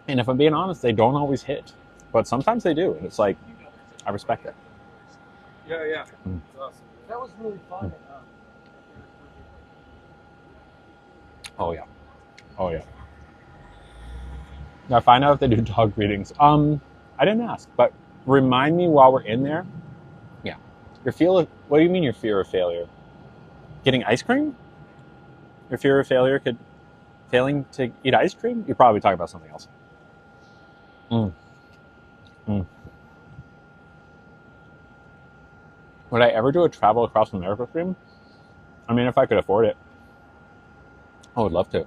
And if I'm being honest, they don't always hit. But sometimes they do. And it's like, I respect it. Yeah. Awesome. That was really fun. Oh, yeah. Now, find out if they do dog readings. I didn't ask, but remind me while we're in there. Yeah. What do you mean your fear of failure? Getting ice cream? Your fear of failure failing to eat ice cream? You're probably talking about something else. Would I ever do a travel across America stream? I mean, if I could afford it, I would love to.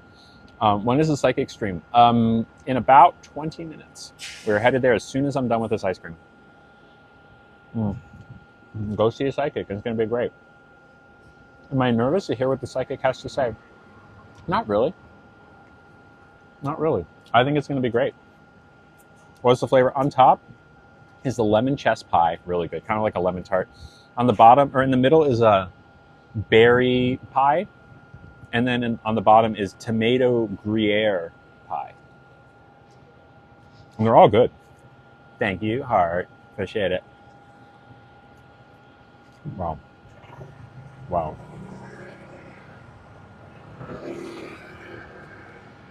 When is the psychic stream? In about 20 minutes. We're headed there as soon as I'm done with this ice cream. Go see a psychic. It's going to be great. Am I nervous to hear what the psychic has to say? Not really. I think it's going to be great. What's the flavor? On top is the lemon chess pie. Really good. Kind of like a lemon tart. On the bottom, or in the middle, is a berry pie. And then on the bottom is tomato Gruyere pie. And they're all good. Thank you, Heart. Appreciate it. Wow.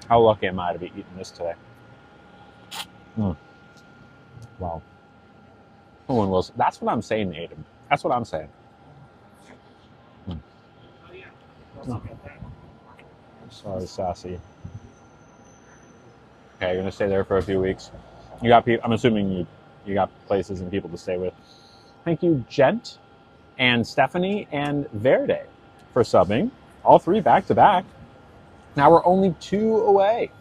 How lucky am I to be eating this today? Wow. Owen Wilson. That's what I'm saying, Aiden. That's what I'm saying. Sorry, Sassy. Okay, you're gonna stay there for a few weeks. You got people. I'm assuming you got places and people to stay with. Thank you, Gent, and Stephanie, and Verde for subbing. All 3 back to back. Now we're only 2 away.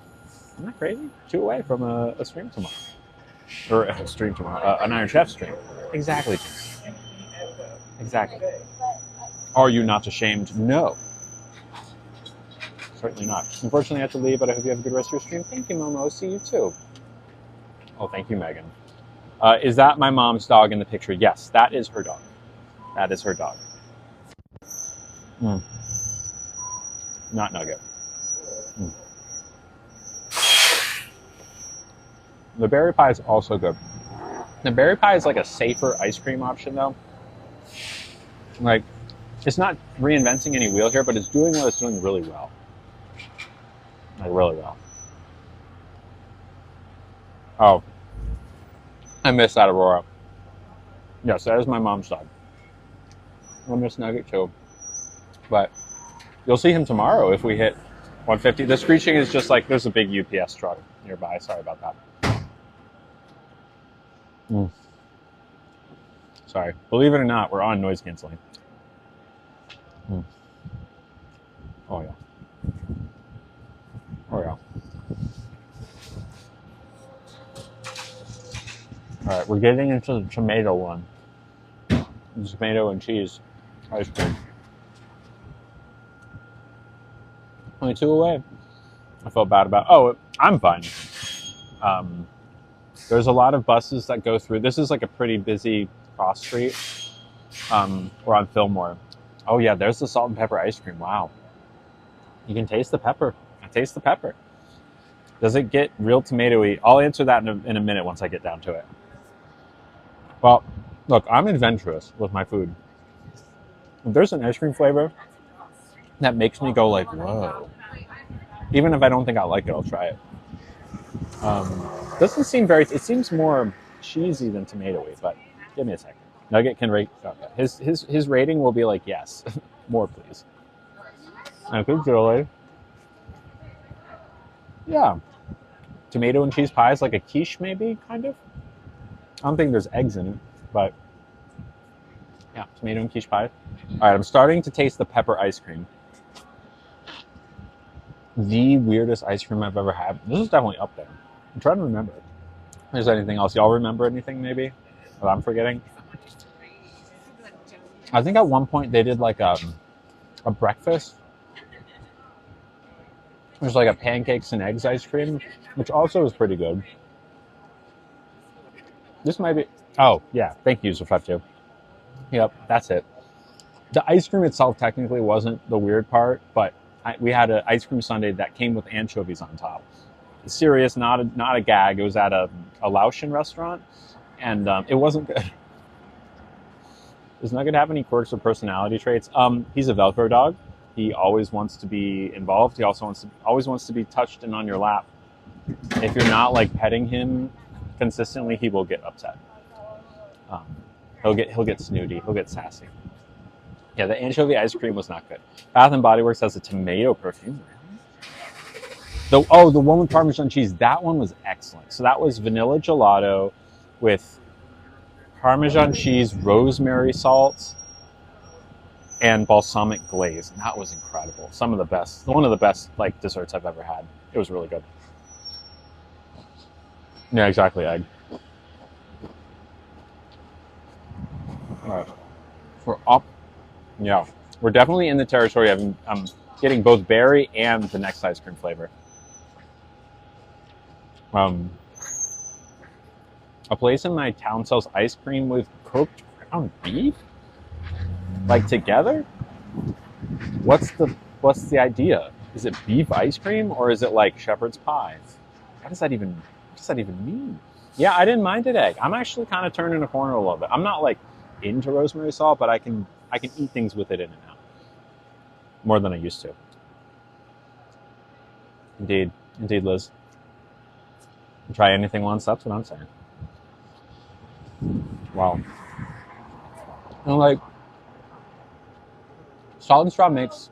Isn't that crazy? 2 away from a stream tomorrow, or a stream tomorrow, an Iron Chef stream. Exactly. Exactly. Are you not ashamed? No. certainly not. Unfortunately, I have to leave, but I hope you have a good rest of your stream. Thank you, Momo. See you too. Oh, thank you, Megan. Is that my mom's dog in the picture? Yes, that is her dog. That is her dog. Mm. Not Nugget. Mm. The berry pie is also good. The berry pie is like a safer ice cream option, though. Like, it's not reinventing any wheel here, but it's doing what it's doing really well. Like, really well. Oh. I miss that Aurora. Yes, that is my mom's dog. I miss Nugget too. But you'll see him tomorrow if we hit 150. The screeching is just like there's a big UPS truck nearby. Sorry about that. Mm. Sorry. Believe it or not, we're on noise canceling. Mm. Oh, yeah. Oh, yeah. All right, we're getting into the tomato one. The tomato and cheese ice cream. Only 2 away. I felt bad about. Oh, I'm fine. There's a lot of buses that go through. This is like a pretty busy cross street. We're on Fillmore. Oh yeah, there's the salt and pepper ice cream. Wow. You can taste the pepper. I taste the pepper. Does it get real tomatoey? I'll answer that in a minute once I get down to it. Well, look, I'm adventurous with my food. If there's an ice cream flavor that makes me go like, whoa. Even if I don't think I like it, I'll try it. Doesn't seem very, it seems more cheesy than tomatoey, but give me a second. Nugget can rate, okay. His rating will be like, yes, more please. Okay, Julie. Yeah. Tomato and cheese pie is like a quiche maybe, kind of. I don't think there's eggs in it, but yeah, tomato and quiche pie. All right, I'm starting to taste the pepper ice cream. The weirdest ice cream I've ever had. This is definitely up there. I'm trying to remember. If there's anything else? Y'all remember anything maybe that I'm forgetting? I think at one point they did like a breakfast. There's like a pancakes and eggs ice cream, which also was pretty good. This might be. Oh yeah, thank you, Zafetu. Yep, that's it. The ice cream itself technically wasn't the weird part, but we had an ice cream sundae that came with anchovies on top. Serious, not a gag. It was at a Laotian restaurant, and it wasn't good. Does Nugget have any quirks or personality traits? He's a Velcro dog. He always wants to be involved. He also always wants to be touched and on your lap. If you're not like petting him consistently, he will get upset. He'll get snooty. He'll get sassy. Yeah, the anchovy ice cream was not good. Bath and Body Works has a tomato perfume. The one with Parmesan cheese. That one was excellent. So that was vanilla gelato with Parmesan cheese, rosemary salt, and balsamic glaze. And that was incredible. One of the best like desserts I've ever had. It was really good. Yeah, exactly, egg. All right, we're up. Yeah, we're definitely in the territory of I'm getting both berry and the next ice cream flavor. A place in my town sells ice cream with cooked ground beef, like together. What's the idea? Is it beef ice cream or is it like shepherd's pie? What does that even mean? Yeah, I didn't mind it, egg. I'm actually kind of turning a corner a little bit. I'm not like into rosemary salt, but I can eat things with it in and out more than I used to. Indeed, Liz. Try anything once. That's what I'm saying. Wow. And like salt and straw mix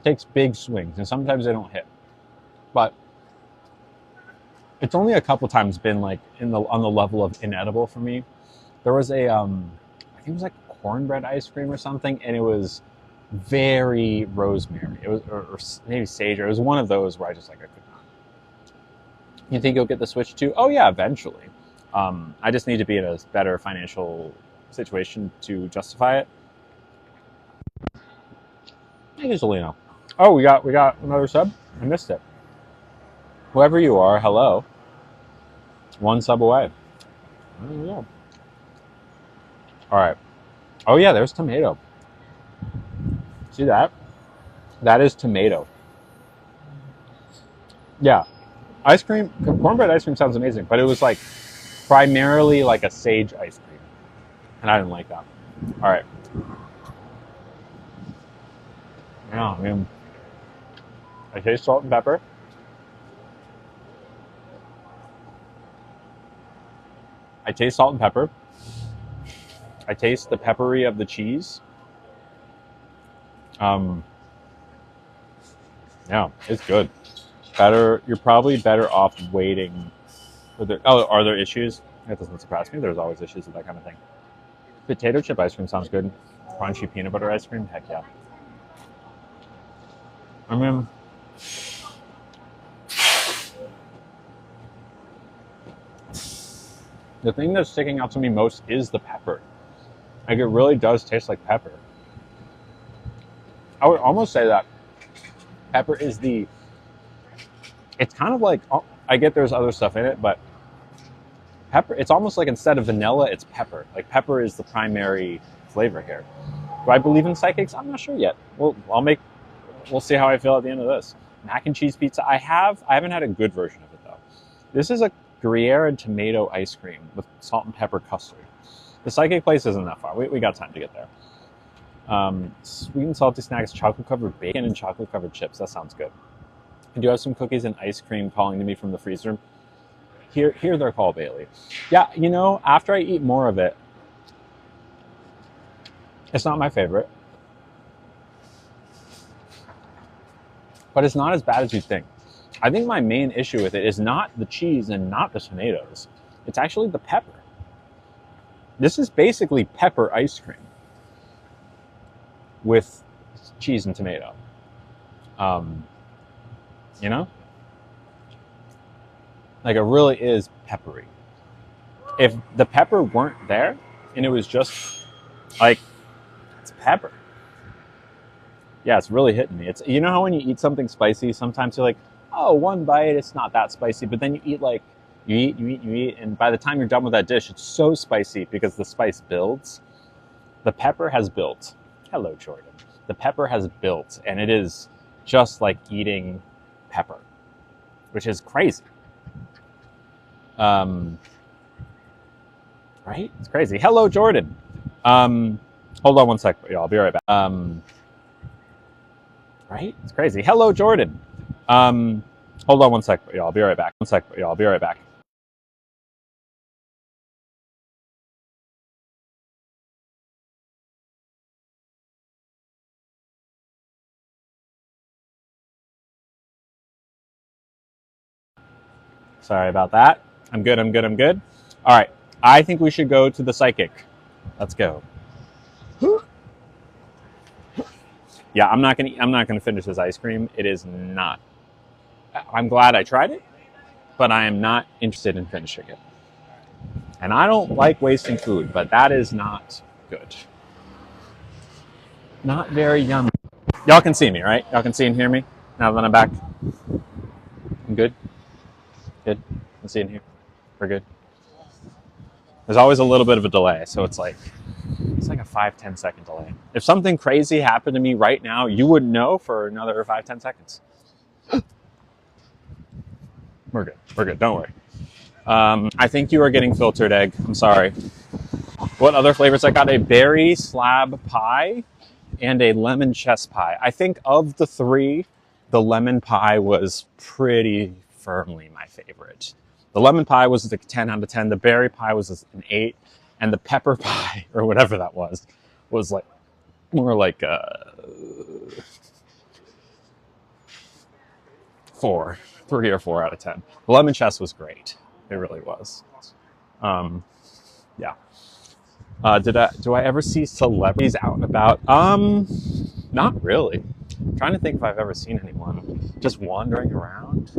takes big swings, and sometimes they don't hit. But it's only a couple times been like on the level of inedible for me. There was I think it was like cornbread ice cream or something, and it was very rosemary. It was or maybe sage. It was one of those where I just like I could not. You think you'll get the switch to? Oh yeah, eventually. I just need to be in a better financial situation to justify it. Thank you, Zelino. Oh, we got another sub. I missed it. Whoever you are, hello. One sub away. I don't know. All right. Oh yeah, there's tomato. See that? That is tomato. Yeah. Ice cream, cornbread ice cream sounds amazing, but it was like primarily like a sage ice cream. And I didn't like that. All right. Yeah, I mean, I taste salt and pepper. I taste salt and pepper. I taste the peppery of the cheese. Yeah, it's good. Better. You're probably better off waiting for the. Oh, are there issues? That doesn't surprise me. There's always issues with that kind of thing. Potato chip ice cream sounds good. Crunchy peanut butter ice cream. Heck yeah. I mean, the thing that's sticking out to me most is the pepper. Like, it really does taste like pepper. I would almost say that pepper is the. It's kind of like, I get there's other stuff in it, but pepper, it's almost like instead of vanilla, it's pepper. Like, pepper is the primary flavor here. Do I believe in psychics? I'm not sure yet. We'll see how I feel at the end of this. Mac and cheese pizza. I haven't had a good version of it though. This is a Gruyere and tomato ice cream with salt and pepper custard. The psychic place isn't that far. We got time to get there. Sweet and salty snacks, chocolate covered bacon and chocolate covered chips. That sounds good. I do have some cookies and ice cream calling to me from the freezer. Hear their call, Bailey. Yeah, you know, after I eat more of it, it's not my favorite. But it's not as bad as you think. I think my main issue with it is not the cheese and not the tomatoes. It's actually the pepper. This is basically pepper ice cream with cheese and tomato. You know? Like, it really is peppery. If the pepper weren't there and it was just like, it's pepper. Yeah, it's really hitting me. It's, you know how when you eat something spicy, sometimes you're like, oh, one bite, it's not that spicy. But then you eat like, you eat, and by the time you're done with that dish, it's so spicy because the spice builds. The pepper has built. Hello, Jordan. The pepper has built, and it is just like eating pepper, which is crazy. Right? It's crazy. Hello, Jordan. Hold on one sec, y'all. I'll be right back. Right? It's crazy. Hello, Jordan. Hold on one sec, y'all. I'll be right back. One sec, y'all. I'll be right back. Sorry about that. I'm good. All right. I think we should go to the psychic. Let's go. Yeah, I'm not gonna finish this ice cream. It is not. I'm glad I tried it, but I am not interested in finishing it. And I don't like wasting food, but that is not good. Not very yummy. Y'all can see me, right? Y'all can see and hear me now that I'm back. I'm good. Good. Can see and hear. We're good. There's always a little bit of a delay, so it's like a 5-10 second delay. If something crazy happened to me right now, you wouldn't know for another 5-10 seconds. We're good. Don't worry. I think you are getting filtered egg. I'm sorry. What other flavors? I got a berry slab pie and a lemon chess pie. I think of the three, the lemon pie was pretty firmly my favorite. The lemon pie was like a 10 out of 10. The berry pie was an 8. And the pepper pie, or whatever that was like more like 4, 3 or 4 out of 10. The lemon chess was great. It really was. Yeah. Do I ever see celebrities out and about? Not really. I'm trying to think if I've ever seen anyone just wandering around.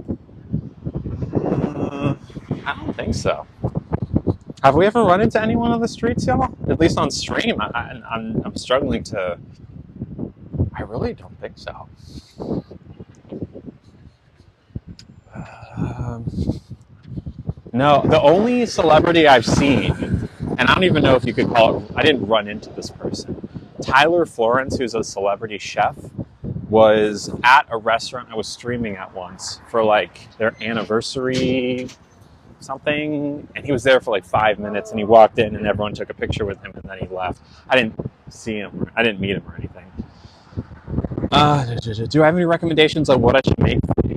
I don't think so. Have we ever run into anyone on the streets, y'all? At least on stream, I'm struggling to. I really don't think so. No, the only celebrity I've seen, and I don't even know if you could call it, I didn't run into this person. Tyler Florence, who's a celebrity chef, was at a restaurant I was streaming at once for like their anniversary something, and he was there for like 5 minutes, and he walked in and everyone took a picture with him and then he left. I didn't see him, I didn't meet him or anything. Do I have any recommendations on what I should make for you?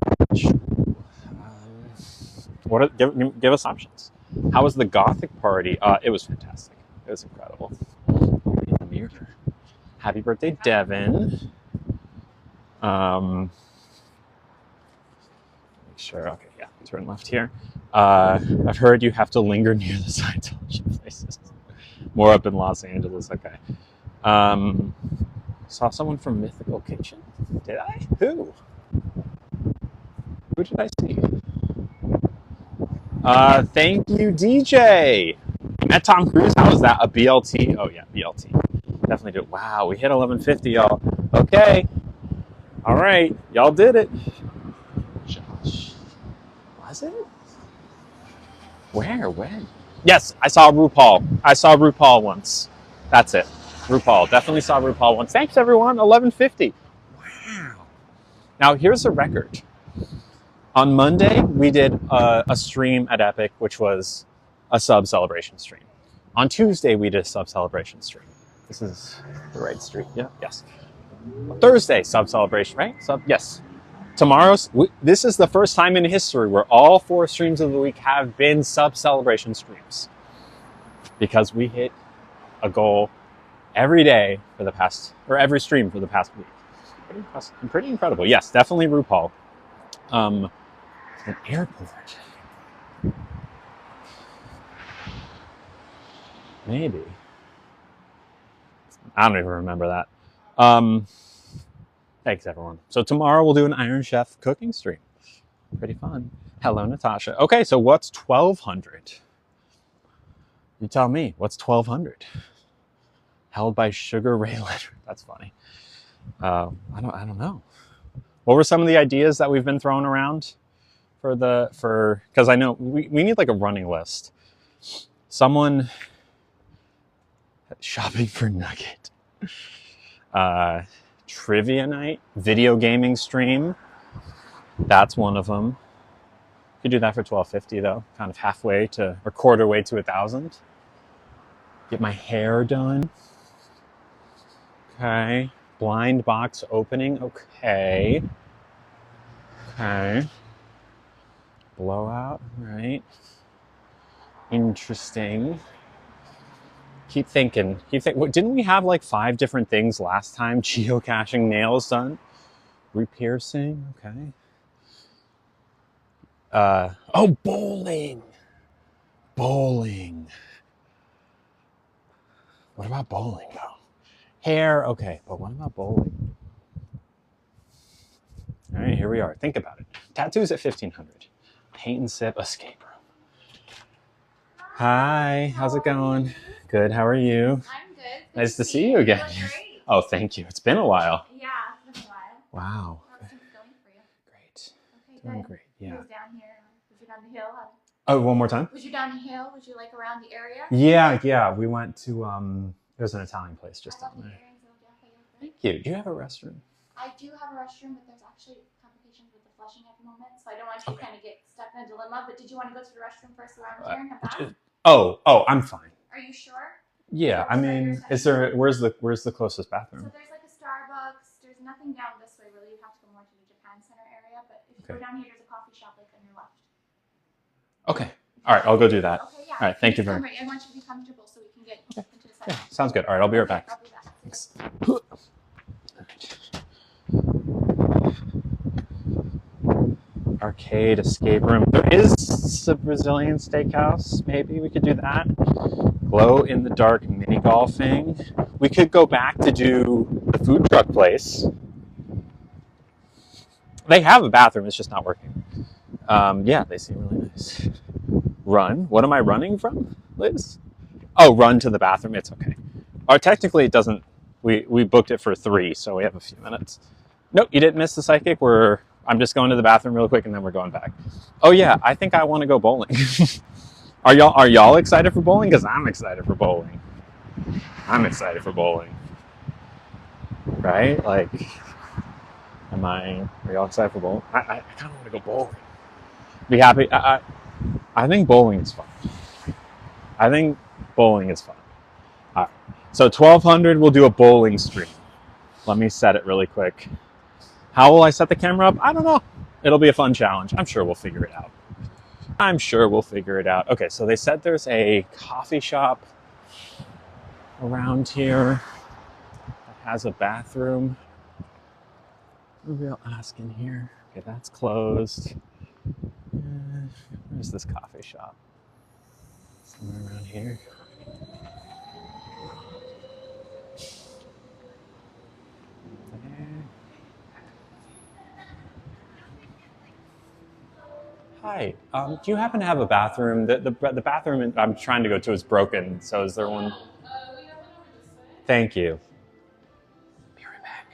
Give us options. How was the Gothic party? It was fantastic. It was incredible. In the mirror. Happy birthday, Devin. Make sure. Okay, yeah. Turn left here. I've heard you have to linger near the Scientology places. More up in Los Angeles. Okay. Saw someone from Mythical Kitchen. Did I? Who? Who did I see? Thank you, DJ. You met Tom Cruise. How was that? A BLT? Oh yeah, BLT. Definitely do it. Wow, we hit 1150, y'all. Okay. All right, y'all did it. Josh, was it? Where? When? Yes, I saw RuPaul. I saw RuPaul once. That's it. RuPaul. Definitely saw RuPaul once. Thanks, everyone. 1150. Wow. Now, here's a record. On Monday, we did a stream at Epic, which was a sub celebration stream. On Tuesday, we did a sub celebration stream. This is the right street. Yeah. Yes. Thursday, sub celebration, right? Yes. Tomorrow's. This is the first time in history where all 4 streams of the week have been sub celebration streams, because we hit a goal every day for the past, or every stream for the past week. Pretty incredible. Yes, definitely RuPaul. An airport. Maybe. I don't even remember that. Thanks, everyone. So tomorrow we'll do an Iron Chef cooking stream. Pretty fun. Hello, Natasha. Okay, so what's 1200? You tell me. What's 1200? Held by Sugar Ray Leonard. That's funny. I don't know. What were some of the ideas that we've been throwing around because I know we need like a running list. Someone shopping for Nugget. Trivia night, video gaming stream. That's one of them. Could do that for $12.50 though, kind of halfway to or quarter way to 1,000. Get my hair done. Okay. Blind box opening. Okay. Blowout. Right. Interesting. Keep thinking. Didn't we have like 5 different things last time? Geocaching, nails done. Re-piercing. Okay. Oh, bowling. Bowling. What about bowling though? Hair, okay, but what about bowling? All right, here we are. Think about it. Tattoos at 1,500. Paint and sip escape room. Hi, how's it going? Good, how are you? I'm good. Nice to see you again. You look great. Oh, thank you. It's been a while. Yeah, it's been a while. Wow. How's things going for you? Great. Okay, Doing good. great, yeah. You was down here. Was you down the hill? Oh, one more time? Was you down the hill? Was you like around the area? Yeah. We went to, there's an Italian place just down there. Thank you. Do you have a restroom? I do have a restroom, but there's actually complications with the flushing at the moment, so I don't want you to kind of get stuck in a dilemma. But did you want to go to the restroom first around here and come back? Oh, I'm fine. Are you sure? Yeah, I mean, where's the closest bathroom? So there's like a Starbucks. There's nothing down this way really. You have to go more to the Japan Center area, but if you go down here, there's a coffee shop like on your left. Okay. All right, I'll go do that. Okay, yeah. All right, thank you very much. I want you to be comfortable so we can get into the Yeah, session. sounds good. All right, I'll be right back. I'll be back. Thanks. Arcade escape room. There is a Brazilian steakhouse. Maybe we could do that. Glow in the dark mini golfing. We could go back to do the food truck place. They have a bathroom. It's just not working. Yeah, they seem really nice. Run. What am I running from, Liz? Oh, run to the bathroom. It's okay. Or technically, it doesn't. We booked it for 3, so we have a few minutes. Nope, you didn't miss the psychic. I'm just going to the bathroom real quick and then we're going back. Oh yeah, I think I want to go bowling. Are y'all excited for bowling? Because I'm excited for bowling. I'm excited for bowling. Right? Like, are y'all excited for bowling? I kind of want to go bowling. Be happy. I think bowling is fun. I think bowling is fun. All right. So 1200, we'll do a bowling stream. Let me set it really quick. How will I set the camera up? I don't know. It'll be a fun challenge. I'm sure we'll figure it out. Okay, so they said there's a coffee shop around here that has a bathroom. Maybe I'll ask in here. Okay, that's closed. Where's this coffee shop? Somewhere around here. Hi, do you happen to have a bathroom? The bathroom I'm trying to go to is broken, so is there one? Thank you. Be right back.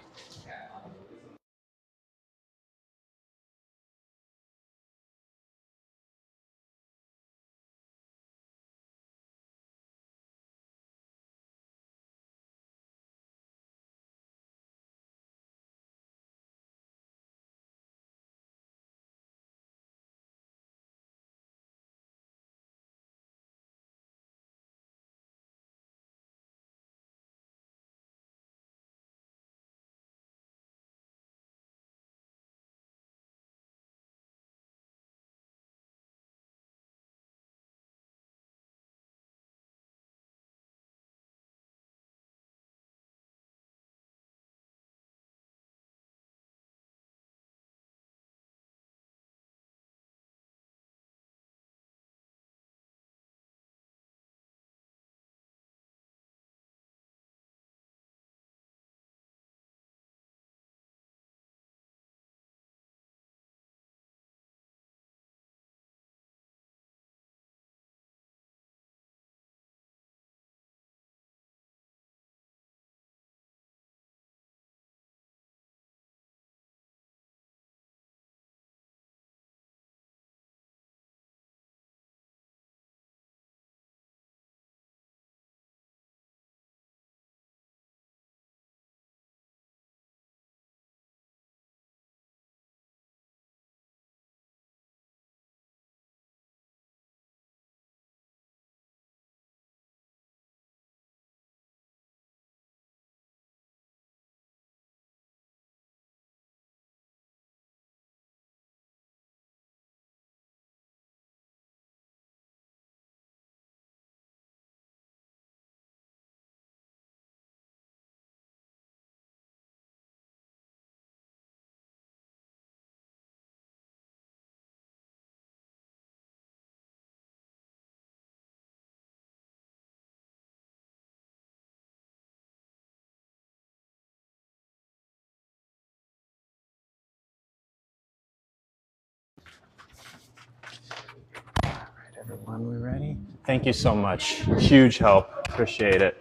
Everyone, we ready? Thank you so much. Huge help. Appreciate it.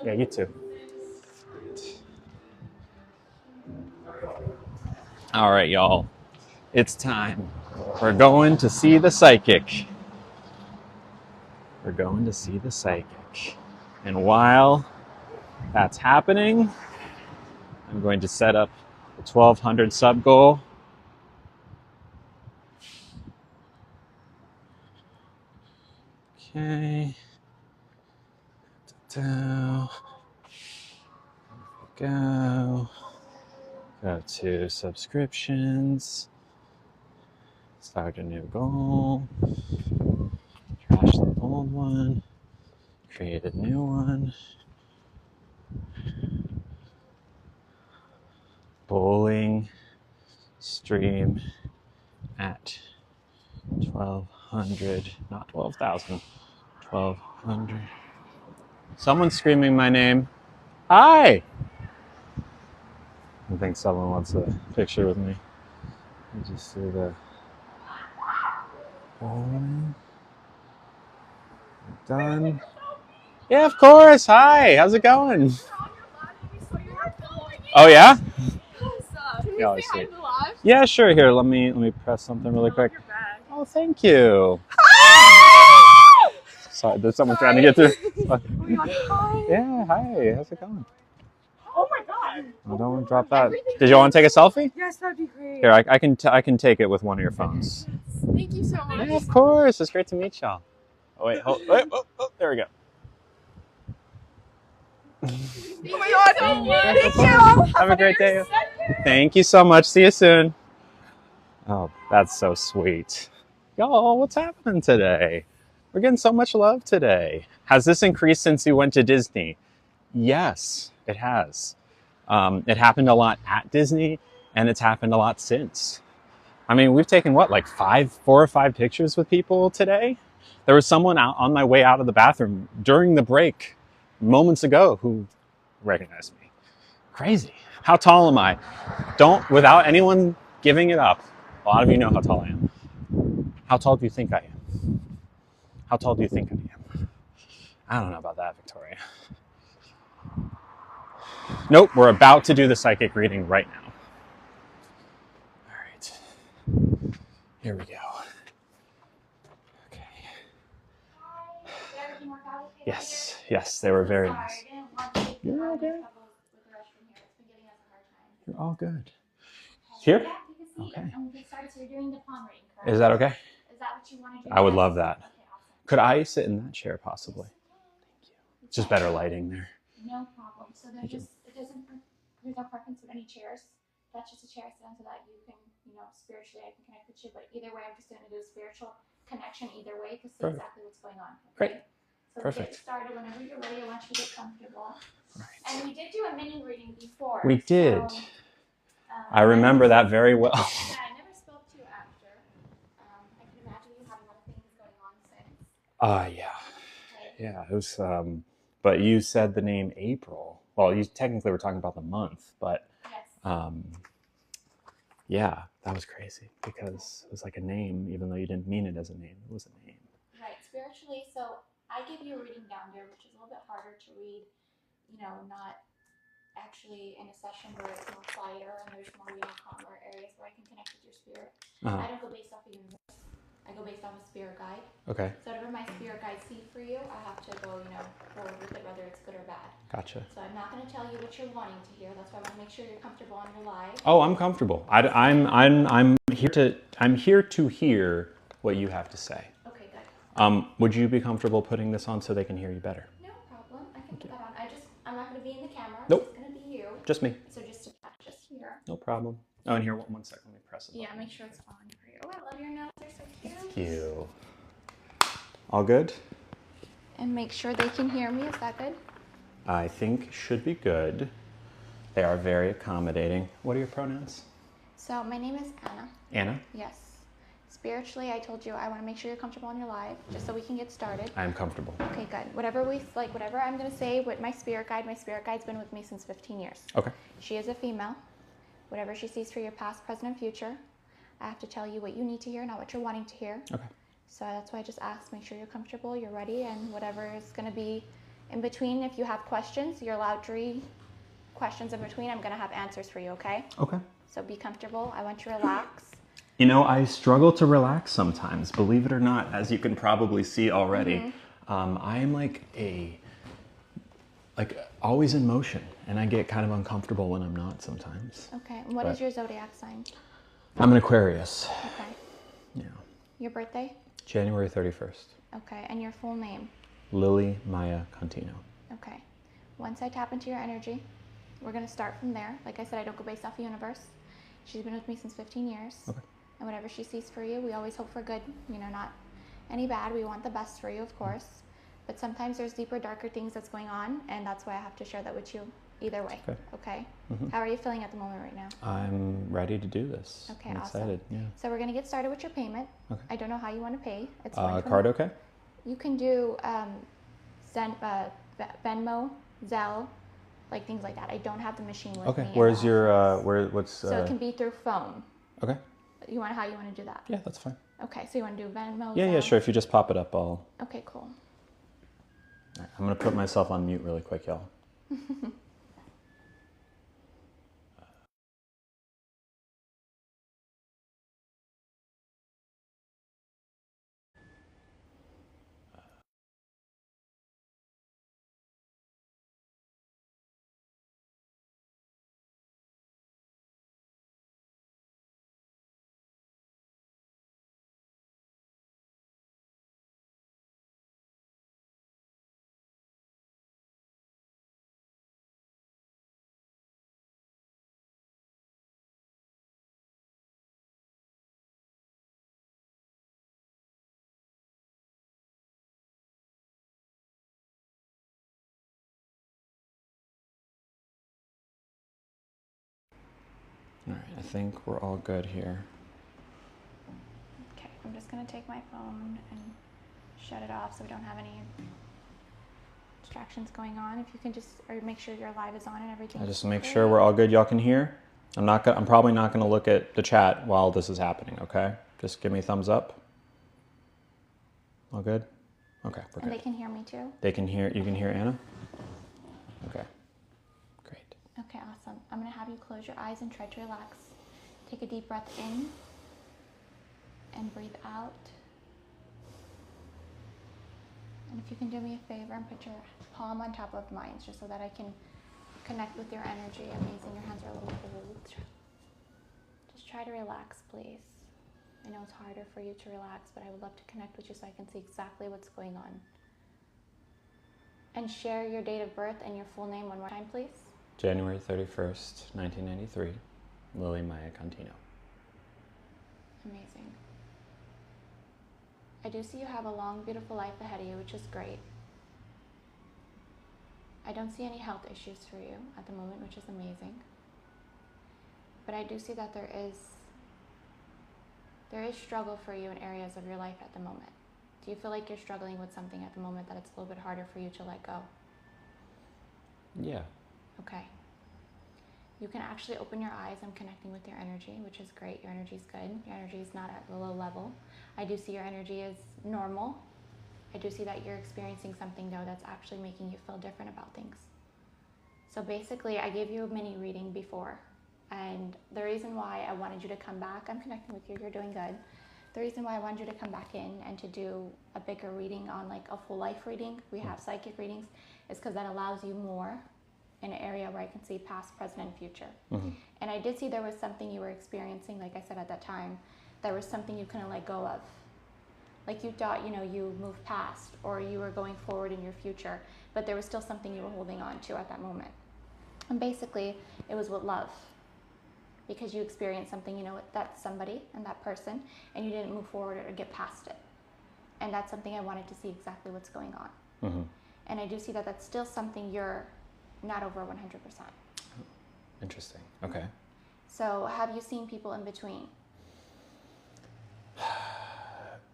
Yeah, you too. All right, y'all. It's time. We're going to see the psychic. We're going to see the psychic. And while that's happening, I'm going to set up the 1200 sub goal. Okay. There we go. Go to subscriptions. Start a new goal. Trash the old one. Create a new one. Bowling stream at 1200, not 12,000, 1200. Someone's screaming my name. Hi! I think someone wants a picture with me. You just see the bowling. Done. Yeah, of course. Hi, how's it going? Oh yeah? Y'all are Say hi sweet. to the live. Yeah, sure. Here, let me press something really quick. Your bag. Oh, thank you. Sorry, there's someone trying to get through. Hi. Yeah, hi. How's it going? Oh my god. I don't want to drop that. Did you want to take a selfie? Yes, that'd be great. Here, I can take it with one of your phones. Thank you so much. Yeah, of course. It's great to meet y'all. Oh wait, there we go. Oh my god, thank you. Of course. Have a great day. Thank you so much. See you soon. Oh, that's so sweet. Y'all, what's happening today? We're getting so much love today. Has this increased since you went to Disney? Yes, it has. It happened a lot at Disney, and it's happened a lot since. I mean, we've taken what, like 4 or 5 pictures with people today? There was someone out on my way out of the bathroom during the break moments ago who recognized me. Crazy. How tall am I? Don't, without anyone giving it up, a lot of you know how tall I am. How tall do you think I am? How tall do you think I am? I don't know about that, Victoria. Nope, we're about to do the psychic reading right now. All right. Here we go. Okay. Did everything work out okay? Yes, yes, they were very nice. Sorry, I didn't want to take the You're all trouble good. with the restroom here. It's been giving us a hard time. You're all good. Here? Yeah, you can see. Okay. And we get started. So you're doing the palm reading, correct? Is that okay? Is that what you want to do? I would next? love that. Okay, awesome. Could I sit in that chair possibly? Just better lighting there. No problem. So there's just there's no preference with any chairs. That's just a chair I sit on so that you can, spiritually I can connect with you. But either way, I'm just going to do a spiritual connection either way to see Perfect. exactly what's going on. Great. So Perfect. get started whenever you're ready. I want you to get comfortable. Right. And we did do a mini reading before. We did. So, I remember that very well. Yeah, I never spoke to you after. I can imagine you have a lot of things going on since. Yeah. Yeah, it was, but you said the name April. Well, you technically were talking about the month, but Yes. yeah, that was crazy because it was like a name, even though you didn't mean it as a name. It was a name. Right, spiritually. So I give you a reading down here, which is a little bit harder to read, not actually in a session where it's more quieter and there's more, calmer areas where I can connect with your spirit. Uh-huh. I don't go based off of universe. I go based off a spirit guide. Okay. So whatever my spirit guide see for you, I have to go, forward with it, whether it's good or bad. Gotcha. So I'm not going to tell you what you're wanting to hear. That's why I want to make sure you're comfortable on your live. Oh, I'm comfortable. I'm here to hear what you have to say. Okay, good. Would you be comfortable putting this on so they can hear you better? No problem. I can put that on. I'm not going to be in the camera. Nope. It's going to be you. Just me. So just here. No problem. Oh, and here, one second. Let me press it. Yeah, make sure it's on for you. Oh, I love your nails. They're so cute. Thank you. All good? And make sure they can hear me. Is that good? I think should be good. They are very accommodating. What are your pronouns? So my name is Anna. Anna? Yes. Spiritually, I told you I want to make sure you're comfortable in your life, just so we can get started. I am comfortable. Okay, good. Whatever I'm going to say with my spirit guide's been with me since 15 years. Okay. She is a female. Whatever she sees for your past, present, and future, I have to tell you what you need to hear, not what you're wanting to hear. Okay. So that's why I just asked, make sure you're comfortable, you're ready, and whatever is going to be in between, if you have questions, you're allowed to read questions in between. I'm going to have answers for you, okay? Okay. So be comfortable. I want you to relax. I struggle to relax sometimes, believe it or not, as you can probably see already. Mm-hmm. I am always in motion, and I get kind of uncomfortable when I'm not sometimes. Okay. And what is your zodiac sign? I'm an Aquarius. Okay. Yeah. Your birthday? January 31st. Okay. And your full name? Lily Maya Contino. Okay. Once I tap into your energy, we're going to start from there. Like I said, I don't go based off the universe. She's been with me since 15 years. Okay. And whatever she sees for you, we always hope for good, not any bad. We want the best for you, of course. But sometimes there's deeper, darker things that's going on, and that's why I have to share that with you either way. Okay? Mm-hmm. How are you feeling at the moment right now? I'm ready to do this. Okay, I'm awesome. excited. Yeah. So we're going to get started with your payment. Okay. I don't know how you want to pay. It's card okay? You can do Venmo, Zelle, like things like that. I don't have the machine with me. Okay. Where's your what's So it can be through phone. Okay. How you want to do that? Yeah, that's fine. Okay, so you want to do Venmo? Yeah, Zelle? yeah, sure. If you just pop it up, I'll. Okay, cool. All right, I'm gonna put myself on mute really quick, y'all. All right, I think we're all good here. Okay, I'm just gonna take my phone and shut it off so we don't have any distractions going on. If you can just, or make sure your live is on and everything. I just make sure we're all good. Y'all can hear. I'm probably not gonna look at the chat while this is happening. Okay, just give me a thumbs up. All good. Okay, we're And good. they can hear me too? They can hear. You can hear Anna. Okay. Great. Okay, awesome. I'm gonna have you close your eyes and try to relax. Take a deep breath in and breathe out. And if you can do me a favor and put your palm on top of mine just so that I can connect with your energy. Amazing, your hands are a little cold. Just try to relax, please. I know it's harder for you to relax, but I would love to connect with you so I can see exactly what's going on. And share your date of birth and your full name one more time, please. January 31st, 1993. Lily Maya Contino. Amazing. I do see you have a long, beautiful life ahead of you, which is great. I don't see any health issues for you at the moment, which is amazing. But I do see that there is struggle for you in areas of your life at the moment. Do you feel like you're struggling with something at the moment that it's a little bit harder for you to let go? Yeah. Okay. You can actually open your eyes. I'm connecting with your energy, which is great. Your energy is good. Your energy is not at a low level. I do see your energy is normal. I do see that you're experiencing something, though, that's actually making you feel different about things. So basically, I gave you a mini reading before. And the reason why I wanted you to come back, I'm connecting with you, you're doing good. The reason why I wanted you to come back in and to do a bigger reading on like a full life reading, we have psychic readings, is because that allows you more in an area where I can see past, present, and future. Mm-hmm. And I did see there was something you were experiencing, like I said at that time, there was something you couldn't let go of. Like you thought, you moved past or you were going forward in your future, but there was still something you were holding on to at that moment. And basically, it was with love. Because you experienced something, with that somebody and that person, and you didn't move forward or get past it. And that's something I wanted to see exactly what's going on. Mm-hmm. And I do see that that's still something you're not over 100%. Interesting. Okay. So have you seen people in between?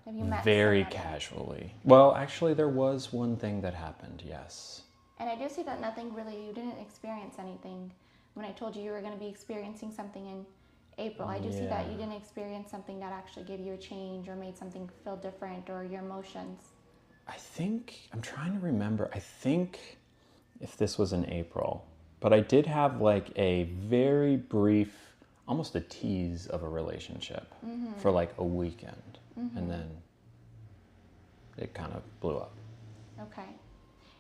Have you met Very somebody? casually. Well, actually, there was one thing that happened, yes. And I do see that nothing really, you didn't experience anything. When I told you you were going to be experiencing something in April, I do see that you didn't experience something that actually gave you a change or made something feel different, or your emotions. I'm trying to remember, I think if this was in April, but I did have like a very brief, almost a tease of a relationship for like a weekend. And then it kind of blew up. Okay.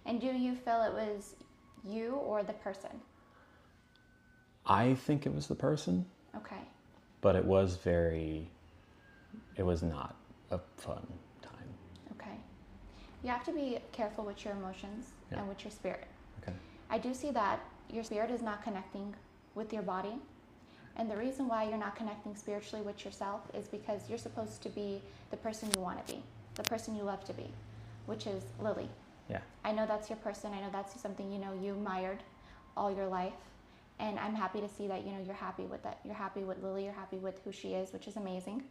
And do you feel it was you or the person? I think it was the person. Okay. But it was not a fun time. Okay. You have to be careful with your emotions and with your spirit. Okay. I do see that your spirit is not connecting with your body. And the reason why you're not connecting spiritually with yourself is because you're supposed to be the person you want to be, the person you love to be, which is Lily. Yeah. I know that's your person. I know that's something, you admired all your life. And I'm happy to see that, you're happy with that. You're happy with Lily. You're happy with who she is, which is amazing.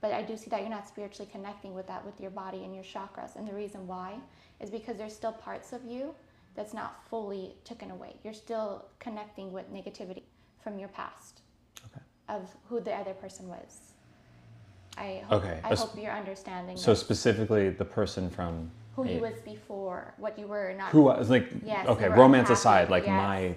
But I do see that you're not spiritually connecting with that, with your body and your chakras. And the reason why is because there's still parts of you that's not fully taken away. You're still connecting with negativity from your past. Okay. Of who the other person was. I hope you're understanding. So specifically the person from who he was before, what you were not. Who was like? Yes. Okay, romance unhappy. aside, like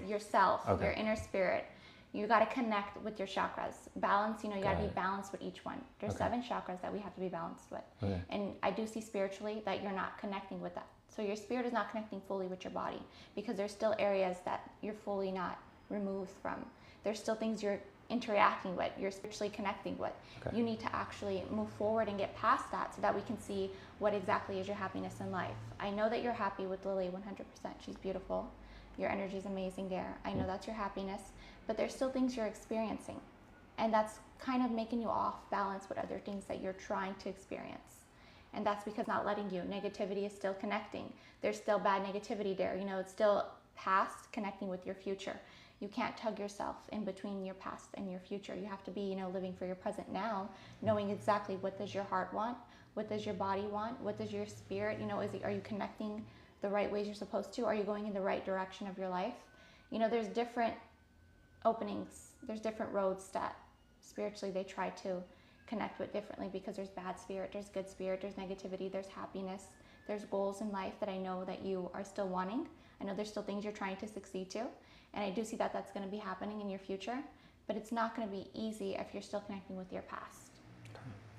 yourself, okay. your inner spirit. You got to connect with your chakras. Balance. You got to be balanced with each one. There's 7 chakras that we have to be balanced with. Okay. And I do see spiritually that you're not connecting with that. So your spirit is not connecting fully with your body because there's still areas that you're fully not removed from. There's still things you're interacting with, you're spiritually connecting with. Okay. You need to actually move forward and get past that so that we can see what exactly is your happiness in life. I know that you're happy with Lily 100%. She's beautiful. Your energy is amazing there. I know that's your happiness, but there's still things you're experiencing. And that's kind of making you off balance with other things that you're trying to experience. And that's because not letting you. Negativity is still connecting. There's still bad negativity there. It's still past connecting with your future. You can't tug yourself in between your past and your future. You have to be, living for your present now, knowing exactly what does your heart want, what does your body want, what does your spirit, are you connecting the right ways you're supposed to? Are you going in the right direction of your life? There's different openings, there's different roads that spiritually they try to connect with differently, because there's bad spirit, there's good spirit, there's negativity, there's happiness, there's goals in life that I know that you are still wanting. I know there's still things you're trying to succeed to, and I do see that that's going to be happening in your future, but it's not going to be easy if you're still connecting with your past.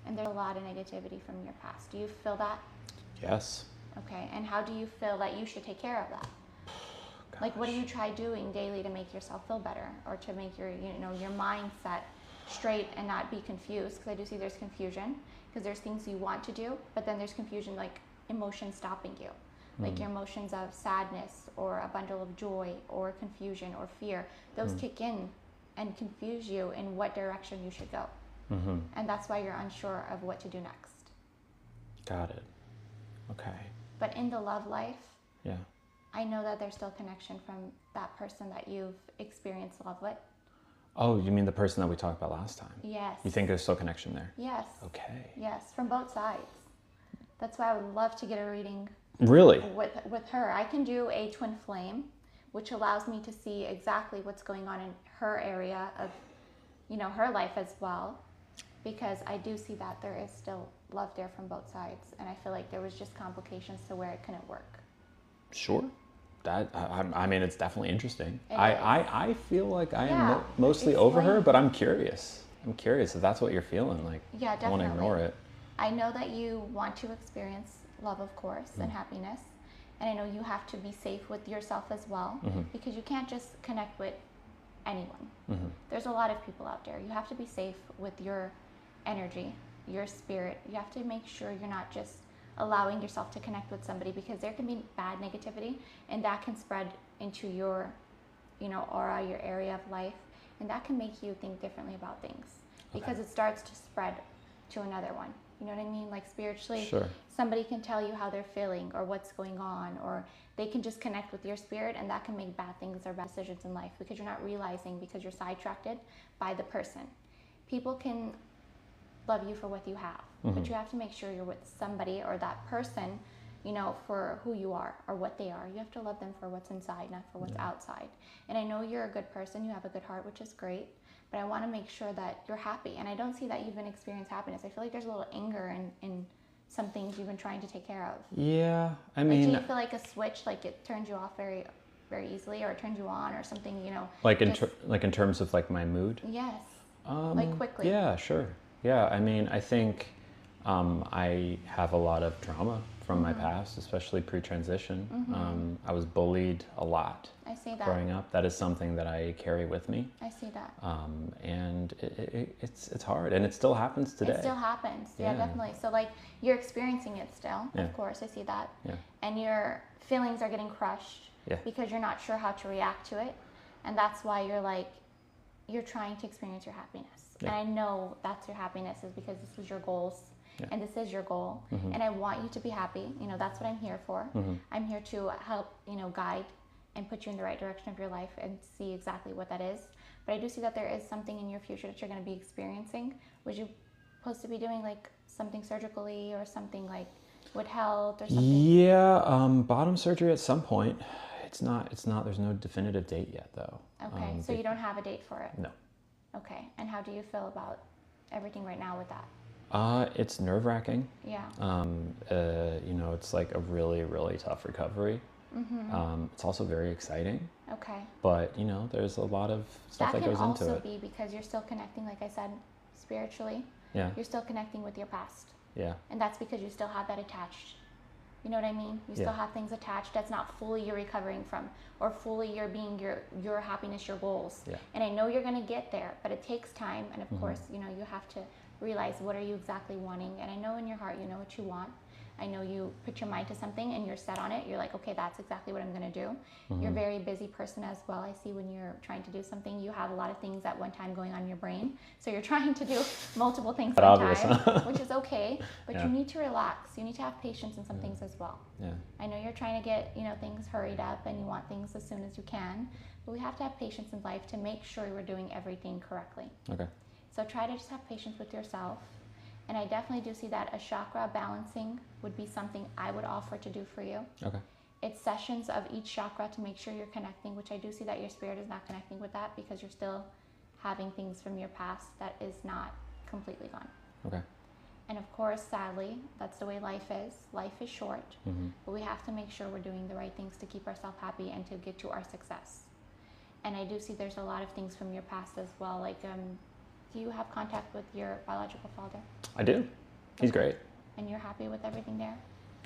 And there's a lot of negativity from your past. Do you feel that? Yes. Okay, and how do you feel that you should take care of that? Gosh. Like, what do you try doing daily to make yourself feel better, or to make your your mindset straight and not be confused? Because I do see there's confusion, because there's things you want to do, but then there's confusion, like emotions stopping you, like your emotions of sadness or a bundle of joy or confusion or fear. Those kick in and confuse you in what direction you should go. And that's why you're unsure of what to do next. Got it. Okay. But in the love life, Yeah. I know that there's still connection from that person that you've experienced love with. Oh, you mean the person that we talked about last time? Yes. You think there's still connection there? Yes. Okay. Yes, from both sides. That's why I would love to get a reading Really? with her. I can do a twin flame, which allows me to see exactly what's going on in her area of, her life as well, because I do see that there is still love there from both sides, and I feel like there was just complications to where it couldn't work. Sure. That I mean, it's definitely interesting. It I feel like I Yeah, am mostly it's over her, like- but I'm curious. I'm curious if that's what you're feeling. Like, Yeah, I want definitely. to ignore it. I know that you want to experience love, of course, and happiness, and I know you have to be safe with yourself as well, because you can't just connect with anyone. There's a lot of people out there. You have to be safe with your energy, your spirit. You have to make sure you're not just allowing yourself to connect with somebody, because there can be bad negativity, and that can spread into your aura, your area of life, and that can make you think differently about things, because it starts to spread to another one. You know what I mean? Like, spiritually, Sure. somebody can tell you how they're feeling or what's going on, or they can just connect with your spirit, and that can make bad things or bad decisions in life, because you're not realizing, because you're sidetracked by the person. People can love you for what you have, but you have to make sure you're with somebody or that person, for who you are or what they are. You have to love them for what's inside, not for what's outside. And I know you're a good person, you have a good heart, which is great, but I want to make sure that you're happy. And I don't see that you've been experiencing happiness. I feel like there's a little anger in some things you've been trying to take care of. Yeah, I Like, mean, do you feel like a switch, like it turns you off very, very easily, or it turns you on, or something, like in just- in terms of like my mood. Yes. Like, quickly. Yeah, sure. Yeah, I mean, I think I have a lot of trauma from my past, especially pre-transition. I was bullied a lot I see that. growing up. That is something that I carry with me, I see that. and it's hard, and it still happens today. It still happens. Yeah, Yeah. definitely. So, like, you're experiencing it still. Yeah. Of course, I see that. Yeah. And your feelings are getting crushed Yeah. because you're not sure how to react to it, and that's why you're trying to experience your happiness. Yeah. And I know that's your happiness, is because this was your goals. Yeah. And this is your goal, and I want you to be happy. That's what I'm here for. I'm here to help, guide and put you in the right direction of your life and see exactly what that is. But I do see that there is something in your future that you're going to be experiencing. Was you supposed to be doing like something surgically or something like with health or something? Yeah, bottom surgery at some point. It's not. There's no definitive date yet, though. Okay, so you don't have a date for it? No. Okay, and how do you feel about everything right now with that? It's nerve-wracking. Yeah. It's like a really, really tough recovery. It's also very exciting, Okay. but there's a lot of stuff that goes can into also it. be because you're still connecting, like I said, spiritually. Yeah, You're still connecting with your past, yeah, and that's because you still have that attached. You know what I mean? You still Yeah. have things attached that's not fully you're recovering from, or fully you're being your happiness, your goals. Yeah. And I know you're gonna get there, but it takes time. And of course, you have to realize what are you exactly wanting. And I know in your heart you know what you want, I know you put your mind to something and you're set on it. You're like, okay, that's exactly what I'm going to do. You're a very busy person as well. I see when you're trying to do something, you have a lot of things at one time going on in your brain. So you're trying to do multiple things at one time, which is okay. But you need to relax. You need to have patience in some things as well. I know you're trying to get, you know, things hurried up and you want things as soon as you can. But we have to have patience in life to make sure we're doing everything correctly. Okay. So try to just have patience with yourself. And I definitely do see that a chakra balancing would be something I would offer to do for you. Okay. It's sessions of each chakra to make sure you're connecting, which I do see that your spirit is not connecting with that because you're still having things from your past that is not completely gone. Okay. And of course, sadly, that's the way life is. Life is short, but we have to make sure we're doing the right things to keep ourselves happy and to get to our success. And I do see there's a lot of things from your past as well. Like, do you have contact with your biological father? I do. He's great. And you're happy with everything there?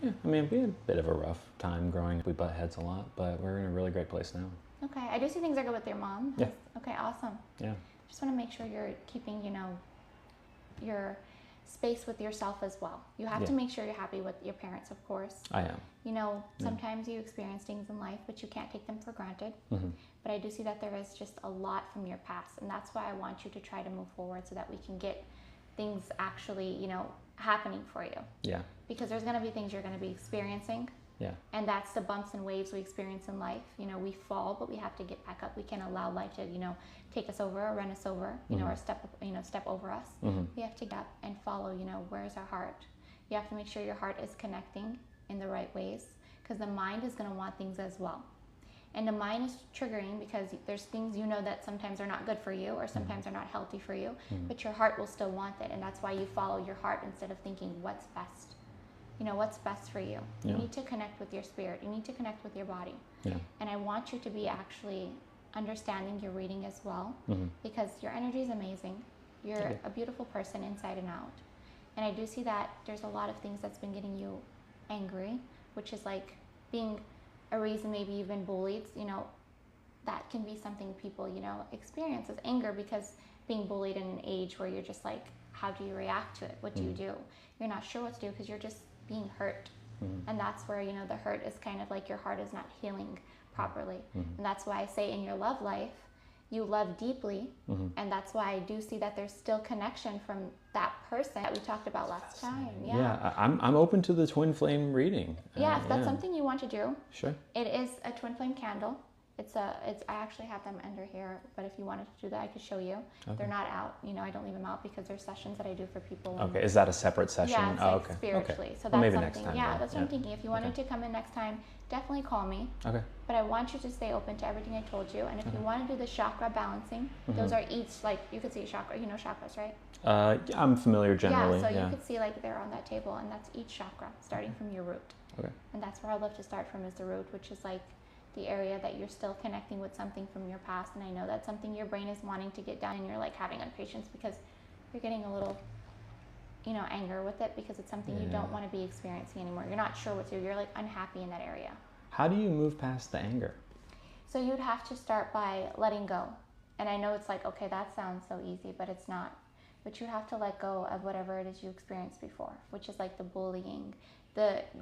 Yeah, I mean, we had a bit of a rough time growing up. We butt heads a lot, but we're in a really great place now. Okay, I do see things are good with your mom. Yeah. Okay, awesome. Yeah. Just want to make sure you're keeping, you know, your space with yourself as well. You have to make sure you're happy with your parents, of course. I am. You know, sometimes you experience things in life, but you can't take them for granted. But I do see that there is just a lot from your past, and that's why I want you to try to move forward so that we can get things actually, you know, happening for you. Yeah. Because there's going to be things you're going to be experiencing. Yeah. And that's the bumps and waves we experience in life. You know, we fall, but we have to get back up. We can't allow life to, you know, take us over or run us over, you know, or step over us. We have to get up and follow, you know, where's our heart? You have to make sure your heart is connecting in the right ways because the mind is going to want things as well. And the mind is triggering because there's things you know that sometimes are not good for you or sometimes are not healthy for you, but your heart will still want it. And that's why you follow your heart instead of thinking what's best. You know, what's best for you. You need to connect with your spirit. You need to connect with your body. And I want you to be actually understanding your reading as well because your energy is amazing. You're a beautiful person inside and out. And I do see that there's a lot of things that's been getting you angry, which is like being a reason maybe you've been bullied. You know, that can be something people, you know, experience as anger because being bullied in an age where you're just like, how do you react to it? What do you do? You're not sure what to do because you're just being hurt. And that's where, you know, the hurt is kind of like your heart is not healing properly. And that's why I say in your love life, you love deeply. And that's why I do see that there's still connection from that person that we talked about last time. Yeah, I'm open to the twin flame reading. Yeah, if that's something you want to do. Sure. It is a twin flame candle. I actually have them under here, but if you wanted to do that, I could show you. They're not out. You know, I don't leave them out because there's sessions that I do for people. Okay, is that a separate session? Yeah, it's like spiritually. So that's maybe something. next time. Yeah, then. that's what I'm thinking. If you wanted to come in next time, definitely call me. Okay. But I want you to stay open to everything I told you. And if you want to do the chakra balancing, those are each, like, you could see a chakra. You know chakras, right? Yeah, I'm familiar generally. Yeah, so you could see, like, they're on that table, and that's each chakra, starting from your root. Okay. And that's where I love to start from is the root, which is, like, the area that you're still connecting with something from your past. And I know that's something your brain is wanting to get done, and you're, like, having impatience because you're getting a little, you know, anger with it because it's something you don't want to be experiencing anymore. You're not sure what to do. You're, like, unhappy in that area. How do you move past the anger? So you'd have to start by letting go. And I know it's like, okay, that sounds so easy, but it's not. But you have to let go of whatever it is you experienced before, which is like the bullying,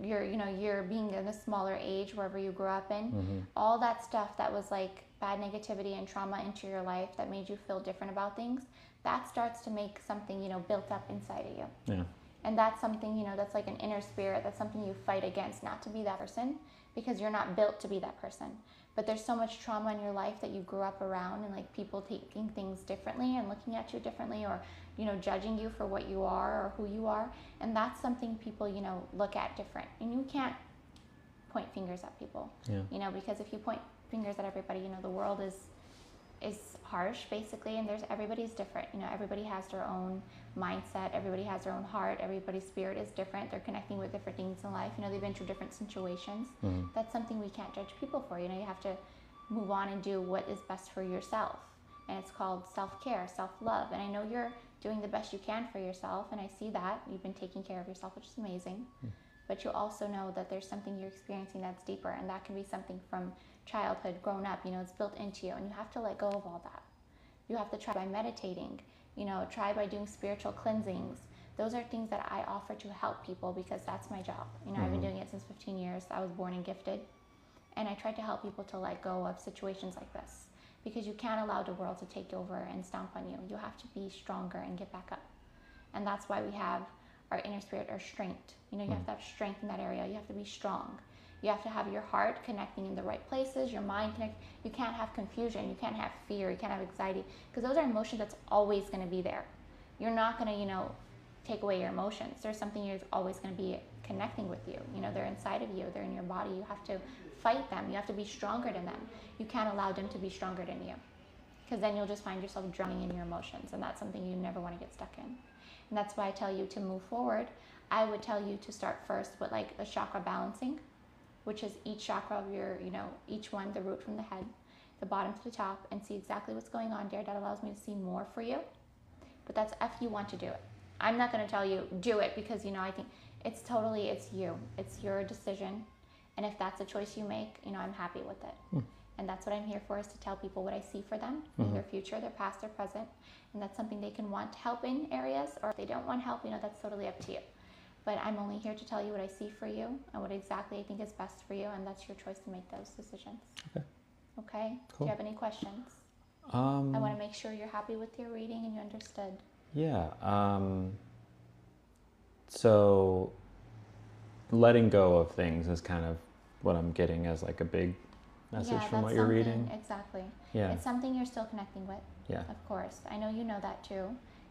you're being in a smaller age, wherever you grew up in, all that stuff that was like bad negativity and trauma into your life that made you feel different about things, that starts to make something, you know, built up inside of you. Yeah. And that's something, you know, that's like an inner spirit. That's something you fight against, not to be that person, because you're not built to be that person. But there's so much trauma in your life that you grew up around, and like people taking things differently and looking at you differently, or, you know, judging you for what you are or who you are. And that's something people, you know, look at different. And you can't point fingers at people, you know, because if you point fingers at everybody, you know, the world is harsh basically, and everybody's different. You know, everybody has their own mindset, everybody has their own heart, everybody's spirit is different. They're connecting with different things in life. You know, they've been through different situations. That's something we can't judge people for. You know, you have to move on and do what is best for yourself. And it's called self-care, self-love. And I know you're doing the best you can for yourself, and I see that. You've been taking care of yourself, which is amazing. But you also know that there's something you're experiencing that's deeper, and that can be something from childhood, grown up, you know, it's built into you, and you have to let go of all that. You have to try by meditating, you know, try by doing spiritual cleansings, Those are things that I offer to help people because that's my job. You know, I've been doing it since 15 years. I was born and gifted. And I try to help people to let go of situations like this because you can't allow the world to take over and stomp on you. You have to be stronger and get back up. And that's why we have our inner spirit, our strength. You know, you have to have strength in that area. You have to be strong. You have to have your heart connecting in the right places, your mind connect. You can't have confusion. You can't have fear. You can't have anxiety because those are emotions that's always going to be there. You're not going to, you know, take away your emotions. There's something you're always going to be connecting with you. You know, they're inside of you. They're in your body. You have to fight them. You have to be stronger than them. You can't allow them to be stronger than you because then you'll just find yourself drowning in your emotions, and that's something you never want to get stuck in. And that's why I tell you to move forward. I would tell you to start first with like a chakra balancing, which is each chakra of your, you know, each one, the root from the head, the bottom to the top, and see exactly what's going on there. That allows me to see more for you. But that's if you want to do it. I'm not going to tell you do it because, you know, I think it's you. It's your decision. And if that's a choice you make, you know, I'm happy with it. And that's what I'm here for, is to tell people what I see for them in their future, their past, their present. And that's something they can want help in areas, or if they don't want help, you know, that's totally up to you. But I'm only here to tell you what I see for you and what exactly I think is best for you, and that's your choice to make those decisions. Okay? Okay? Cool. Do you have any questions? I want to make sure you're happy with your reading and you understood. Yeah. So letting go of things is kind of what I'm getting as like a big message from what you're reading. Exactly. Yeah. It's something you're still connecting with. Yeah. Of course. I know you know that too,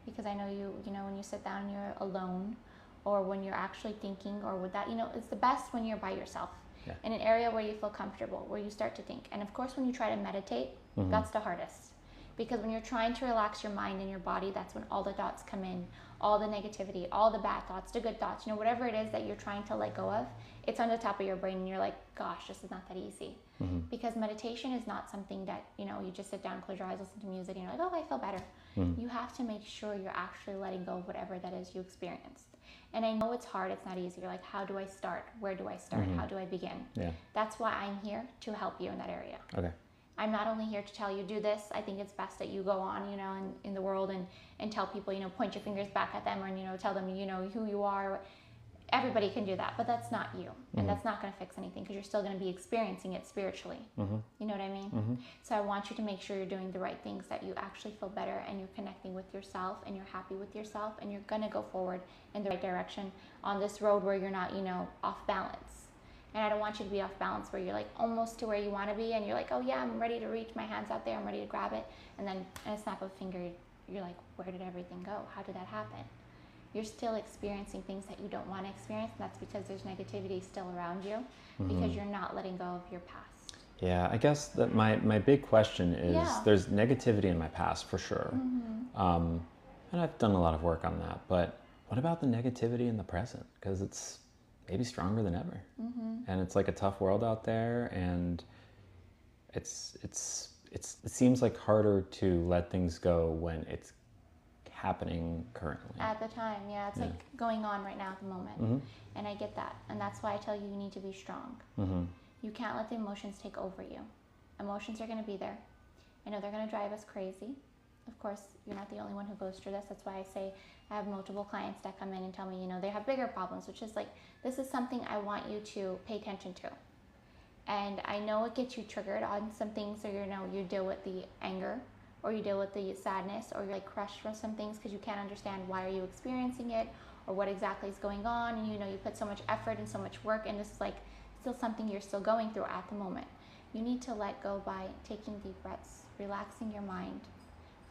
because I know you know, when you sit down and you're alone, or when you're actually thinking, or with that, you know, it's the best when you're by yourself. Yeah. In an area where you feel comfortable, where you start to think. And of course, when you try to meditate, that's the hardest. Because when you're trying to relax your mind and your body, that's when all the thoughts come in, all the negativity, all the bad thoughts, the good thoughts, you know, whatever it is that you're trying to let go of, it's on the top of your brain and you're like, gosh, this is not that easy. Because meditation is not something that, you know, you just sit down, close your eyes, listen to music, and you're like, oh, I feel better. You have to make sure you're actually letting go of whatever that is you experienced. And I know it's hard, it's not easy. You're like, how do I start? Where do I start? How do I begin? Yeah. That's why I'm here to help you in that area. Okay. I'm not only here to tell you, do this. I think it's best that you go on, you know, in the world and tell people, you know, point your fingers back at them, or, you know, tell them, you know, who you are. Everybody can do that, but that's not you. And that's not going to fix anything, because you're still going to be experiencing it spiritually. You know what I mean? So I want you to make sure you're doing the right things, that you actually feel better and you're connecting with yourself and you're happy with yourself and you're going to go forward in the right direction on this road where you're not, you know, off balance. And I don't want you to be off balance where you're like almost to where you want to be and you're like, oh yeah, I'm ready to reach my hands out there, I'm ready to grab it. And then in a snap of a finger, you're like, where did everything go? How did that happen? You're still experiencing things that you don't want to experience, and that's because there's negativity still around you, because you're not letting go of your past. Yeah, I guess that my big question is, there's negativity in my past for sure. And I've done a lot of work on that, but what about the negativity in the present? Because it's maybe stronger than ever. And it's like a tough world out there, and it seems like harder to let things go when it's happening currently. At the time, yeah, it's like going on right now at the moment. And I get that. And that's why I tell you, you need to be strong. You can't let the emotions take over you. Emotions are going to be there. I know they're going to drive us crazy. Of course, you're not the only one who goes through this. That's why I say I have multiple clients that come in and tell me, you know, they have bigger problems, which is like, this is something I want you to pay attention to. And I know it gets you triggered on some things, or, you know, you deal with the anger, or you deal with the sadness, or you're like crushed from some things because you can't understand why are you experiencing it, or what exactly is going on, and you know, you put so much effort and so much work, and this is like still something you're still going through at the moment. You need to let go by taking deep breaths, relaxing your mind,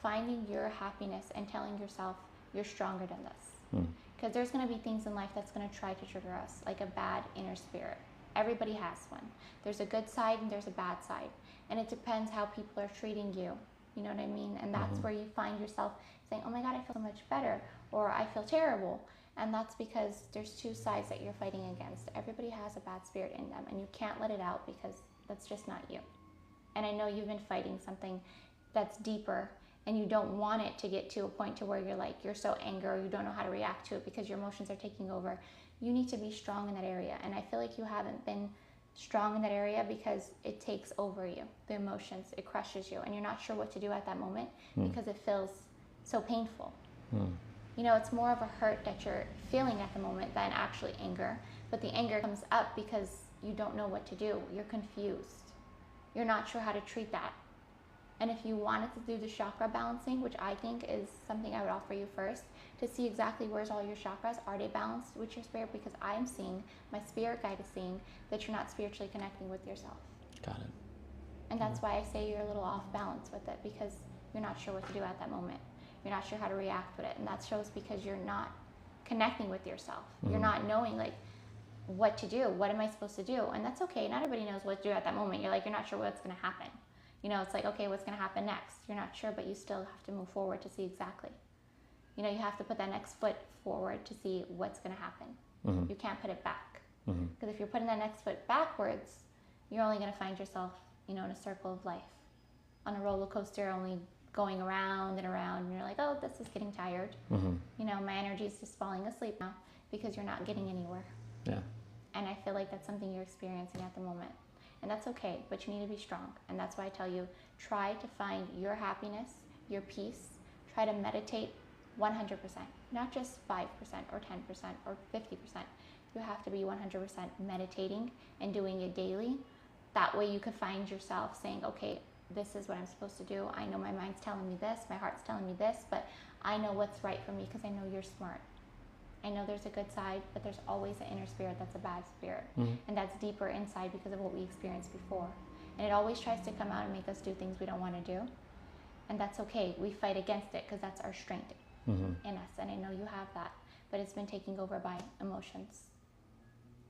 finding your happiness, and telling yourself you're stronger than this. Because there's going to be things in life that's going to try to trigger us, like a bad inner spirit. Everybody has one. There's a good side and there's a bad side, and it depends how people are treating you. You know what I mean? And that's where you find yourself saying, oh my God, I feel so much better, or I feel terrible. And that's because there's two sides that you're fighting against. Everybody has a bad spirit in them, and you can't let it out because that's just not you. And I know you've been fighting something that's deeper, and you don't want it to get to a point to where you're like, you're so angry, or you don't know how to react to it because your emotions are taking over. You need to be strong in that area. And I feel like you haven't been strong in that area because it takes over you, the emotions, it crushes you, and you're not sure what to do at that moment because it feels so painful. You know, it's more of a hurt that you're feeling at the moment than actually anger. But the anger comes up because you don't know what to do. You're confused. You're not sure how to treat that. And if you wanted to do the chakra balancing, which I think is something I would offer you first, to see exactly where's all your chakras, are they balanced with your spirit? Because I am seeing, my spirit guide is seeing that you're not spiritually connecting with yourself. Got it. And that's why I say you're a little off balance with it, because you're not sure what to do at that moment. You're not sure how to react with it. And that shows because you're not connecting with yourself. You're not knowing like what to do. What am I supposed to do? And that's okay. Not everybody knows what to do at that moment. You're like, you're not sure what's going to happen. You know, it's like, okay, what's going to happen next? You're not sure, but you still have to move forward to see exactly. You know, you have to put that next foot forward to see what's going to happen. You can't put it back. Because if you're putting that next foot backwards, you're only going to find yourself, you know, in a circle of life. On a roller coaster, only going around and around, and you're like, oh, this is getting tired. You know, my energy is just falling asleep now because you're not getting anywhere. Yeah. And I feel like that's something you're experiencing at the moment. And that's okay, but you need to be strong. And that's why I tell you, try to find your happiness, your peace. Try to meditate 100%, not just 5% or 10% or 50%. You have to be 100% meditating and doing it daily. That way you can find yourself saying, okay, this is what I'm supposed to do. I know my mind's telling me this, my heart's telling me this, but I know what's right for me because I know you're smart. I know there's a good side, but there's always an inner spirit that's a bad spirit. And that's deeper inside because of what we experienced before. And it always tries to come out and make us do things we don't want to do. And that's okay. We fight against it because that's our strength in us. And I know you have that. But it's been taken over by emotions,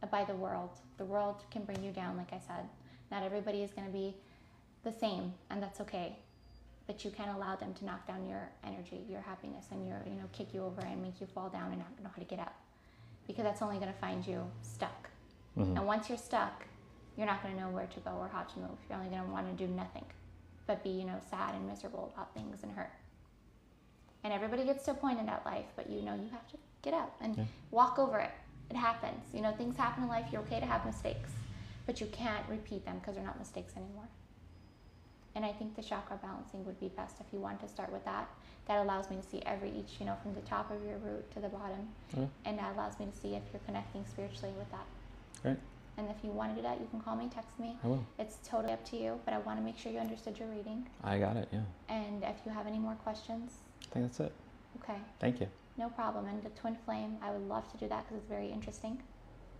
by the world. The world can bring you down, like I said. Not everybody is going to be the same, and that's okay. But you can't allow them to knock down your energy, your happiness, and your, you know, kick you over and make you fall down and not know how to get up. Because that's only going to find you stuck. And once you're stuck, you're not going to know where to go or how to move. You're only going to want to do nothing but be, you know, sad and miserable about things and hurt. And everybody gets to a point in that life, but you know you have to get up and walk over it. It happens. You know, things happen in life. You're okay to have mistakes, but you can't repeat them because they're not mistakes anymore. And I think the chakra balancing would be best if you want to start with that. That allows me to see each, you know, from the top of your root to the bottom. And that allows me to see if you're connecting spiritually with that. Great. And if you want to do that, you can call me, text me. I will. It's totally up to you, but I want to make sure you understood your reading. I got it, yeah. And if you have any more questions. I think that's it. Okay. Thank you. No problem. And the twin flame, I would love to do that because it's very interesting.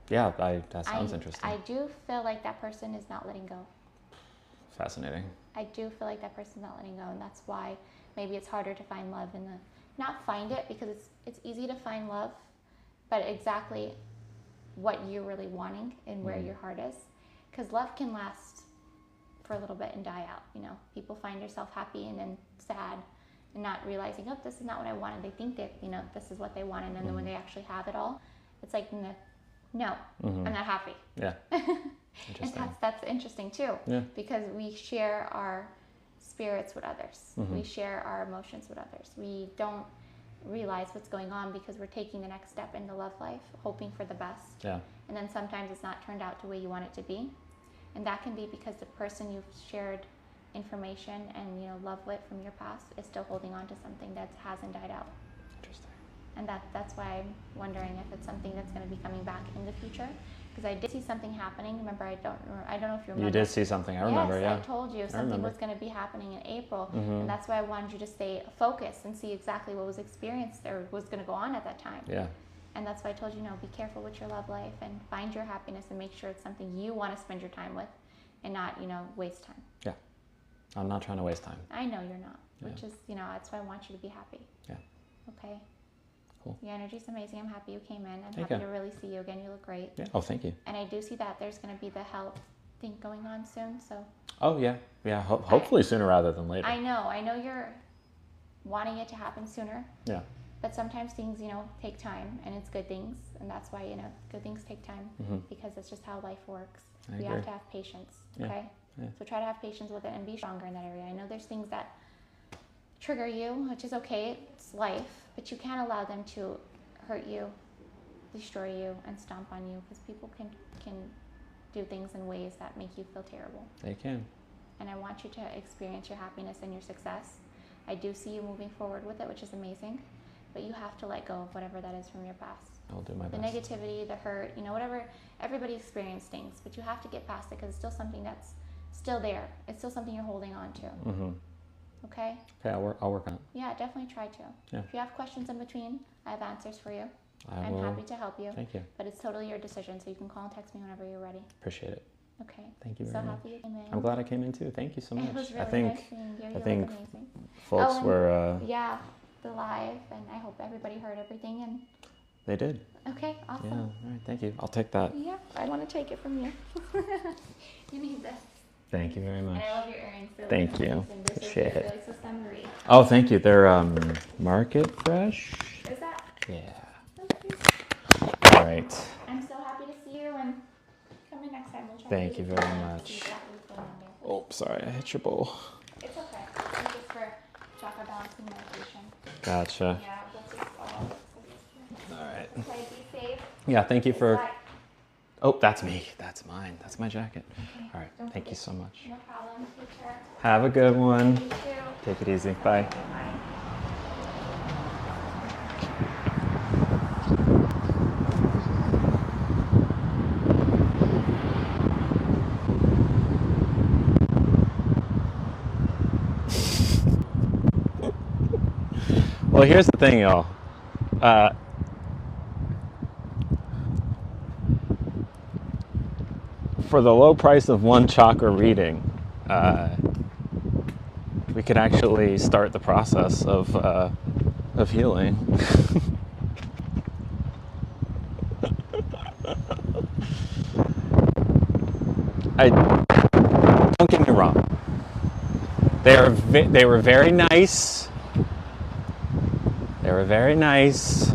Yeah, that sounds interesting. I do feel like that person is not letting go. Fascinating. I do feel like that person's not letting go, and that's why maybe it's harder to find love in the, not find it, because it's easy to find love, but exactly what you're really wanting and where your heart is. Because love can last for a little bit and die out, you know. People find themselves happy and then sad and not realizing, oh, this is not what I wanted. They think that, you know, this is what they wanted, and then when they actually have it all, it's like, no, I'm not happy. Yeah. And that's interesting too, because we share our spirits with others. We share our emotions with others. We don't realize what's going on because we're taking the next step in the love life, hoping for the best. Yeah. And then sometimes it's not turned out the way you want it to be. And that can be because the person you've shared information and, you know, love with from your past is still holding on to something that hasn't died out. Interesting. And that's why I'm wondering if it's something that's going to be coming back in the future. Because I did see something happening. Remember, I don't know if you remember. You did see something. I remember. Yes, Yeah. I told you something was going to be happening in April, and that's why I wanted you to stay focused and see exactly what was experienced or was going to go on at that time. Yeah. And that's why I told you, be careful with your love life and find your happiness and make sure it's something you want to spend your time with, and not, waste time. Yeah. I'm not trying to waste time. I know you're not, which is, that's why I want you to be happy. Yeah. Okay. Cool. Your energy's amazing. I'm happy you came in. I'm Thank happy you. to really see you again. You look great. Yeah. Oh, thank you. And I do see that there's going to be the health thing going on soon. So. Oh yeah, yeah. Hopefully sooner rather than later. I know you're wanting it to happen sooner. Yeah. But sometimes things, take time, and it's good things, and that's why good things take time because that's just how life works. I We agree. have to have patience. Yeah. Okay. Yeah. So try to have patience with it and be stronger in that area. I know there's things that trigger you, which is okay. It's life, but you can't allow them to hurt you, destroy you, and stomp on you, because people can do things in ways that make you feel terrible. They can. And I want you to experience your happiness and your success. I do see you moving forward with it, which is amazing. but you have to let go of whatever that is from your past. I'll do my The best. negativity, the hurt, you know, whatever, everybody experiences things, but you have to get past it because it's still something that's still there. It's still something you're holding on to. Mm-hmm. Okay? Okay, I'll work on it. Yeah, definitely try to. Yeah. If you have questions in between, I have answers for you. I I'm will. happy to help you. Thank you. But it's totally your decision, so you can call and text me whenever you're ready. Appreciate it. Okay. Thank you So very much. happy you came in. I'm glad I came in too. Thank you so much. It was really I think nice seeing you. You look think amazing. folks and were. yeah, the live, and I hope everybody heard everything. And They did. okay, awesome. Yeah. All right. Thank you. I'll take that. Yeah, I want to take it from you. You need this. Thank you very much. And I love your earrings. They look Thank you. amazing. This Appreciate is it. really Swiss Marie. Oh, thank you. They're market fresh. Is that Yeah. so cute? All right. I'm so happy to see you, and come in next time. We'll try Thank to you do very something much. to see exactly what's going on there. Oh, sorry. I hit your bowl. It's okay. It's just for chakra balancing meditation. Gotcha. Yeah, that's just all. All right. Okay, be safe. Yeah. Thank you for. Bye. Oh, that's me. That's mine. That's my jacket. Okay, All right. don't Thank you forget. so much. No problem. Take care. Have a good one. You too. Take it easy. Bye. Bye. Well, here's the thing, y'all. For the low price of one chakra reading, we could actually start the process of healing. Don't get me wrong. They were very nice. They were very nice,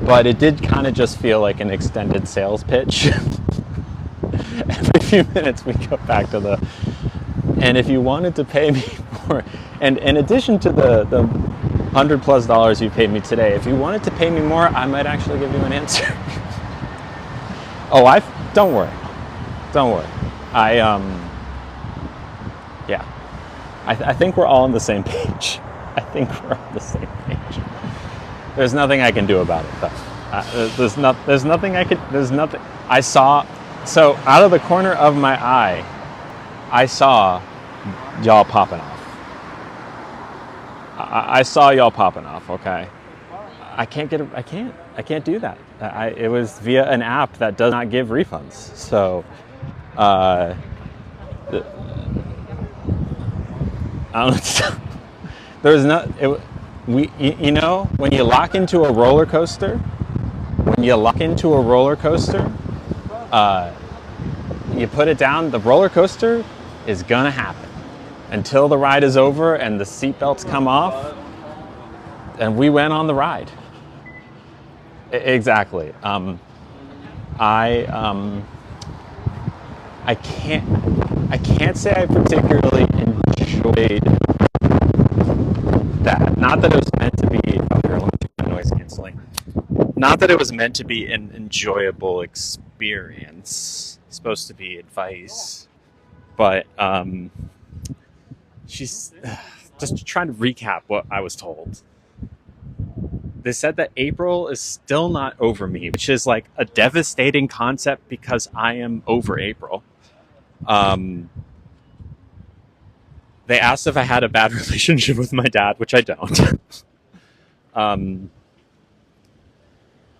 but it did kind of just feel like an extended sales pitch. Every few minutes we go back to the, and if you wanted to pay me more, and in addition to the $100+ you paid me today, if you wanted to pay me more, I might actually give you an answer. Oh, don't worry. Yeah. I think we're all on the same page. I think we're on the same page. There's nothing I can do about it, though. There's nothing I saw. So out of the corner of my eye, I saw y'all popping off. I saw y'all popping off. Okay. I can't do that. It was via an app that does not give refunds. So, I don't know. There's not. You know, when you lock into a roller coaster, you put it down. The roller coaster is gonna happen until the ride is over and the seatbelts come off. And we went on the ride. Exactly. I can't say I particularly enjoyed that. Not that it was meant to be. Oh, here, let me do my noise canceling. Not that it was meant to be an enjoyable experience. It's supposed to be advice, but she's just trying to recap what I was told. They said that April is still not over me, which is like a devastating concept because I am over April. They asked if I had a bad relationship with my dad, which I don't.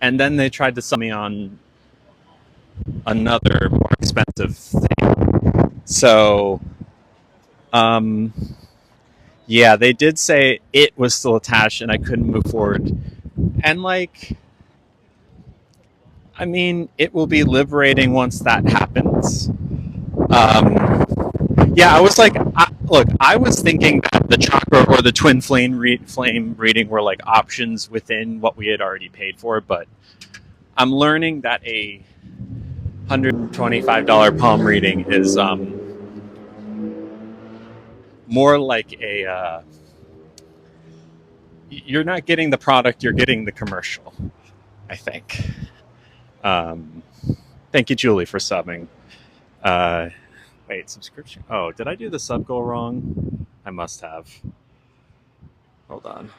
And then they tried to sell me on another more expensive thing. So, yeah, they did say it was still attached and I couldn't move forward. And like, I mean, it will be liberating once that happens. Yeah, I was like, I was thinking that the chakra or the twin flame reading were like options within what we had already paid for, but I'm learning that a $125 palm reading is more like a you're not getting the product, you're getting the commercial, I think. Thank you, Julie, for subbing. Wait, subscription. Oh, did I do the sub goal wrong? I must have. Hold on.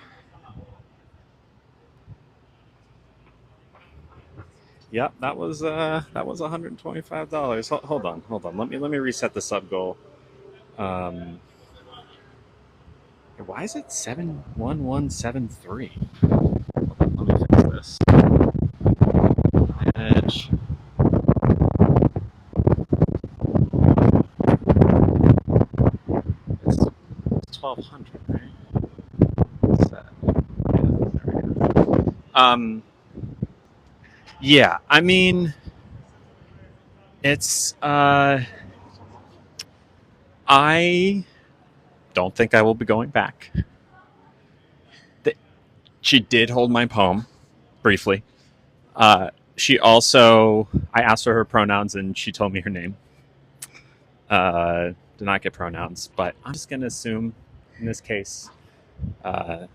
Yep, that was $125. Hold on. Let me reset the sub goal. Why is it 71173? Hold on, let me fix this. Manage. It's 1200, right? Set. Yeah, there we go. Yeah, I mean, it's I don't think I will be going back. She did hold my poem briefly. She also, I asked her pronouns and she told me her name. Did not get pronouns, but I'm just gonna assume in this case that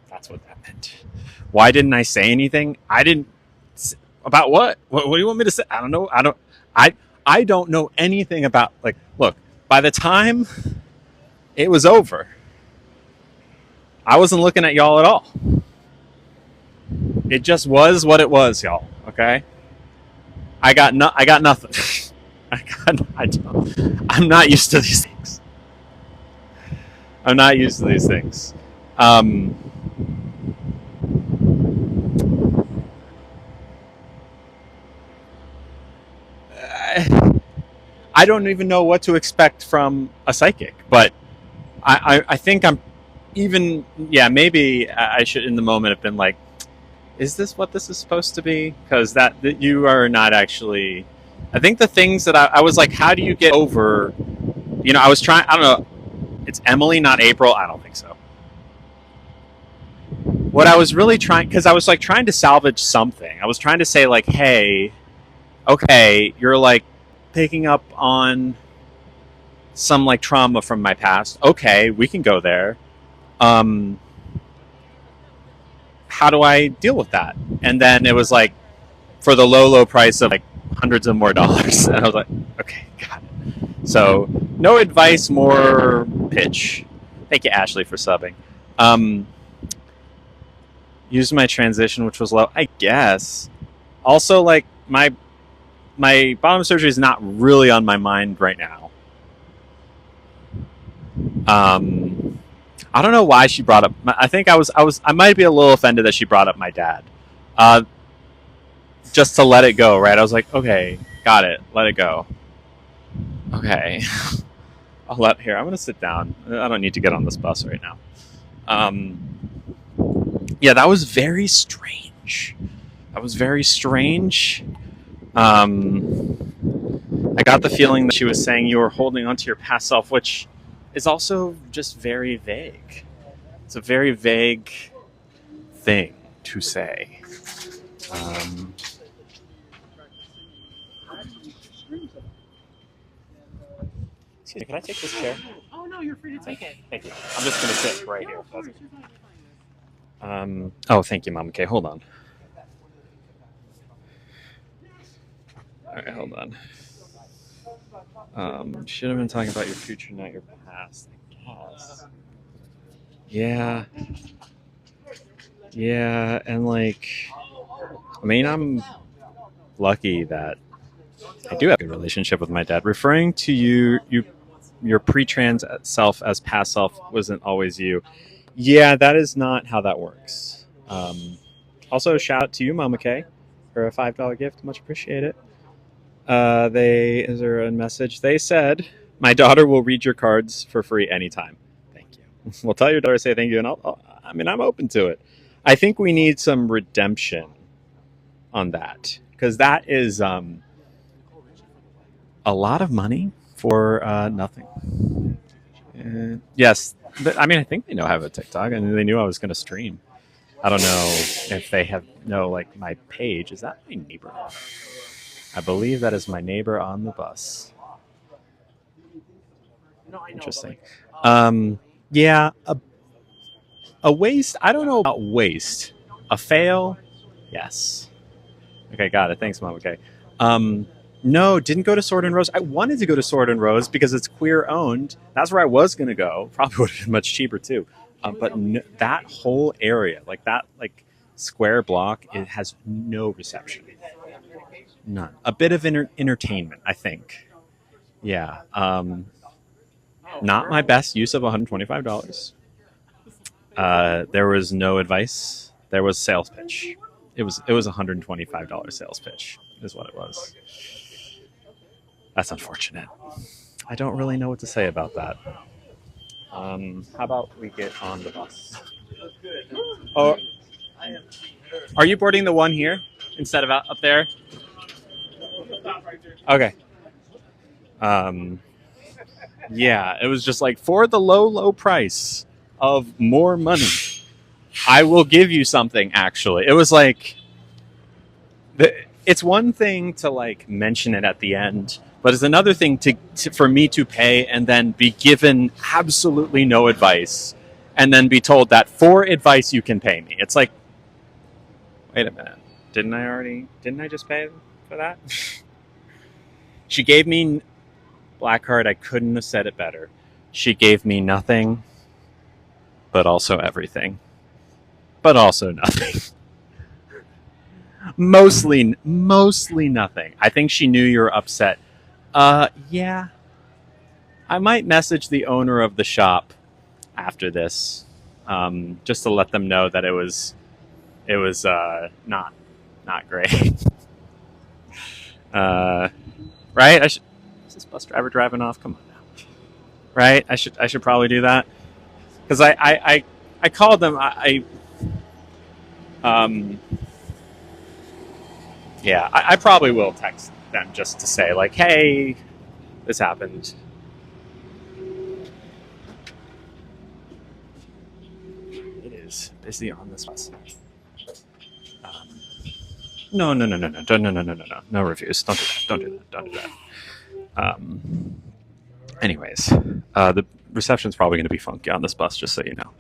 that's what that meant. Why didn't I say anything? I didn't. About what? What do you want me to say? I don't know. I don't know anything about, like, look, by the time it was over, I wasn't looking at y'all at all. It just was what it was, y'all. Okay. I got nothing. I'm not used to these things. I'm not used to these things. I don't even know what to expect from a psychic, but I think I'm even, yeah, maybe I should in the moment have been like, is this what this is supposed to be? Because that you are not actually. I think the things that I was like, how do you get over? You know, I was trying. I don't know. It's Emily, not April. I don't think so. What I was really trying, because I was like trying to salvage something. I was trying to say like, hey, okay, you're like picking up on some like trauma from my past. Okay, we can go there. How do I deal with that? And then it was like, for the low price of like hundreds of more dollars. And I was like, okay, got it. So no advice, more pitch. Thank you, Ashley, for subbing. Used my transition, which was low, I guess. Also, like, my bottom surgery is not really on my mind right now. I don't know why she brought up. I think I might be a little offended that she brought up my dad. Just to let it go, right? I was like, okay, got it, let it go. Okay, here. I'm gonna sit down. I don't need to get on this bus right now. Yeah, that was very strange. I got the feeling that she was saying you were holding onto your past self, which is also just very vague. It's a very vague thing to say. Excuse me, can I take this chair? Oh no, you're free to take it. Thank you. I'm just going to sit right here. Oh, thank you, Mom. Okay, hold on. All right, hold on. Should have been talking about your future, not your past, I guess. Yeah. Yeah, and like, I mean, I'm lucky that I do have a good relationship with my dad. Referring to your pre-trans self as past self wasn't always you. Yeah, that is not how that works. Also, shout out to you, Mama K, for a $5 gift. Much appreciated. Is there a message? They said, my daughter will read your cards for free anytime. Thank you. We'll tell your daughter to say thank you, and I'm open to it. I think we need some redemption on that, because that is a lot of money for nothing. Yes, but I mean, I think they know I have a TikTok, and they knew I was going to stream. I don't know if they know like my page. Is that my neighbor? I believe that is my neighbor on the bus. Interesting. Yeah, a waste. I don't know about waste. A fail. Yes. Okay, got it. Thanks, Mom. Okay. No, didn't go to Sword and Rose. I wanted to go to Sword and Rose because it's queer owned. That's where I was going to go. Probably would have been much cheaper too. But that whole area, like that, like square block, it has no reception. None. A bit of entertainment, I think. Yeah. Not my best use of $125. There was no advice. There was sales pitch. It was $125 sales pitch is what it was. That's unfortunate. I don't really know what to say about that. How about we get on the bus? Oh, are you boarding the one here instead of up there? Okay. Yeah, it was just like for the low price of more money, I will give you something. Actually, it was like it's one thing to like mention it at the end, but it's another thing for me to pay and then be given absolutely no advice, and then be told that for advice you can pay me. It's like, wait a minute, didn't I just pay for that? She gave me black card. I couldn't have said it better. She gave me nothing, but also everything, but also nothing. mostly nothing. I think she knew you were upset. Yeah. I might message the owner of the shop after this, just to let them know that it was not great. Right? Is this bus driver driving off? Come on now. Right? I should probably do that because I called them. Yeah, I probably will text them just to say like, hey, this happened. It is busy on this bus. No, no reviews. Don't do that. Anyways, the reception's probably going to be funky on this bus, just so you know.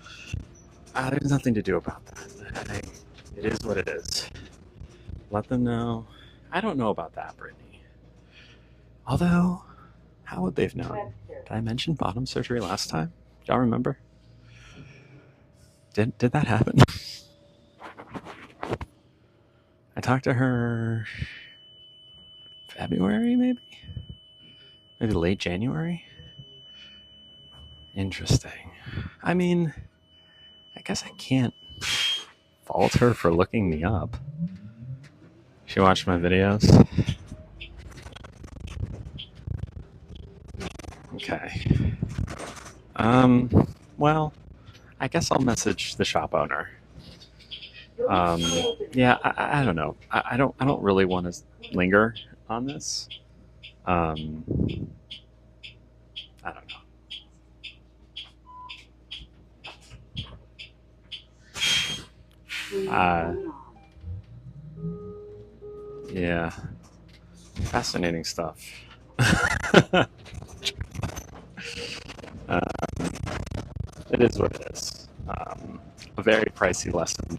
There's nothing to do about that. It is what it is. Let them know. I don't know about that, Brittany. Although, how would they've known? Did I mention bottom surgery last time? Y'all remember? Did that happen? I talked to her February, maybe late January. Interesting. I mean, I guess I can't fault her for looking me up. She watched my videos. Okay. Well, I guess I'll message the shop owner. Yeah, I don't know. I don't really want to linger on this. I don't know. Yeah. Fascinating stuff. It is what it is. A very pricey lesson.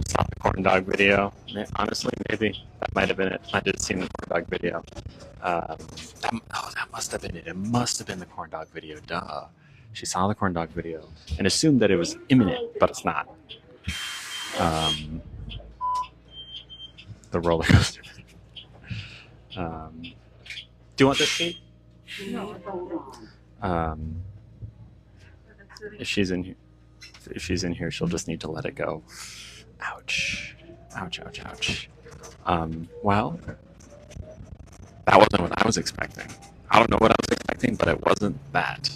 Saw the corn dog video. Honestly, maybe that might have been it. I did see the corn dog video. That must have been it. It must have been the corn dog video. Duh. She saw the corn dog video and assumed that it was imminent, but it's not. The roller coaster. Do you want this seat? No, If she's in here, she'll just need to let it go. Ouch. Well, that wasn't what I was expecting. I don't know what I was expecting, but it wasn't that.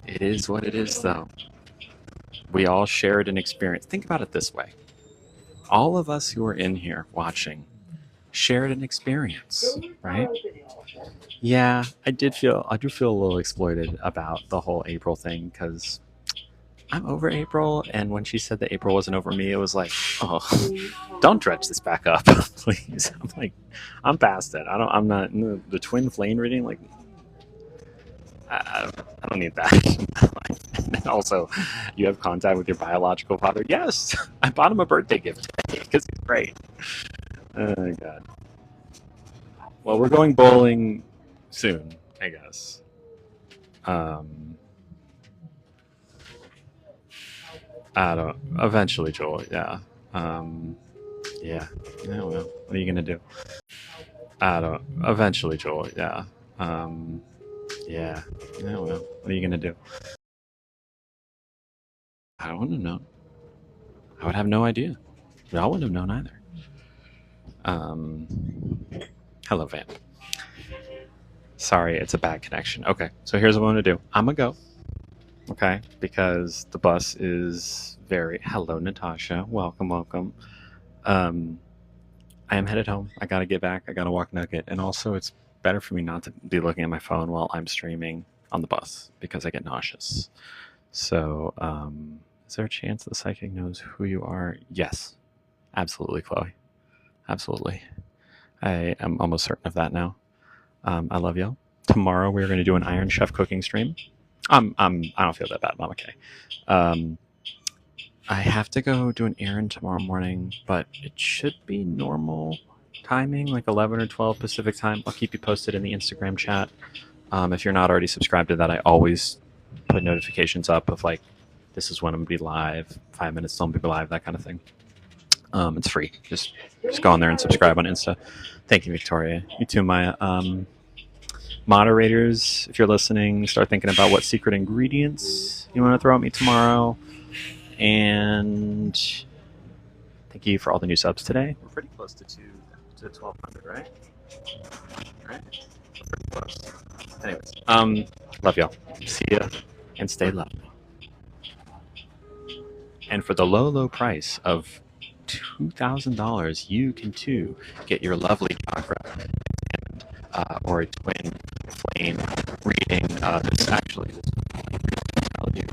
It is what it is, though. We all shared an experience. Think about it this way. All of us who are in here watching shared an experience, right? Yeah, I do feel a little exploited about the whole April thing because I'm over April, and when she said that April wasn't over me, it was like, oh, don't dredge this back up, please. I'm like, I'm past it. I'm not the twin flame reading. Like, I don't need that in my life. And also, you have contact with your biological father. Yes, I bought him a birthday gift today because he's great. Oh my god. Well, we're going bowling soon, I guess. I don't. Eventually, Joel. Yeah. Yeah. Yeah. Well, what are you gonna do? I don't. Eventually, Joel. Yeah. Yeah. Yeah. Well, what are you gonna do? I wouldn't have known. I would have no idea. Y'all wouldn't have known either. Um. Hello, Van. Sorry, it's a bad connection. Okay, so here's what I'm gonna do. I'm gonna go. Okay, because the bus is very. Hello, Natasha. Welcome, welcome. Um, I am headed home. I gotta get back. I gotta walk Nugget, and also it's better for me not to be looking at my phone while I'm streaming on the bus because I get nauseous. So, is there a chance the psychic knows who you are? Yes, absolutely, Chloe. Absolutely. I am almost certain of that now. I love y'all. Tomorrow we're going to do an Iron Chef cooking stream. I don't feel that bad. I'm okay. I have to go do an errand tomorrow morning, but it should be normal timing, like 11 or 12 Pacific time. I'll keep you posted in the Instagram chat. If you're not already subscribed to that, I always put notifications up of like, this is when I'm going to be live, 5 minutes till I'm going to be live, that kind of thing. It's free. Just go on there and subscribe on Insta. Thank you, Victoria. You too, Maya. Moderators, if you're listening, start thinking about what secret ingredients you want to throw at me tomorrow. And thank you for all the new subs today. We're pretty close to 1,200, right? Right? Pretty close. Anyways, love y'all. See ya, and stay lovely. And for the low, low price of $2,000, you can too get your lovely chakra and or a twin flame reading. This flame reading will tell you